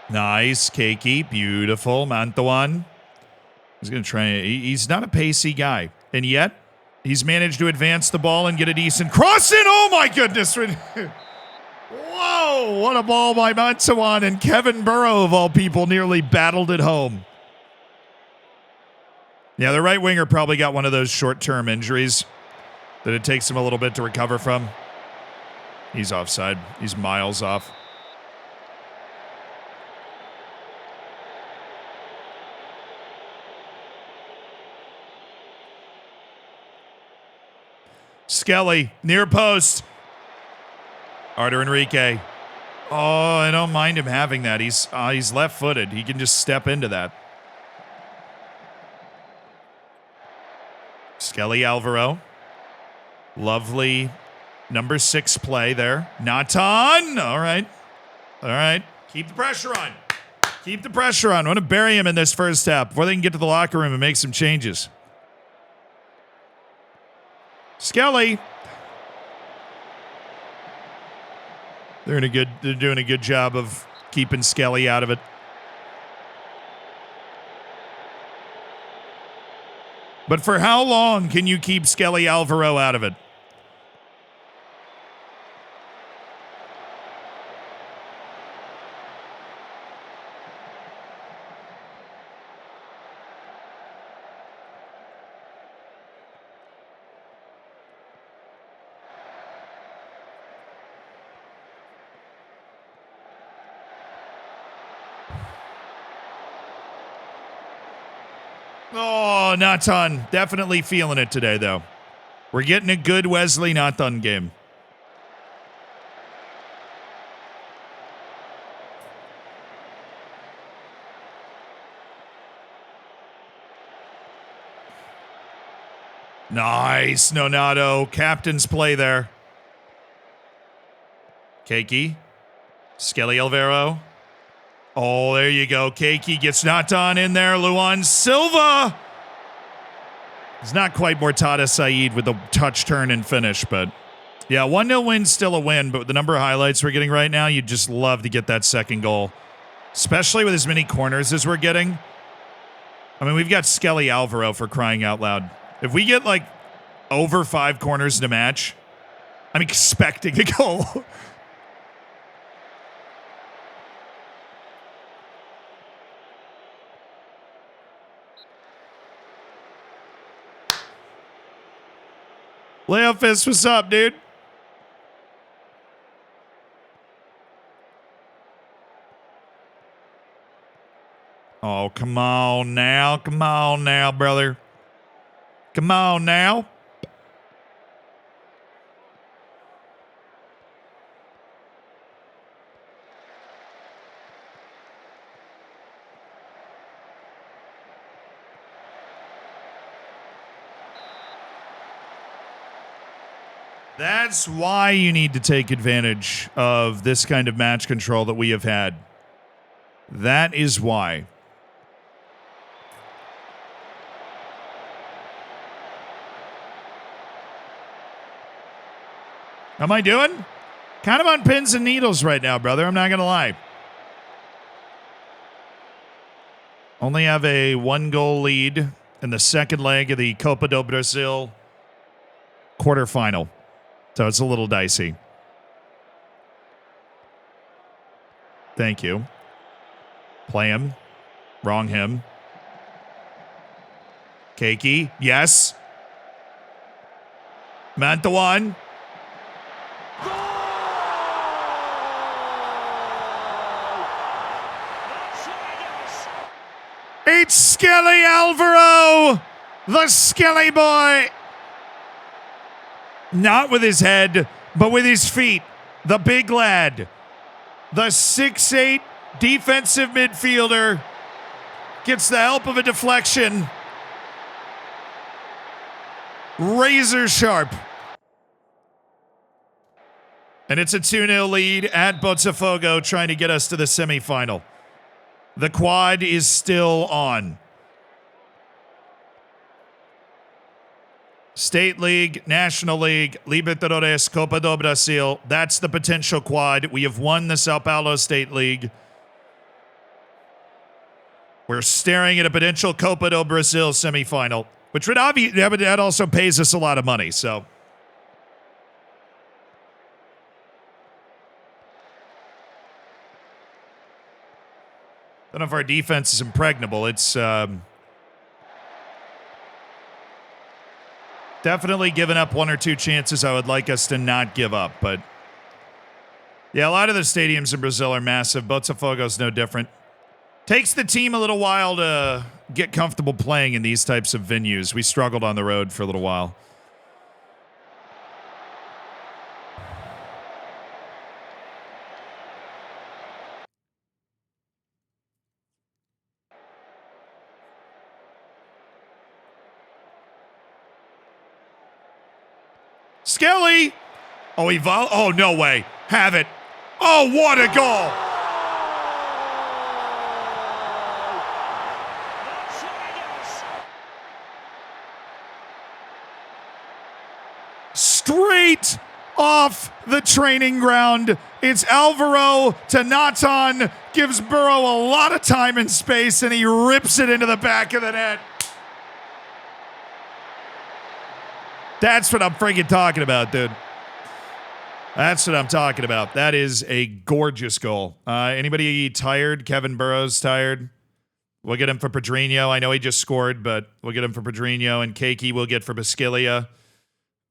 Nice, Keiki, beautiful. Mantuan. He's going to try. He's not a pacey guy, and yet he's managed to advance the ball and get a decent cross in. Oh my goodness! What Whoa! What a ball by Mantawan, and Kevin Burrow, of all people, nearly battled it home. Yeah, the right winger probably got one of those short-term injuries that it takes him a little bit to recover from. He's offside. He's miles off. Skelly, near post. Artur Enrique. Oh, I don't mind him having that. He's left-footed. He can just step into that. Skelly Alvaro. Lovely number 6 play there. Natan. All right. All right. Keep the pressure on. Keep the pressure on. I want to bury him in this first half before they can get to the locker room and make some changes. Skelly. They're doing a good job of keeping Skelly out of it. But for how long can you keep Skelly Alvaro out of it? Oh, Natan. Definitely feeling it today, though. We're getting a good Wesley Natan game. Nice, Nonato. Captain's play there. Keiki. Skelly Alvaro. Oh, there you go. Keiki gets Natan in there. Luan Silva. It's not quite Mortada Saeed with the touch, turn, and finish, but yeah, 1-0 win's still a win, but with the number of highlights we're getting right now, you'd just love to get that second goal, especially with as many corners as we're getting. I mean, we've got Skelly Alvaro, for crying out loud. If we get like over 5 corners in a match, I'm expecting a goal. Leo Fist, what's up, dude? Oh, come on now. Come on now, brother. Come on now. That's why you need to take advantage of this kind of match control that we have had. That is why. How am I doing? Kind of on pins and needles right now, brother. I'm not going to lie. Only have a 1-goal lead in the second leg of the Copa do Brasil quarterfinal. So it's a little dicey. Thank you. Play him. Wrong him. Keiki. Yes. Mantawan. It's Skelly Alvaro, the Skelly boy. Not with his head, but with his feet. The big lad. The 6'8" defensive midfielder gets the help of a deflection. Razor sharp. And it's a 2-0 lead at Botafogo, trying to get us to the semifinal. The quad is still on. State League, National League, Libertadores, Copa do Brasil. That's the potential quad. We have won the Sao Paulo State League. We're staring at a potential Copa do Brasil semifinal, which would obviously, that also pays us a lot of money, so. don't know if our defense is impregnable. It's definitely given up one or two chances I would like us to not give up. But yeah, a lot of the stadiums in Brazil are massive. Botafogo's no different. Takes the team a little while to get comfortable playing in these types of venues. We struggled on the road for a little while. Skelly! Oh, oh, no way. Have it. Oh, what a goal! Straight off the training ground. It's Alvaro to Natan. Gives Burrow a lot of time and space, and he rips it into the back of the net. That's what I'm freaking talking about, dude. That's what I'm talking about. That is a gorgeous goal. Anybody tired? Kevin Burrow's tired. We'll get him for Pedrinho. I know he just scored, but we'll get him for Pedrinho. And Keiki we'll get for Basquilia.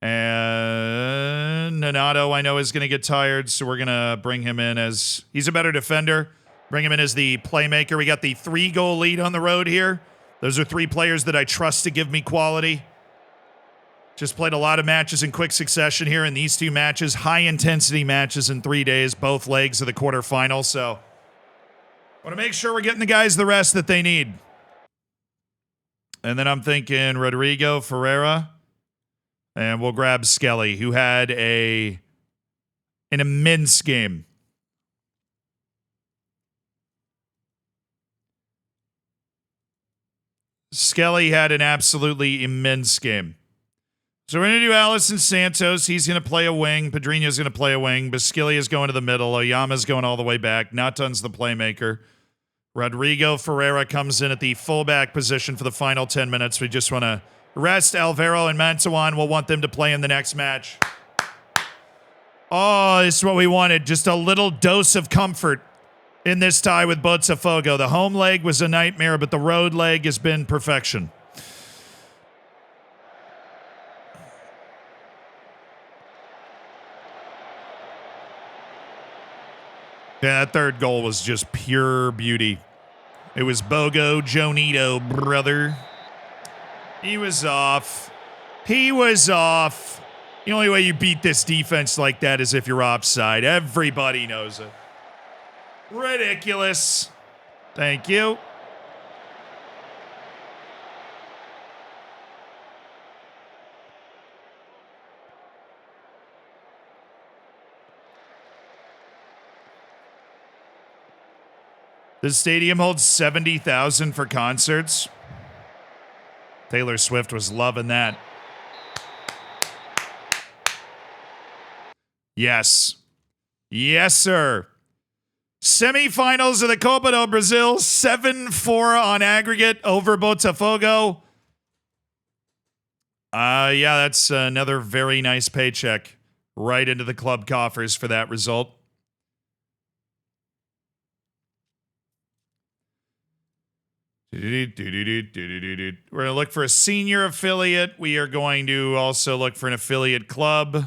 And Nonato, I know, is going to get tired, so we're going to bring him in as... He's a better defender. Bring him in as the playmaker. We got the 3-goal lead on the road here. Those are 3 players that I trust to give me quality. Just played a lot of matches in quick succession here in these 2 matches. High-intensity matches in 3 days, both legs of the quarterfinal. So want to make sure we're getting the guys the rest that they need. And then I'm thinking Rodrigo Ferreira. And we'll grab Skelly, who had an immense game. Skelly had an absolutely immense game. So we're going to do Alisson Santos. He's going to play a wing. Pedrinho's going to play a wing. Basquilia's going to the middle. Oyama's going all the way back. Natan's the playmaker. Rodrigo Ferreira comes in at the fullback position for the final 10 minutes. We just want to rest Alvaro and Mantuan. We'll want them to play in the next match. Oh, this is what we wanted. Just a little dose of comfort in this tie with Botafogo. The home leg was a nightmare, but the road leg has been perfection. Yeah, that third goal was just pure beauty. It was Bogo Jonito, brother. He was off. He was off. The only way you beat this defense like that is if you're offside. Everybody knows it. Ridiculous. Thank you. The stadium holds 70,000 for concerts. Taylor Swift was loving that. Yes. Yes, sir. Semifinals of the Copa do Brasil, 7-4 on aggregate over Botafogo. Yeah, that's another very nice paycheck right into the club coffers for that result. We're going to look for a senior affiliate. We are going to also look for an affiliate club.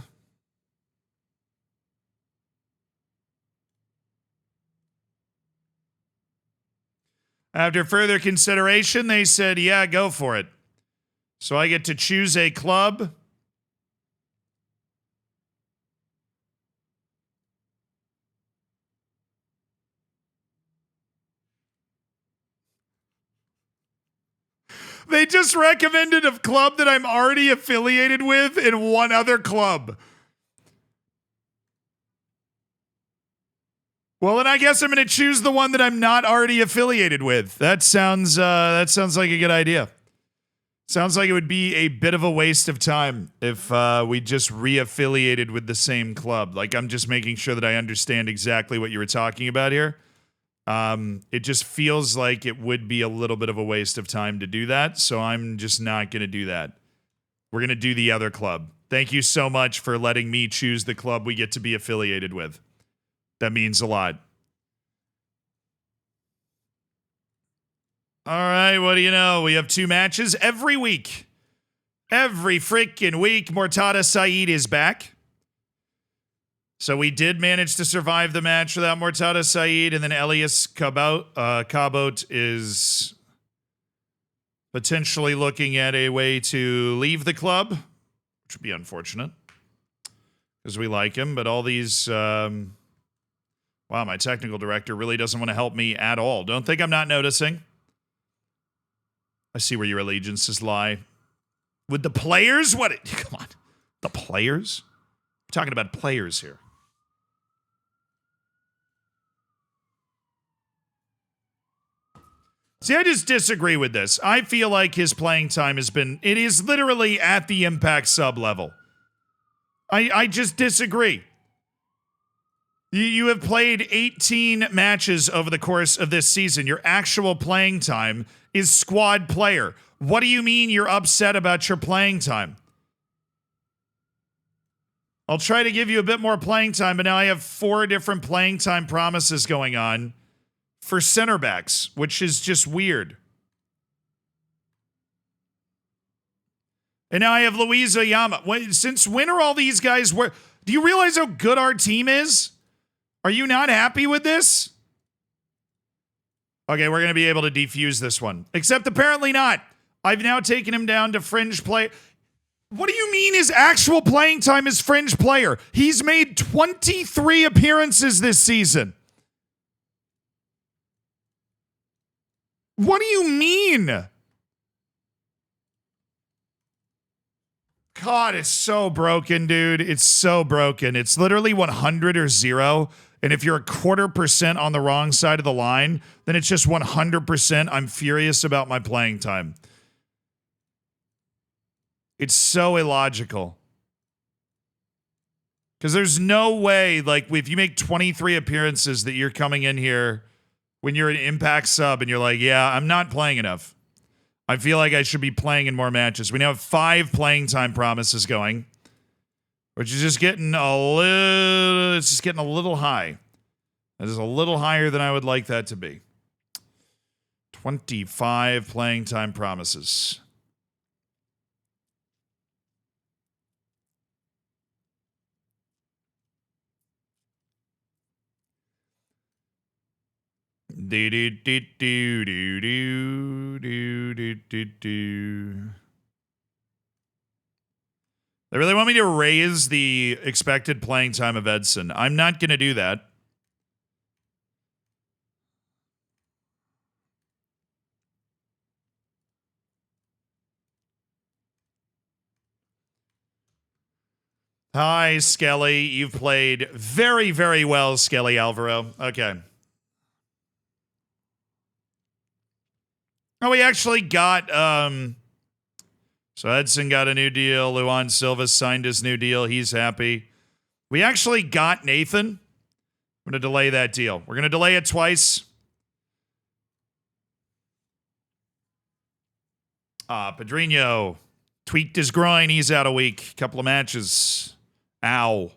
After further consideration, they said, yeah, go for it. So I get to choose a club. They just recommended a club that I'm already affiliated with and one other club. Well, then I guess I'm going to choose the one that I'm not already affiliated with. That sounds like a good idea. Sounds like it would be a bit of a waste of time if we just re-affiliated with the same club. Like, I'm just making sure that I understand exactly what you were talking about here. It just feels like it would be a little bit of a waste of time to do that, so I'm just not going to do that. We're going to do the other club. Thank you so much for letting me choose the club we get to be affiliated with. That means a lot. All right, what do you know? We have 2 matches every week. Every freaking week, Mortada Saeed is back. So we did manage to survive the match without Mortada Saeed, and then Elias Cabot is potentially looking at a way to leave the club, which would be unfortunate because we like him, but all these... wow, my technical director really doesn't want to help me at all. Don't think I'm not noticing. I see where your allegiances lie. With the players? What? Come on. The players? We're talking about players here. See, I just disagree with this. I feel like his playing time has been... It is literally at the Impact sub level. I just disagree. You have played 18 matches over the course of this season. Your actual playing time is squad player. What do you mean you're upset about your playing time? I'll try to give you a bit more playing time, but now I have 4 different playing time promises going on for center backs, which is just weird. And now I have Luis Oyama. Since when are all these guys... Do you realize how good our team is? Are you not happy with this? Okay, we're going to be able to defuse this one. Except apparently not. I've now taken him down to fringe play. What do you mean his actual playing time is fringe player? He's made 23 appearances this season. What do you mean? God, it's so broken, dude. It's so broken. It's literally 100 or 0. And if you're 0.25% on the wrong side of the line, then it's just 100%. I'm furious about my playing time. It's so illogical. Because there's no way, like, if you make 23 appearances that you're coming in here when you're an Impact sub and you're like, yeah, I'm not playing enough. I feel like I should be playing in more matches. We now have 5 playing time promises going. Which is just getting it's just getting a little high. That is a little higher than I would like that to be. 25 playing time promises. Do do do do do do do do do. They really want me to raise the expected playing time of Edson. I'm not going to do that. Hi, Skelly. You've played very, very well, Skelly Alvaro. Okay. Oh, we actually got... So Edson got a new deal. Luan Silva signed his new deal. He's happy. We actually got Nathan. I'm going to delay that deal. We're going to delay it twice. Pedrinho tweaked his groin. He's out a week. Couple of matches. Ow.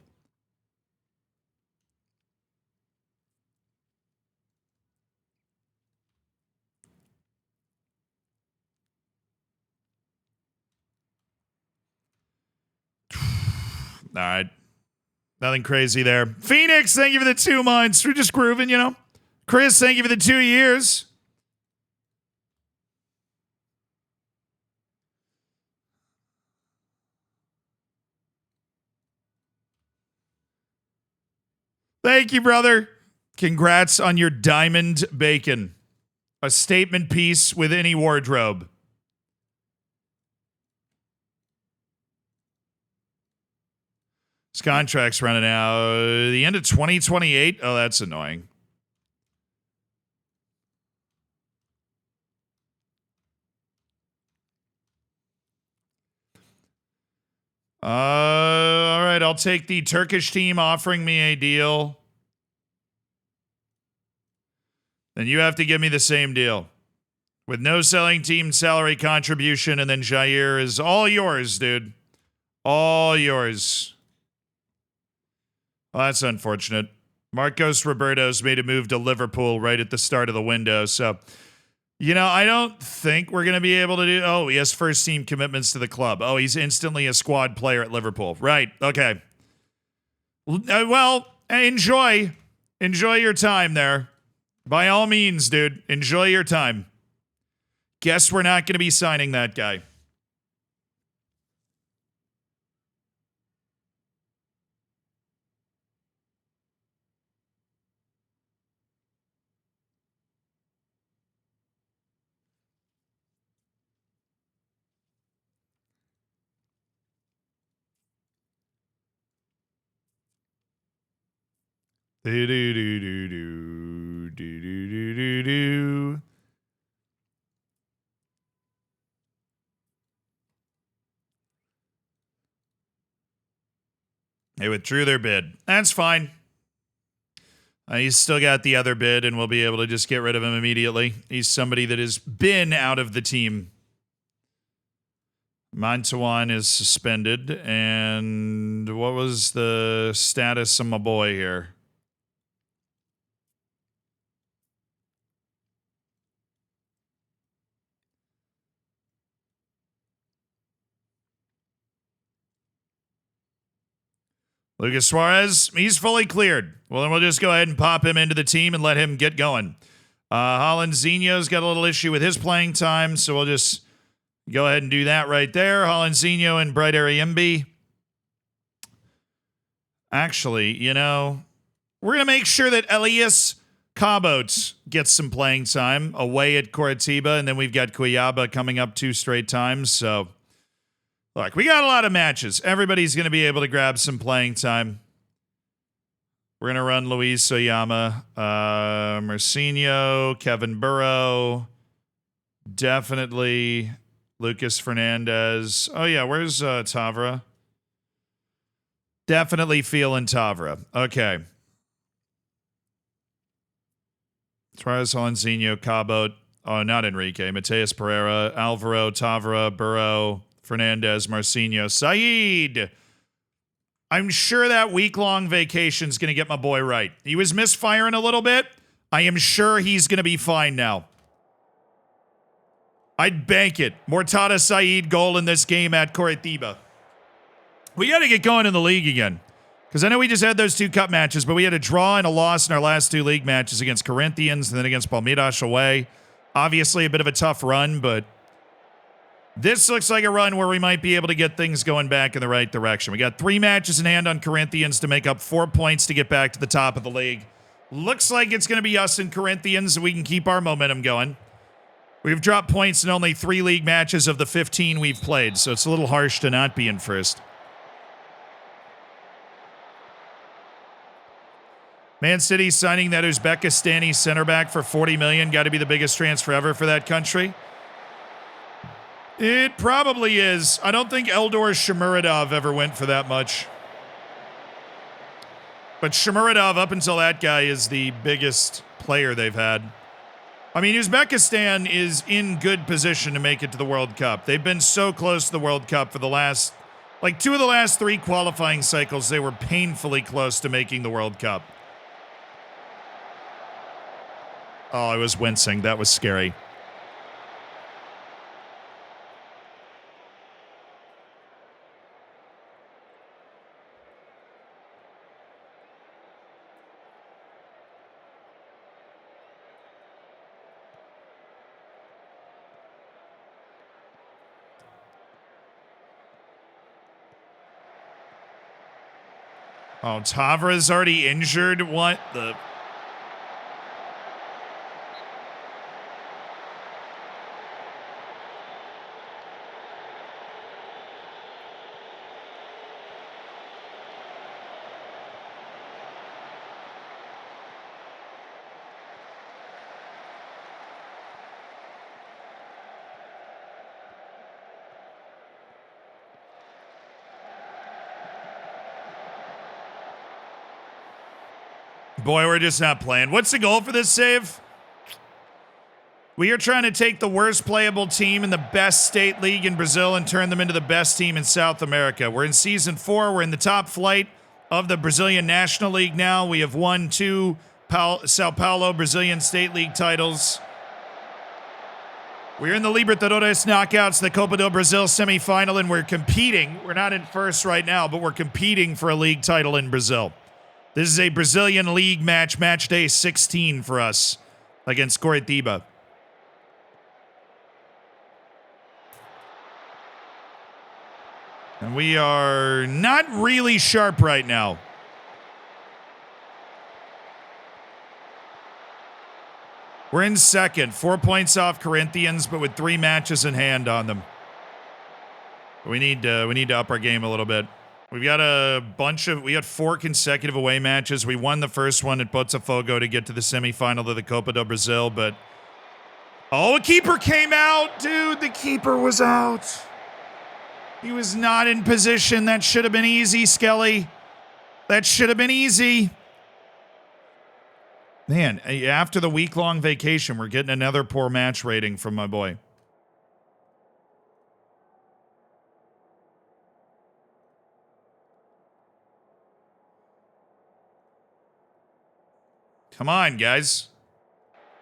All right. Nothing crazy there. Phoenix, thank you for the 2 months. We're just grooving, you know. Chris, thank you for the 2 years. Thank you, brother. Congrats on your diamond bacon. A statement piece with any wardrobe. His contract's running out the end of 2028. Oh, that's annoying. All right, I'll take the Turkish team offering me a deal. Then you have to give me the same deal. With no selling team salary contribution, and then Jair is all yours, dude. All yours. Well, that's unfortunate. Marcos Roberto's made a move to Liverpool right at the start of the window, so You know, I don't think we're going to be able to do... Oh, he has first team commitments to the club. Oh, he's instantly a squad player at Liverpool. Right. Okay. Well, enjoy. Enjoy your time there. By all means, dude. Enjoy your time. Guess we're not going to be signing that guy. Do do do do do do do do do. They withdrew their bid. That's fine. He's still got the other bid, and we'll be able to just get rid of him immediately. He's somebody that has been out of the team. Mantuan is suspended, and what was the status of my boy here? Lucas Suarez, he's fully cleared. Well, then we'll just go ahead and pop him into the team and let him get going. Hollandzinho's got a little issue with his playing time, so we'll just go ahead and do that right there. Hollandzinho and Bright Ariembi. Actually, you know, we're going to make sure that Elias Cabot gets some playing time away at Coritiba, and then we've got Cuiaba coming up 2 straight times, so... Look, we got a lot of matches. Everybody's going to be able to grab some playing time. We're going to run Luis Soyama, Marcinho, Kevin Burrow, definitely Lucas Fernandez. Oh, yeah, where's Tavra? Definitely feeling Tavra. Okay. Suarez, Hollandzinho, Cabot. Oh, not Enrique. Mateus Pereira, Alvaro, Tavra, Burrow, Fernandez, Marcinho, Saeed. I'm sure that week-long vacation's going to get my boy right. He was misfiring a little bit. I am sure he's going to be fine now. I'd bank it. Mortada Saeed goal in this game at Coritiba. We got to get going in the league again. Because I know we just had those 2 cup matches, but we had a draw and a loss in our last 2 league matches against Corinthians and then against Palmeiras away. Obviously a bit of a tough run, but... This looks like a run where we might be able to get things going back in the right direction. We got 3 matches in hand on Corinthians to make up 4 points to get back to the top of the league. Looks like it's going to be us and Corinthians, and we can keep our momentum going. We've dropped points in only 3 league matches of the 15 we've played, so it's a little harsh to not be in first. Man City signing that Uzbekistani center back for $40 million. Got to be the biggest transfer ever for that country. It probably is. I don't think Eldor Shomurodov ever went for that much. But Shomurodov, up until that guy, is the biggest player they've had. I mean, Uzbekistan is in good position to make it to the World Cup. They've been so close to the World Cup for the last... Like, 2 of the last 3 qualifying cycles, they were painfully close to making the World Cup. Oh, I was wincing. That was scary. Oh, Tavra's already injured? What the... Boy, we're just not playing. What's the goal for this save? We are trying to take the worst playable team in the best state league in Brazil and turn them into the best team in South America. We're in season 4. We're in the top flight of the Brazilian National League now. We have won 2 Sao Paulo Brazilian State League titles. We're in the Libertadores knockouts, the Copa do Brasil semifinal, and we're competing. We're not in first right now, but we're competing for a league title in Brazil. This is a Brazilian league match day 16 for us against Coritiba. And we are not really sharp right now. We're in second, 4 points off Corinthians, but with 3 matches in hand on them. We need to up our game a little bit. We've got we had 4 consecutive away matches. We won the first one at Botafogo to get to the semifinal of the Copa do Brasil, but oh, a keeper came out, dude. The keeper was out. He was not in position. That should have been easy, Skelly. That should have been easy. Man, after the week-long vacation, we're getting another poor match rating from my boy. Come on, guys.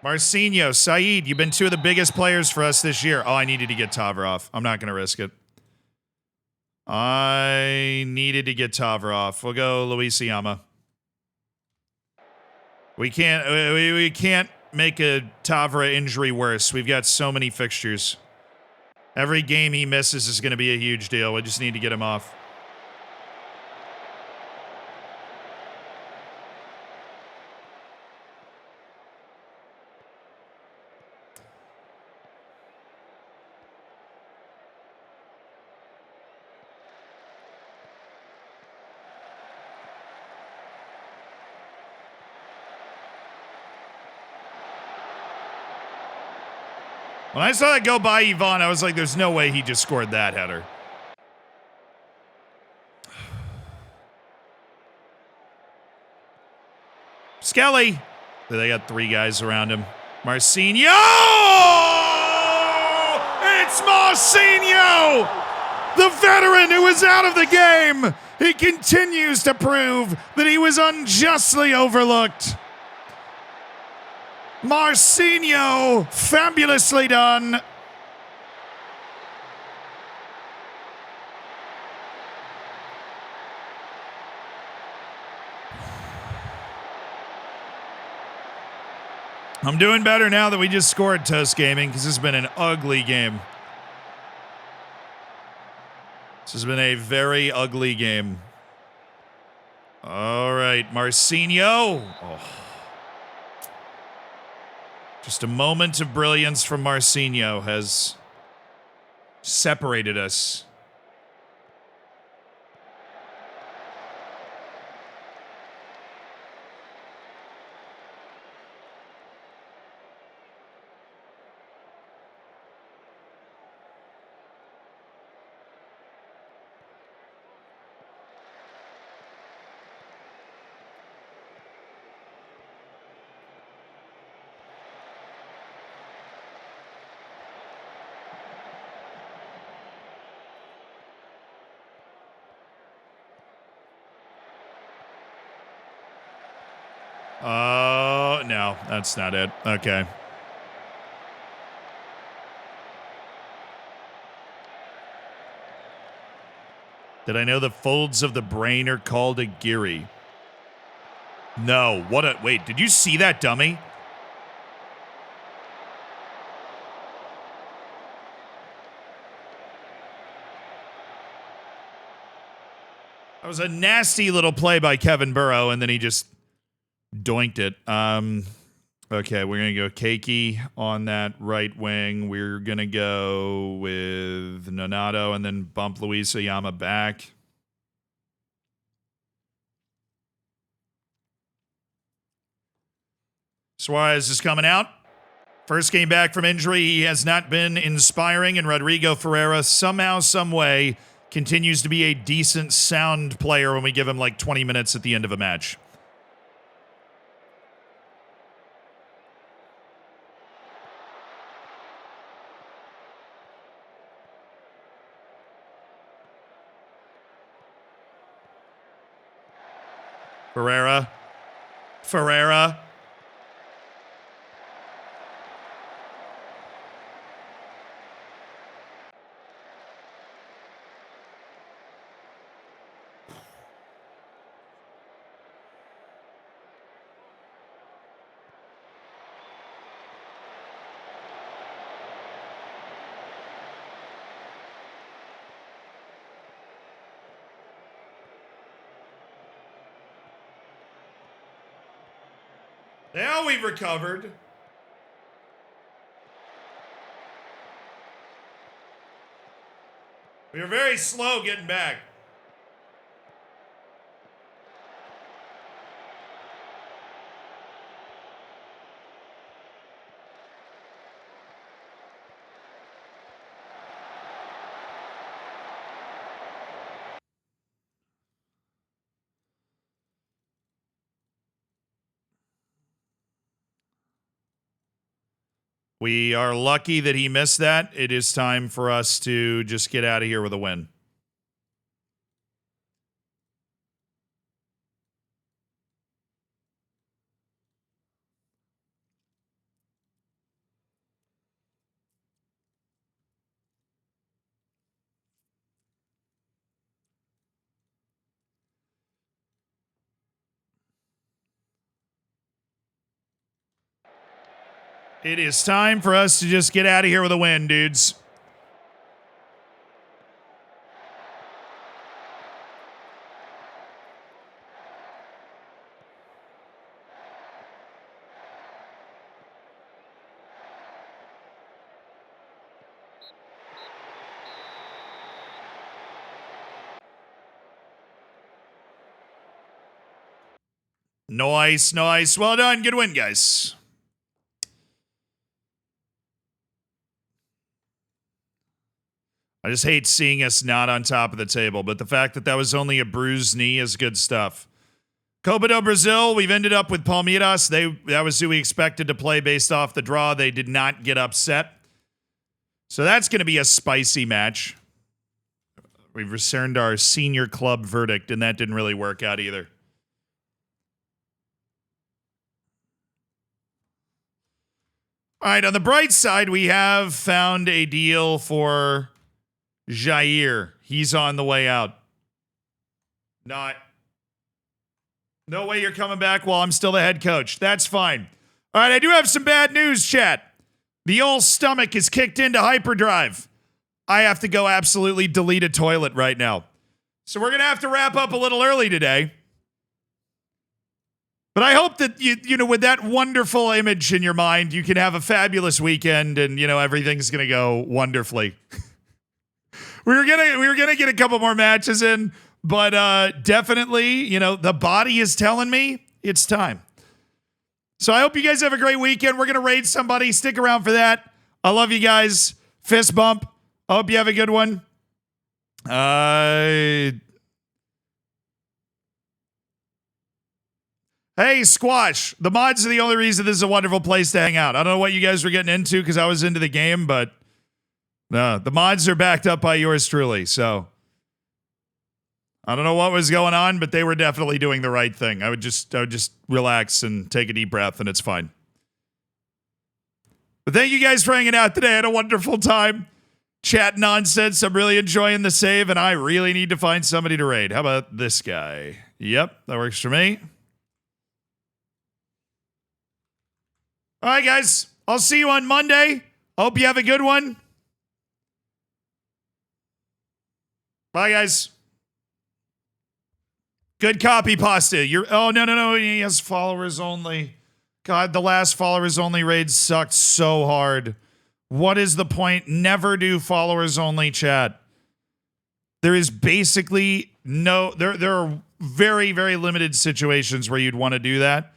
Marcinho, Saeed, you've been 2 of the biggest players for us this year. Oh, I needed to get Tavra off. I'm not going to risk it. I needed to get Tavra off. We'll go Luis Yama. We can't make a Tavra injury worse. We've got so many fixtures. Every game he misses is going to be a huge deal. We just need to get him off. When I saw that go by Yvonne, I was like, there's no way he just scored that header. Skelly. They got 3 guys around him. Marcinho! It's Marcinho! The veteran who was out of the game. He continues to prove that he was unjustly overlooked. Marcinho, fabulously done. I'm doing better now that we just scored, Toast Gaming, because this has been an ugly game. This has been a very ugly game. All right, Marcinho. Oh. Just a moment of brilliance from Marcinho has separated us. Oh, no, that's not it. Okay. Did I know the folds of the brain are called a giri? No, what a... Wait, did you see that, dummy? That was a nasty little play by Kevin Burrow, and then he just doinked it. Okay, we're going to go Keiki on that right wing. We're going to go with Nonato and then bump Luis Oyama back. Suarez is coming out. First game back from injury. He has not been inspiring, and Rodrigo Ferreira somehow, some way, continues to be a decent, sound player when we give him like 20 minutes at the end of a match. Ferreira. Now we've recovered. We were very slow getting back. We are lucky that he missed that. It is time for us to just get out of here with a win. It is time for us to just get out of here with a win, dudes. Nice, nice. Well done. Good win, guys. I just hate seeing us not on top of the table, but the fact that that was only a bruised knee is good stuff. Copa do Brazil, we've ended up with Palmeiras. That was who we expected to play based off the draw. They did not get upset. So that's going to be a spicy match. We've returned our senior club verdict, and that didn't really work out either. All right, on the bright side, we have found a deal for Jair. He's on the way out. No way you're coming back while I'm still the head coach. That's fine. All right, I do have some bad news, chat. The old stomach is kicked into hyperdrive. I have to go absolutely delete a toilet right now. So we're going to have to wrap up a little early today. But I hope that, you know, with that wonderful image in your mind, you can have a fabulous weekend and, you know, everything's going to go wonderfully. we were gonna get a couple more matches in, but definitely, you know, the body is telling me it's time. So I hope you guys have a great weekend. We're going to raid somebody. Stick around for that. I love you guys. Fist bump. I hope you have a good one. Hey, Squash. The mods are the only reason this is a wonderful place to hang out. I don't know what you guys were getting into because I was into the game, but no, the mods are backed up by yours truly. So I don't know what was going on, but they were definitely doing the right thing. I would just relax and take a deep breath, and it's fine. But thank you guys for hanging out today. I had a wonderful time. Chat nonsense. I'm really enjoying the save, and I really need to find somebody to raid. How about this guy? Yep, that works for me. All right, guys. I'll see you on Monday. Hope you have a good one. Bye, guys. Good copy, Pasta. Oh, no. He has followers only. God, the last followers only raid sucked so hard. What is the point? Never do followers only, chat. There is basically no... There are very, very limited situations where you'd want to do that.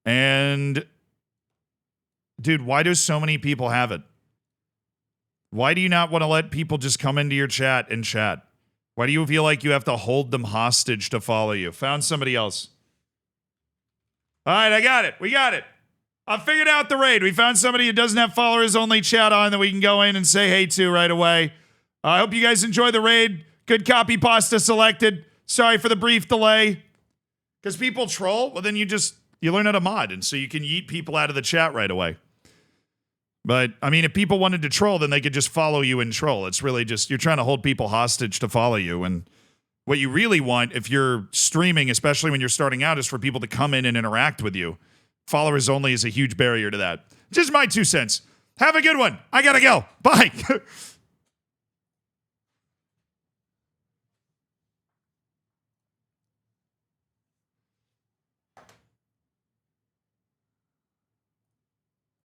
And... dude, why do so many people have it? Why do you not want to let people just come into your chat and chat? Why do you feel like you have to hold them hostage to follow you? Found somebody else. All right, I got it. We got it. I figured out the raid. We found somebody who doesn't have followers only chat on that we can go in and say hey to right away. I hope you guys enjoy the raid. Good copy, Pasta selected. Sorry for the brief delay. Because people troll, well then you learn how to mod, and so you can yeet people out of the chat right away. But, I mean, if people wanted to troll, then they could just follow you and troll. It's really just, you're trying to hold people hostage to follow you. And what you really want, if you're streaming, especially when you're starting out, is for people to come in and interact with you. Followers only is a huge barrier to that. Just my 2 cents. Have a good one. I gotta go. Bye.